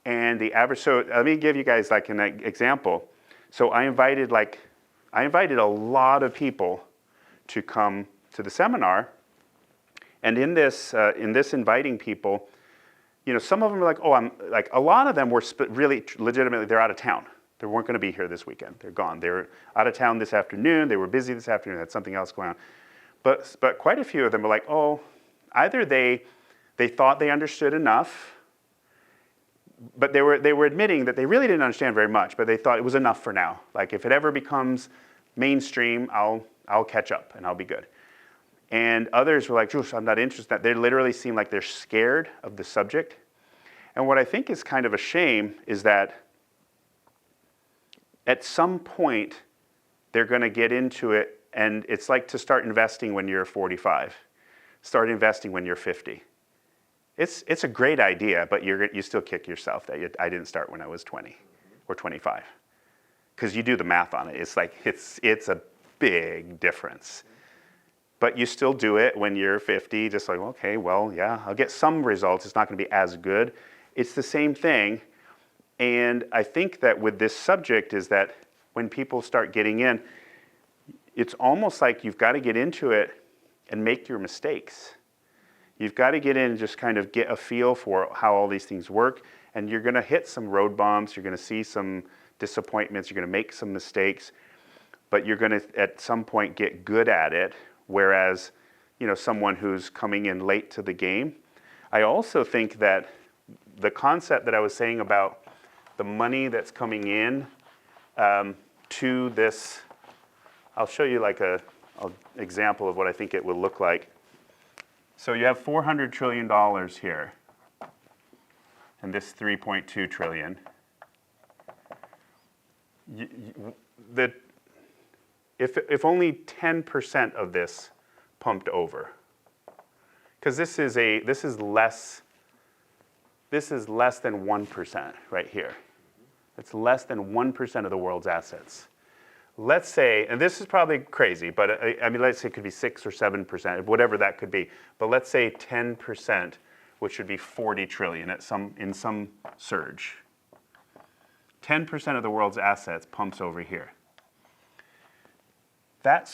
and the average. So let me give you guys like an example. So I invited a lot of people to come to the seminar, and in this inviting people, some of them are like, oh, a lot of them were really legitimately, they're out of town. They weren't going to be here this weekend. They're gone. They were out of town this afternoon. They were busy this afternoon. Had something else going on. But quite a few of them were like, oh, either they thought they understood enough, but they were admitting that they really didn't understand very much, but they thought it was enough for now. Like, if it ever becomes mainstream, I'll catch up and I'll be good. And others were like, Josh, I'm not interested. They literally seem like they're scared of the subject. And what I think is kind of a shame is that at some point, they're going to get into it, and it's like to start investing when you're 45. Start investing when you're 50. It's a great idea, but you still kick yourself that I didn't start when I was 20 or 25. Because you do the math on it. It's like, it's a big difference. But you still do it when you're 50, just like, okay, well, yeah, I'll get some results. It's not going to be as good. It's the same thing. And I think that with this subject is that when people start getting in, it's almost like you've got to get into it and make your mistakes. You've got to get in and just kind of get a feel for how all these things work. And you're going to hit some road bumps. You're going to see some disappointments. You're going to make some mistakes. But you're going to, at some point, get good at it. Whereas, someone who's coming in late to the game. I also think that the concept that I was saying about the money that's coming in to this, I'll show you like an example of what I think it will look like. So you have $400 trillion here, and this $3.2 trillion. If only 10% of this pumped over, because this is less than 1% right here. It's less than 1% of the world's assets. Let's say, and this is probably crazy, but let's say it could be 6 or 7%, whatever that could be. But let's say 10%, which would be 40 trillion in some surge. 10% of the world's assets pumps over here. That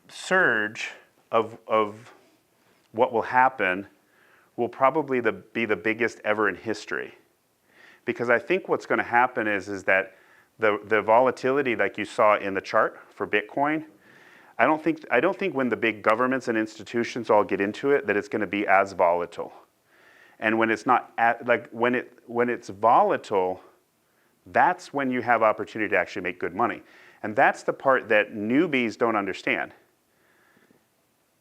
surge of what will happen will probably be the biggest ever in history. Because I think what's going to happen is that the volatility like you saw in the chart for Bitcoin, I don't think when the big governments and institutions all get into it that it's going to be as volatile. And when it's not when it's volatile, That's when you have opportunity to actually make good money. And that's the part that newbies don't understand.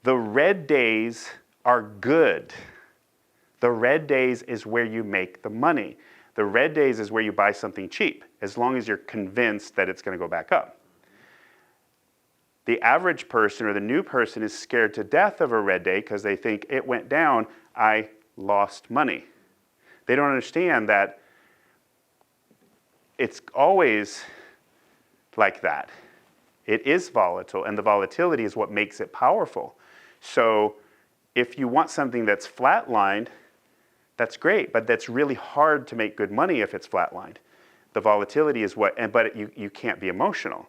The red days are good. The red days is where you make the money. The red days is where you buy something cheap, as long as you're convinced that it's going to go back up. The average person or the new person is scared to death of a red day because they think it went down, I lost money. They don't understand that it's always like that. It is volatile, and the volatility is what makes it powerful. So if you want something that's flatlined, that's great, but that's really hard to make good money if it's flatlined. The volatility is but you can't be emotional.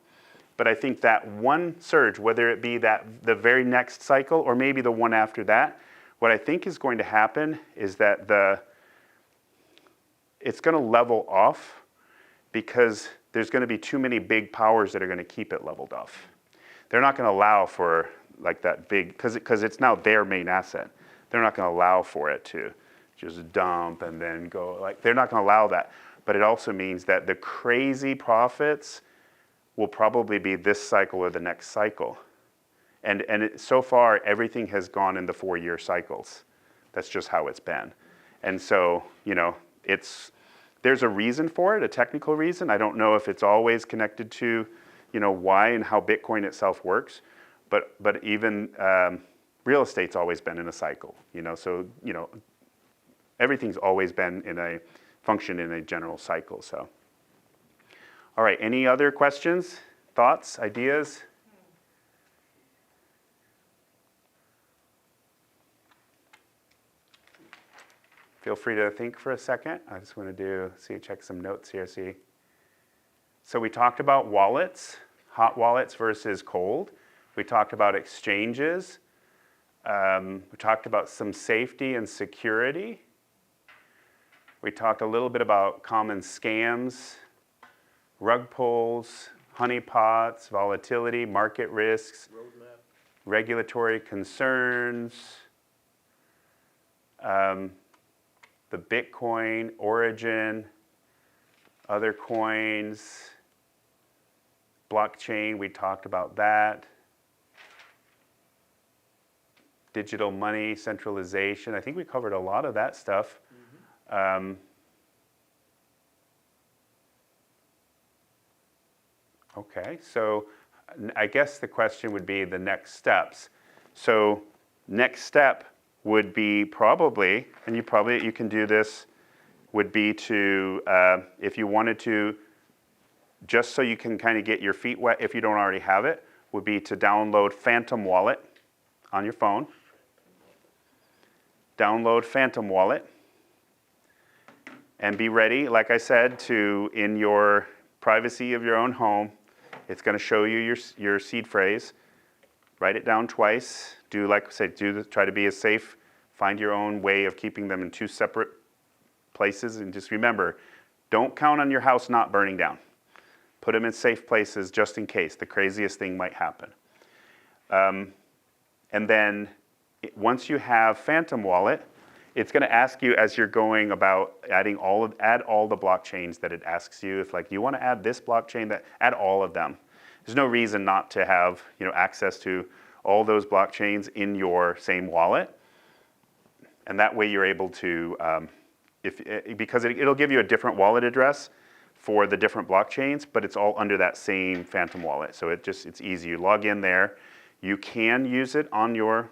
But I think that one surge, whether it be the very next cycle or maybe the one after that, what I think is going to happen is that it's going to level off because there's going to be too many big powers that are going to keep it leveled off. They're not going to allow for like that big, because it's now their main asset. They're not going to allow for it to just dump and then go, like, they're not going to allow that. But it also means that the crazy profits will probably be this cycle or the next cycle. And so far, everything has gone in the 4-year cycles. That's just how it's been. And so, there's a reason for it, a technical reason. I don't know if it's always connected to, why and how Bitcoin itself works. But even real estate's always been in a cycle, So, everything's always been function in a general cycle, so. All right, any other questions, thoughts, ideas? Feel free to think for a second. I just want to check some notes here, see. So we talked about wallets, hot wallets versus cold. We talked about exchanges. We talked about some safety and security. We talked a little bit about common scams, rug pulls, honeypots, volatility, market risks, roadmap, regulatory concerns, the Bitcoin origin, other coins, blockchain, we talked about that. Digital money, centralization, I think we covered a lot of that stuff. Okay, so I guess the question would be the next steps. So next step would be probably, and you can do this, would be to, if you wanted to, just so you can kind of get your feet wet if you don't already have it, would be to download Phantom Wallet on your phone. Download Phantom Wallet. And be ready, like I said, in your privacy of your own home, it's going to show you your seed phrase. Write it down twice. Try to be as safe. Find your own way of keeping them in 2 separate places. And just remember, don't count on your house not burning down. Put them in safe places just in case. The craziest thing might happen. And then once you have Phantom Wallet, it's going to ask you as you're going about add all the blockchains that it asks you. If you want to add this blockchain, add all of them. There's no reason not to have access to all those blockchains in your same wallet, and that way you're able to, because it'll give you a different wallet address for the different blockchains, but it's all under that same Phantom Wallet. So it's easy. You log in there. You can use it on your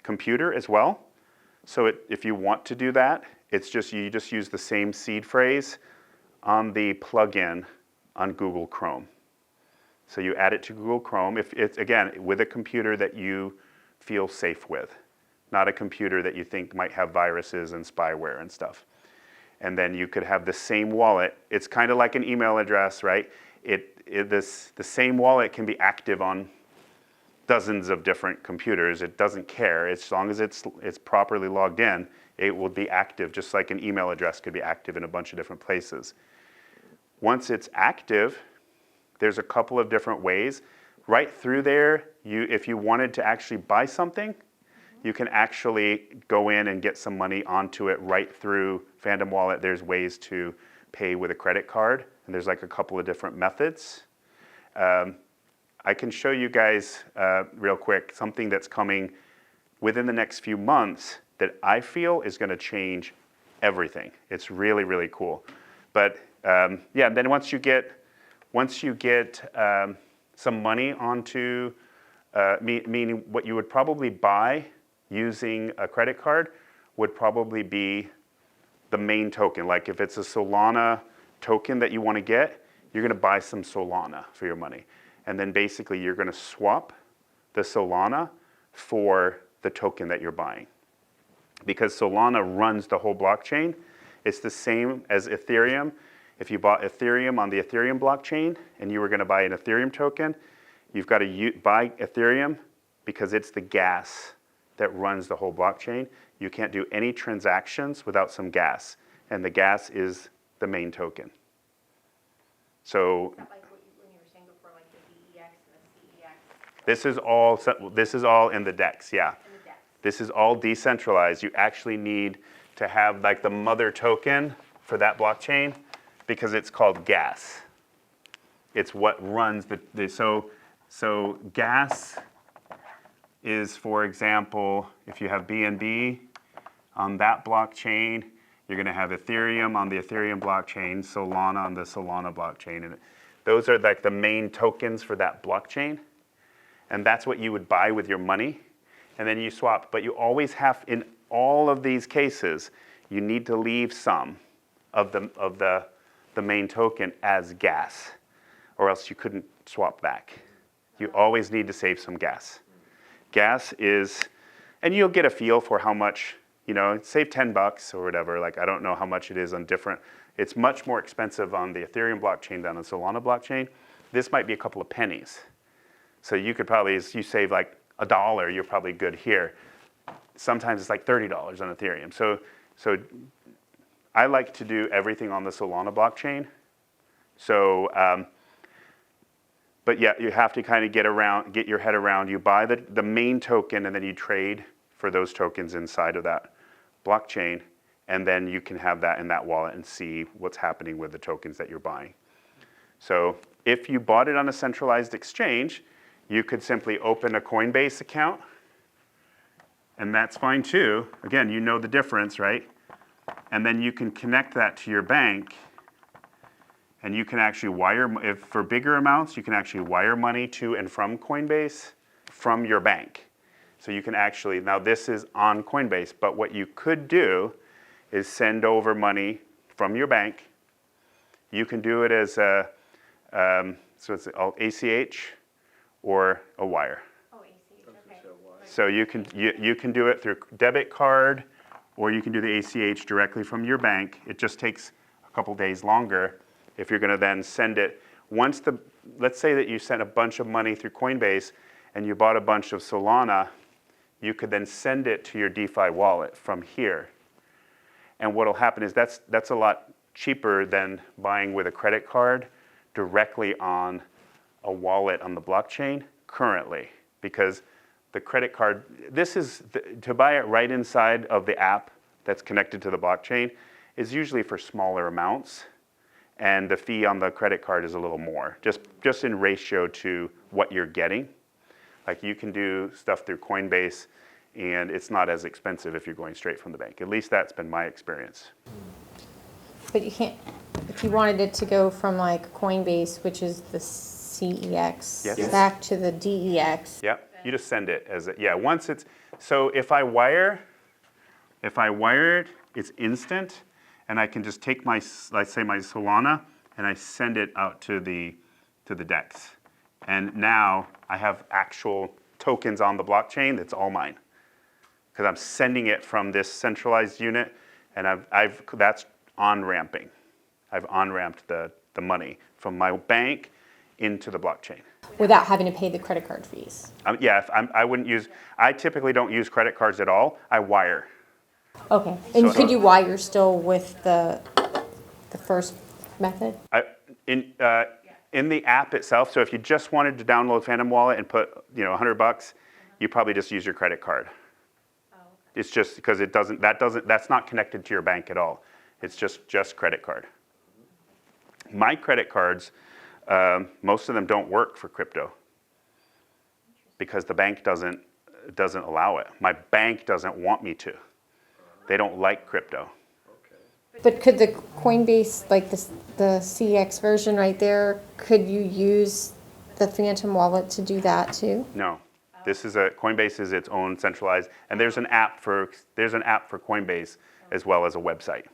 computer as well. So if you want to do that, you just use the same seed phrase on the plugin on Google Chrome. So you add it to Google Chrome, if it's, again, with a computer that you feel safe with, not a computer that you think might have viruses and spyware and stuff. And then you could have the same wallet. It's kind of like an email address, right? The same wallet can be active on dozens of different computers. It doesn't care. As long as it's properly logged in, it will be active, just like an email address could be active in a bunch of different places. Once it's active, there's a couple of different ways. Right through there, if you wanted to actually buy something, you can actually go in and get some money onto it right through Phantom Wallet. There's ways to pay with a credit card and there's like a couple of different methods. I can show you guys real quick something that's coming within the next few months that I feel is going to change everything. It's really, really cool. But yeah, then once you get some money onto, meaning what you would probably buy using a credit card would probably be the main token. Like if it's a Solana token that you want to get, you're going to buy some Solana for your money. And then basically you're going to swap the Solana for the token that you're buying. Because Solana runs the whole blockchain. It's the same as Ethereum. If you bought Ethereum on the Ethereum blockchain and you were going to buy an Ethereum token, you've got to buy Ethereum because it's the gas that runs the whole blockchain. You can't do any transactions without some gas, and the gas is the main token. So Is that like what you, when you were saying before, like the DEX and the CEX? this is all in the DEX, yeah. And the DEX. This is all decentralized. You actually need to have like the mother token for that blockchain because it's called gas. It's what runs so gas is, for example, if you have BNB on that blockchain, you're going to have Ethereum on the Ethereum blockchain, Solana on the Solana blockchain. And those are like the main tokens for that blockchain. And that's what you would buy with your money. And then you swap. But you always have, in all of these cases, you need to leave some of the main token as gas, or else you couldn't swap back. You always need to save some gas. Gas is, and you'll get a feel for how much, save $10 or whatever. Like, I don't know how much it is on different, it's much more expensive on the Ethereum blockchain than on the Solana blockchain. This might be a couple of pennies. So you could probably, if you save like $1, you're probably good here. Sometimes it's like $30 on Ethereum. So I like to do everything on the Solana blockchain. So, but yeah, you have to kind of get your head around. You buy the main token and then you trade for those tokens inside of that blockchain. And then you can have that in that wallet and see what's happening with the tokens that you're buying. So if you bought it on a centralized exchange, you could simply open a Coinbase account. And that's fine too. Again, you know the difference, right? And then you can connect that to your bank. And you can actually wire, if for bigger amounts, you can actually wire money to and from Coinbase from your bank. So you can actually, now this is on Coinbase, but what you could do is send over money from your bank. You can do it as so it's ACH or a wire. Oh, ACH, okay. So you can do it through debit card, or you can do the ACH directly from your bank. It just takes a couple days longer. If you're going to then send it, let's say that you sent a bunch of money through Coinbase and you bought a bunch of Solana, you could then send it to your DeFi wallet from here. And what will happen is that's a lot cheaper than buying with a credit card directly on a wallet on the blockchain currently, because the credit card, to buy it right inside of the app that's connected to the blockchain is usually for smaller amounts. And the fee on the credit card is a little more, just in ratio to what you're getting. Like you can do stuff through Coinbase, and it's not as expensive if you're going straight from the bank. At least that's been my experience. But you can't, if you wanted it to go from like Coinbase, which is the CEX, Yes. back to the DEX. Yeah, you just send it as once it's, so if I wire it, it's instant. And I can just take let's say my Solana, and I send it out to the DEX. And now I have actual tokens on the blockchain that's all mine. Because I'm sending it from this centralized unit, and that's on-ramping. I've on-ramped the money from my bank into the blockchain. Without having to pay the credit card fees. I typically don't use credit cards at all. I wire. Okay, and So- could you wire still with the first method? In the app itself, so if you just wanted to download Phantom Wallet and put $100, you probably just use your credit card. Oh, okay. It's just because that's not connected to your bank at all. It's just credit card. My credit cards, most of them don't work for crypto because the bank doesn't allow it. My bank doesn't want me to. They don't like crypto. But could the Coinbase, like the CX version right there, could you use the Phantom wallet to do that too? No. Coinbase is its own centralized, and there's an app for Coinbase as well as a website.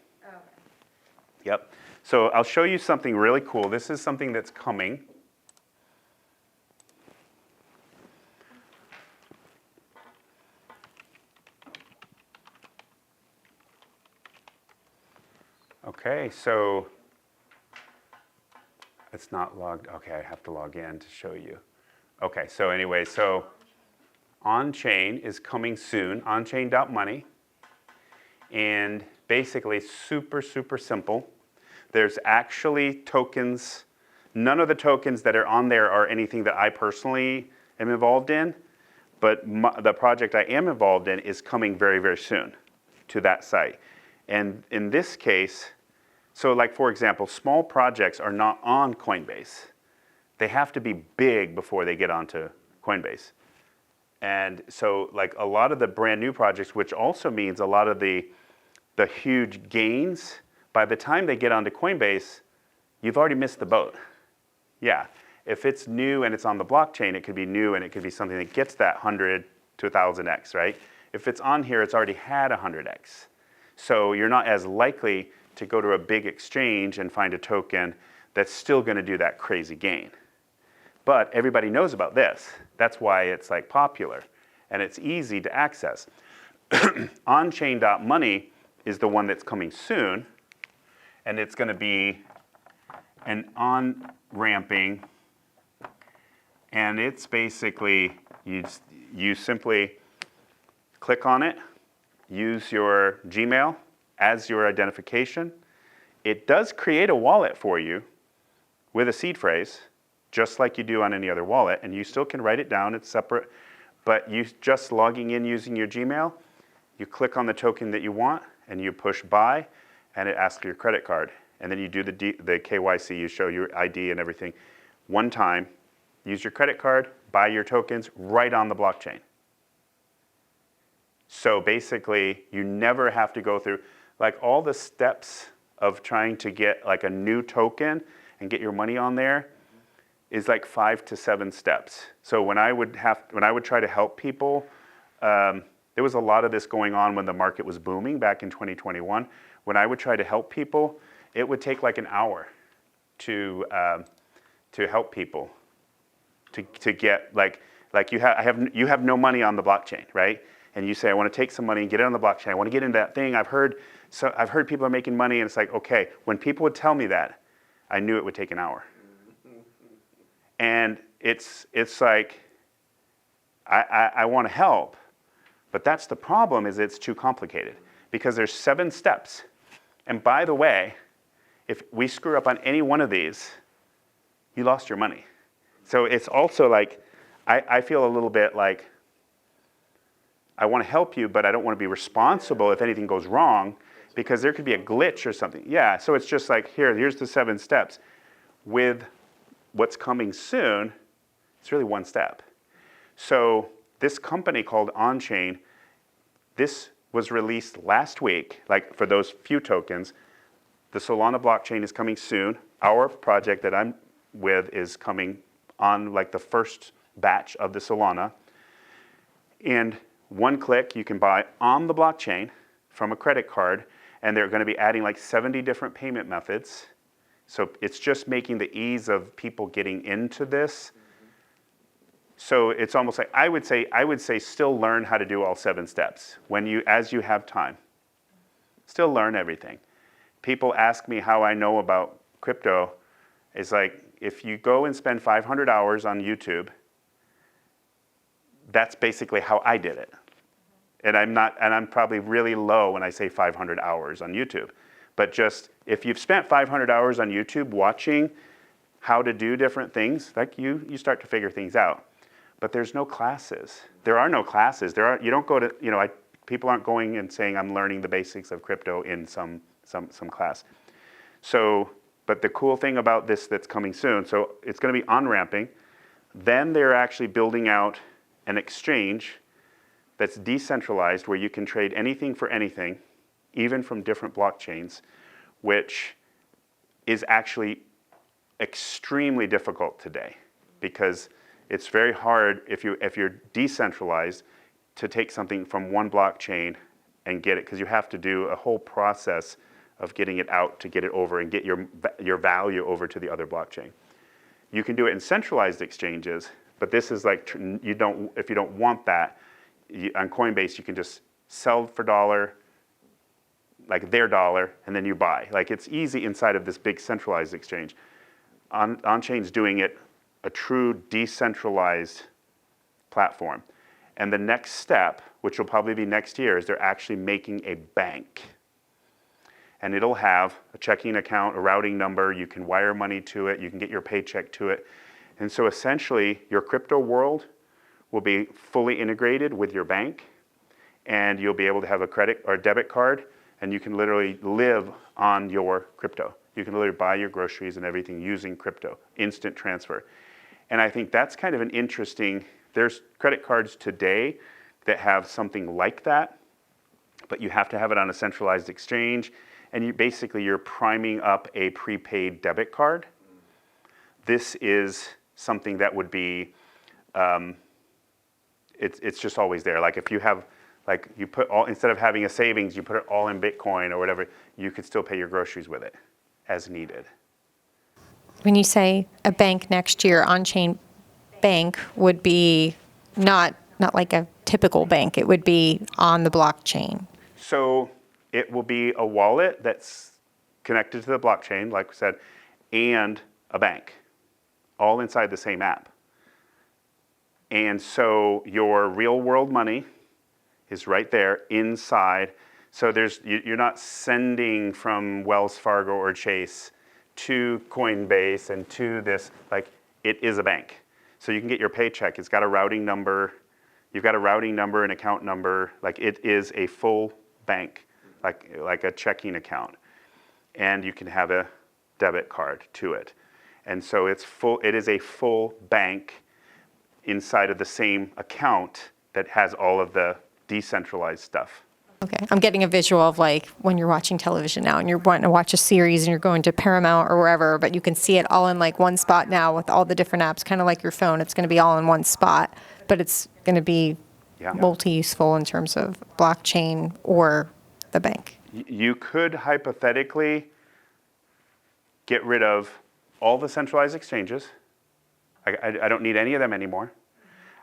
Yep. So I'll show you something really cool. This is something that's coming. Okay, so it's not logged. Okay, I have to log in to show you. Okay, so anyway, so on-chain is coming soon, onchain.money. And basically super, super simple. There's actually tokens. None of the tokens that are on there are anything that I personally am involved in, but the project I am involved in is coming very, very soon to that site. And in this case, so like for example, small projects are not on Coinbase. They have to be big before they get onto Coinbase. And so like a lot of the brand new projects, which also means a lot of the huge gains, by the time they get onto Coinbase, you've already missed the boat. Yeah, if it's new and it's on the blockchain, it could be new and it could be something that gets that 100 to 1,000x, right? If it's on here, it's already had 100x. So you're not as likely to go to a big exchange and find a token that's still gonna do that crazy gain. But everybody knows about this. That's why it's like popular and it's easy to access. Onchain.money is the one that's coming soon, and it's gonna be an on-ramping, and it's basically, you simply click on it, use your Gmail as your identification. It does create a wallet for you with a seed phrase, just like you do on any other wallet, and you still can write it down, it's separate, but you just logging in using your Gmail, you click on the token that you want, and you push buy, and it asks for your credit card. And then you do the KYC, you show your ID and everything. One time, use your credit card, buy your tokens right on the blockchain. So basically, you never have to go through, like all the steps of trying to get like a new token and get your money on there is like 5 to 7 steps. So when I would try to help people, there was a lot of this going on when the market was booming back in 2021. When I would try to help people, it would take like an hour to help people to get like you have no money on the blockchain, right? And you say, I want to take some money and get it on the blockchain. I want to get into that thing. I've heard people are making money, and it's like, okay. When people would tell me that, I knew it would take an hour. And it's like I want to help, but that's the problem, is it's too complicated because there's 7 steps. And by the way, if we screw up on any one of these, you lost your money. So it's also like, I feel a little bit like, I want to help you, but I don't want to be responsible if anything goes wrong, because there could be a glitch or something. Yeah, so it's just like, here's the 7 steps. With what's coming soon, it's really 1 step. So this company called OnChain, this was released last week, like for those few tokens. The Solana blockchain is coming soon. Our project that I'm with is coming on like the first batch of the Solana. And 1 click, you can buy on the blockchain from a credit card, and they're going to be adding like 70 different payment methods. So it's just making the ease of people getting into this. So it's almost like, I would say still learn how to do all 7 steps as you have time. Still learn everything. People ask me how I know about crypto. It's like, if you go and spend 500 hours on YouTube, that's basically how I did it. And I'm probably really low when I say 500 hours on YouTube. But just, if you've spent 500 hours on YouTube watching how to do different things, like you start to figure things out. But there's no classes. There are no classes. You don't go to, people aren't going and saying, I'm learning the basics of crypto in some class. So But the cool thing about this that's coming soon, so it's going to be on-ramping. Then they're actually building out an exchange that's decentralized where you can trade anything for anything, even from different blockchains, which is actually extremely difficult today because it's very hard if you're decentralized to take something from one blockchain and get it, because you have to do a whole process of getting it out to get it over and get your value over to the other blockchain. You can do it in centralized exchanges, but this is like if you don't want that, on Coinbase you can just sell for dollar, like their dollar, and then you buy. Like it's easy inside of this big centralized exchange. On-chain's doing it a true decentralized platform. And the next step, which will probably be next year, is they're actually making a bank. And it'll have a checking account, a routing number, you can wire money to it, you can get your paycheck to it. And so essentially, your crypto world will be fully integrated with your bank, and you'll be able to have a credit or debit card, and you can literally live on your crypto. You can literally buy your groceries and everything using crypto, instant transfer. And I think that's kind of an interesting, there's credit cards today that have something like that, but you have to have it on a centralized exchange, and you're priming up a prepaid debit card. This is something that would be, it's just always there. Like if you have, like you put all, instead of having a savings, you put it all in Bitcoin or whatever, you could still pay your groceries with it as needed. When you say a bank next year, on-chain bank would be not like a typical bank. It would be on the blockchain. So it will be a wallet that's connected to the blockchain, like we said, and a bank, all inside the same app. And so your real world money is right there inside. So you're not sending from Wells Fargo or Chase to Coinbase and to this, like it is a bank. So you can get your paycheck. It's got a routing number. You've got a routing number, an account number. Like it is a full bank, like a checking account. And you can have a debit card to it. And so it is a full bank inside of the same account that has all of the decentralized stuff. Okay, I'm getting a visual of like when you're watching television now and you're wanting to watch a series and you're going to Paramount or wherever, but you can see it all in like one spot now with all the different apps, kind of like your phone. It's going to be all in one spot, but it's going to be multi-useful in terms of blockchain or the bank. You could hypothetically get rid of all the centralized exchanges. I don't need any of them anymore.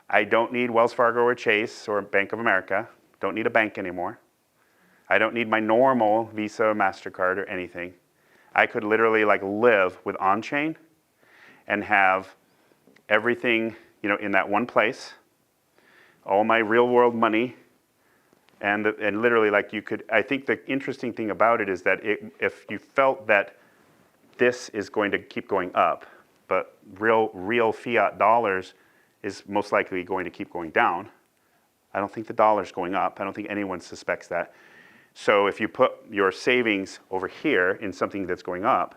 I don't need Wells Fargo or Chase or Bank of America. Don't need a bank anymore. I don't need my normal Visa or MasterCard or anything. I could literally like live with on-chain and have everything, in that one place, all my real world money, and literally like you could, I think the interesting thing about it is that if you felt that this is going to keep going up, but real fiat dollars is most likely going to keep going down. I don't think the dollar's going up. I don't think anyone suspects that. So if you put your savings over here in something that's going up,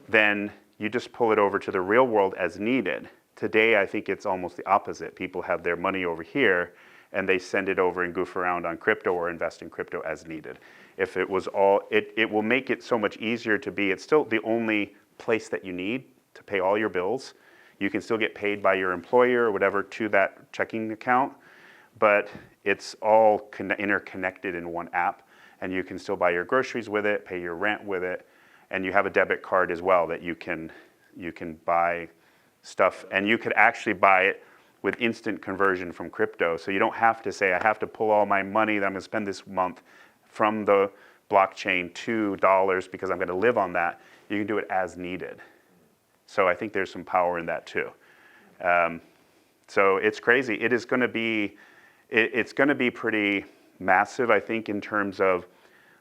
then you just pull it over to the real world as needed. Today, I think it's almost the opposite. People have their money over here and they send it over and goof around on crypto or invest in crypto as needed. If it was all, it will make it so much easier to be, it's still the only place that you need to pay all your bills. You can still get paid by your employer or whatever to that checking account, but it's all interconnected in one app, and you can still buy your groceries with it, pay your rent with it, and you have a debit card as well that you can buy stuff, and you could actually buy it with instant conversion from crypto. So you don't have to say, I have to pull all my money that I'm gonna spend this month from the blockchain to dollars because I'm gonna live on that. You can do it as needed. So I think there's some power in that too. So it's crazy. It is going to be, it's going to be pretty massive, I think, in terms of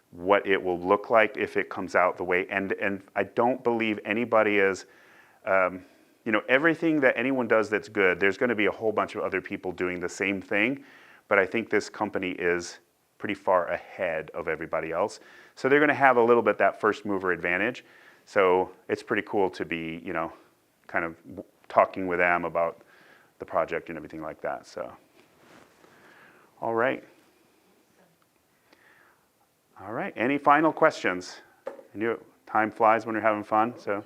what it will look like if it comes out the way. And I don't believe anybody is, everything that anyone does that's good, there's going to be a whole bunch of other people doing the same thing. But I think this company is pretty far ahead of everybody else. So they're going to have a little bit that first mover advantage. So it's pretty cool to be, kind of talking with them about the project and everything like that. So, all right. All right. Any final questions? I knew time flies when you're having fun. So,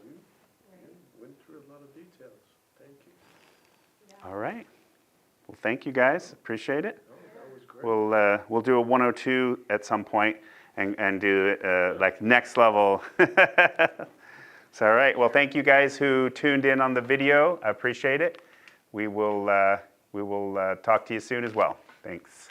Went through a lot of details. Thank you. all right. Well, thank you guys. Appreciate it. That was great. We'll do a 102 at some point and do like next level. So, all right. Well, thank you guys who tuned in on the video. I appreciate it. We will talk to you soon as well. Thanks.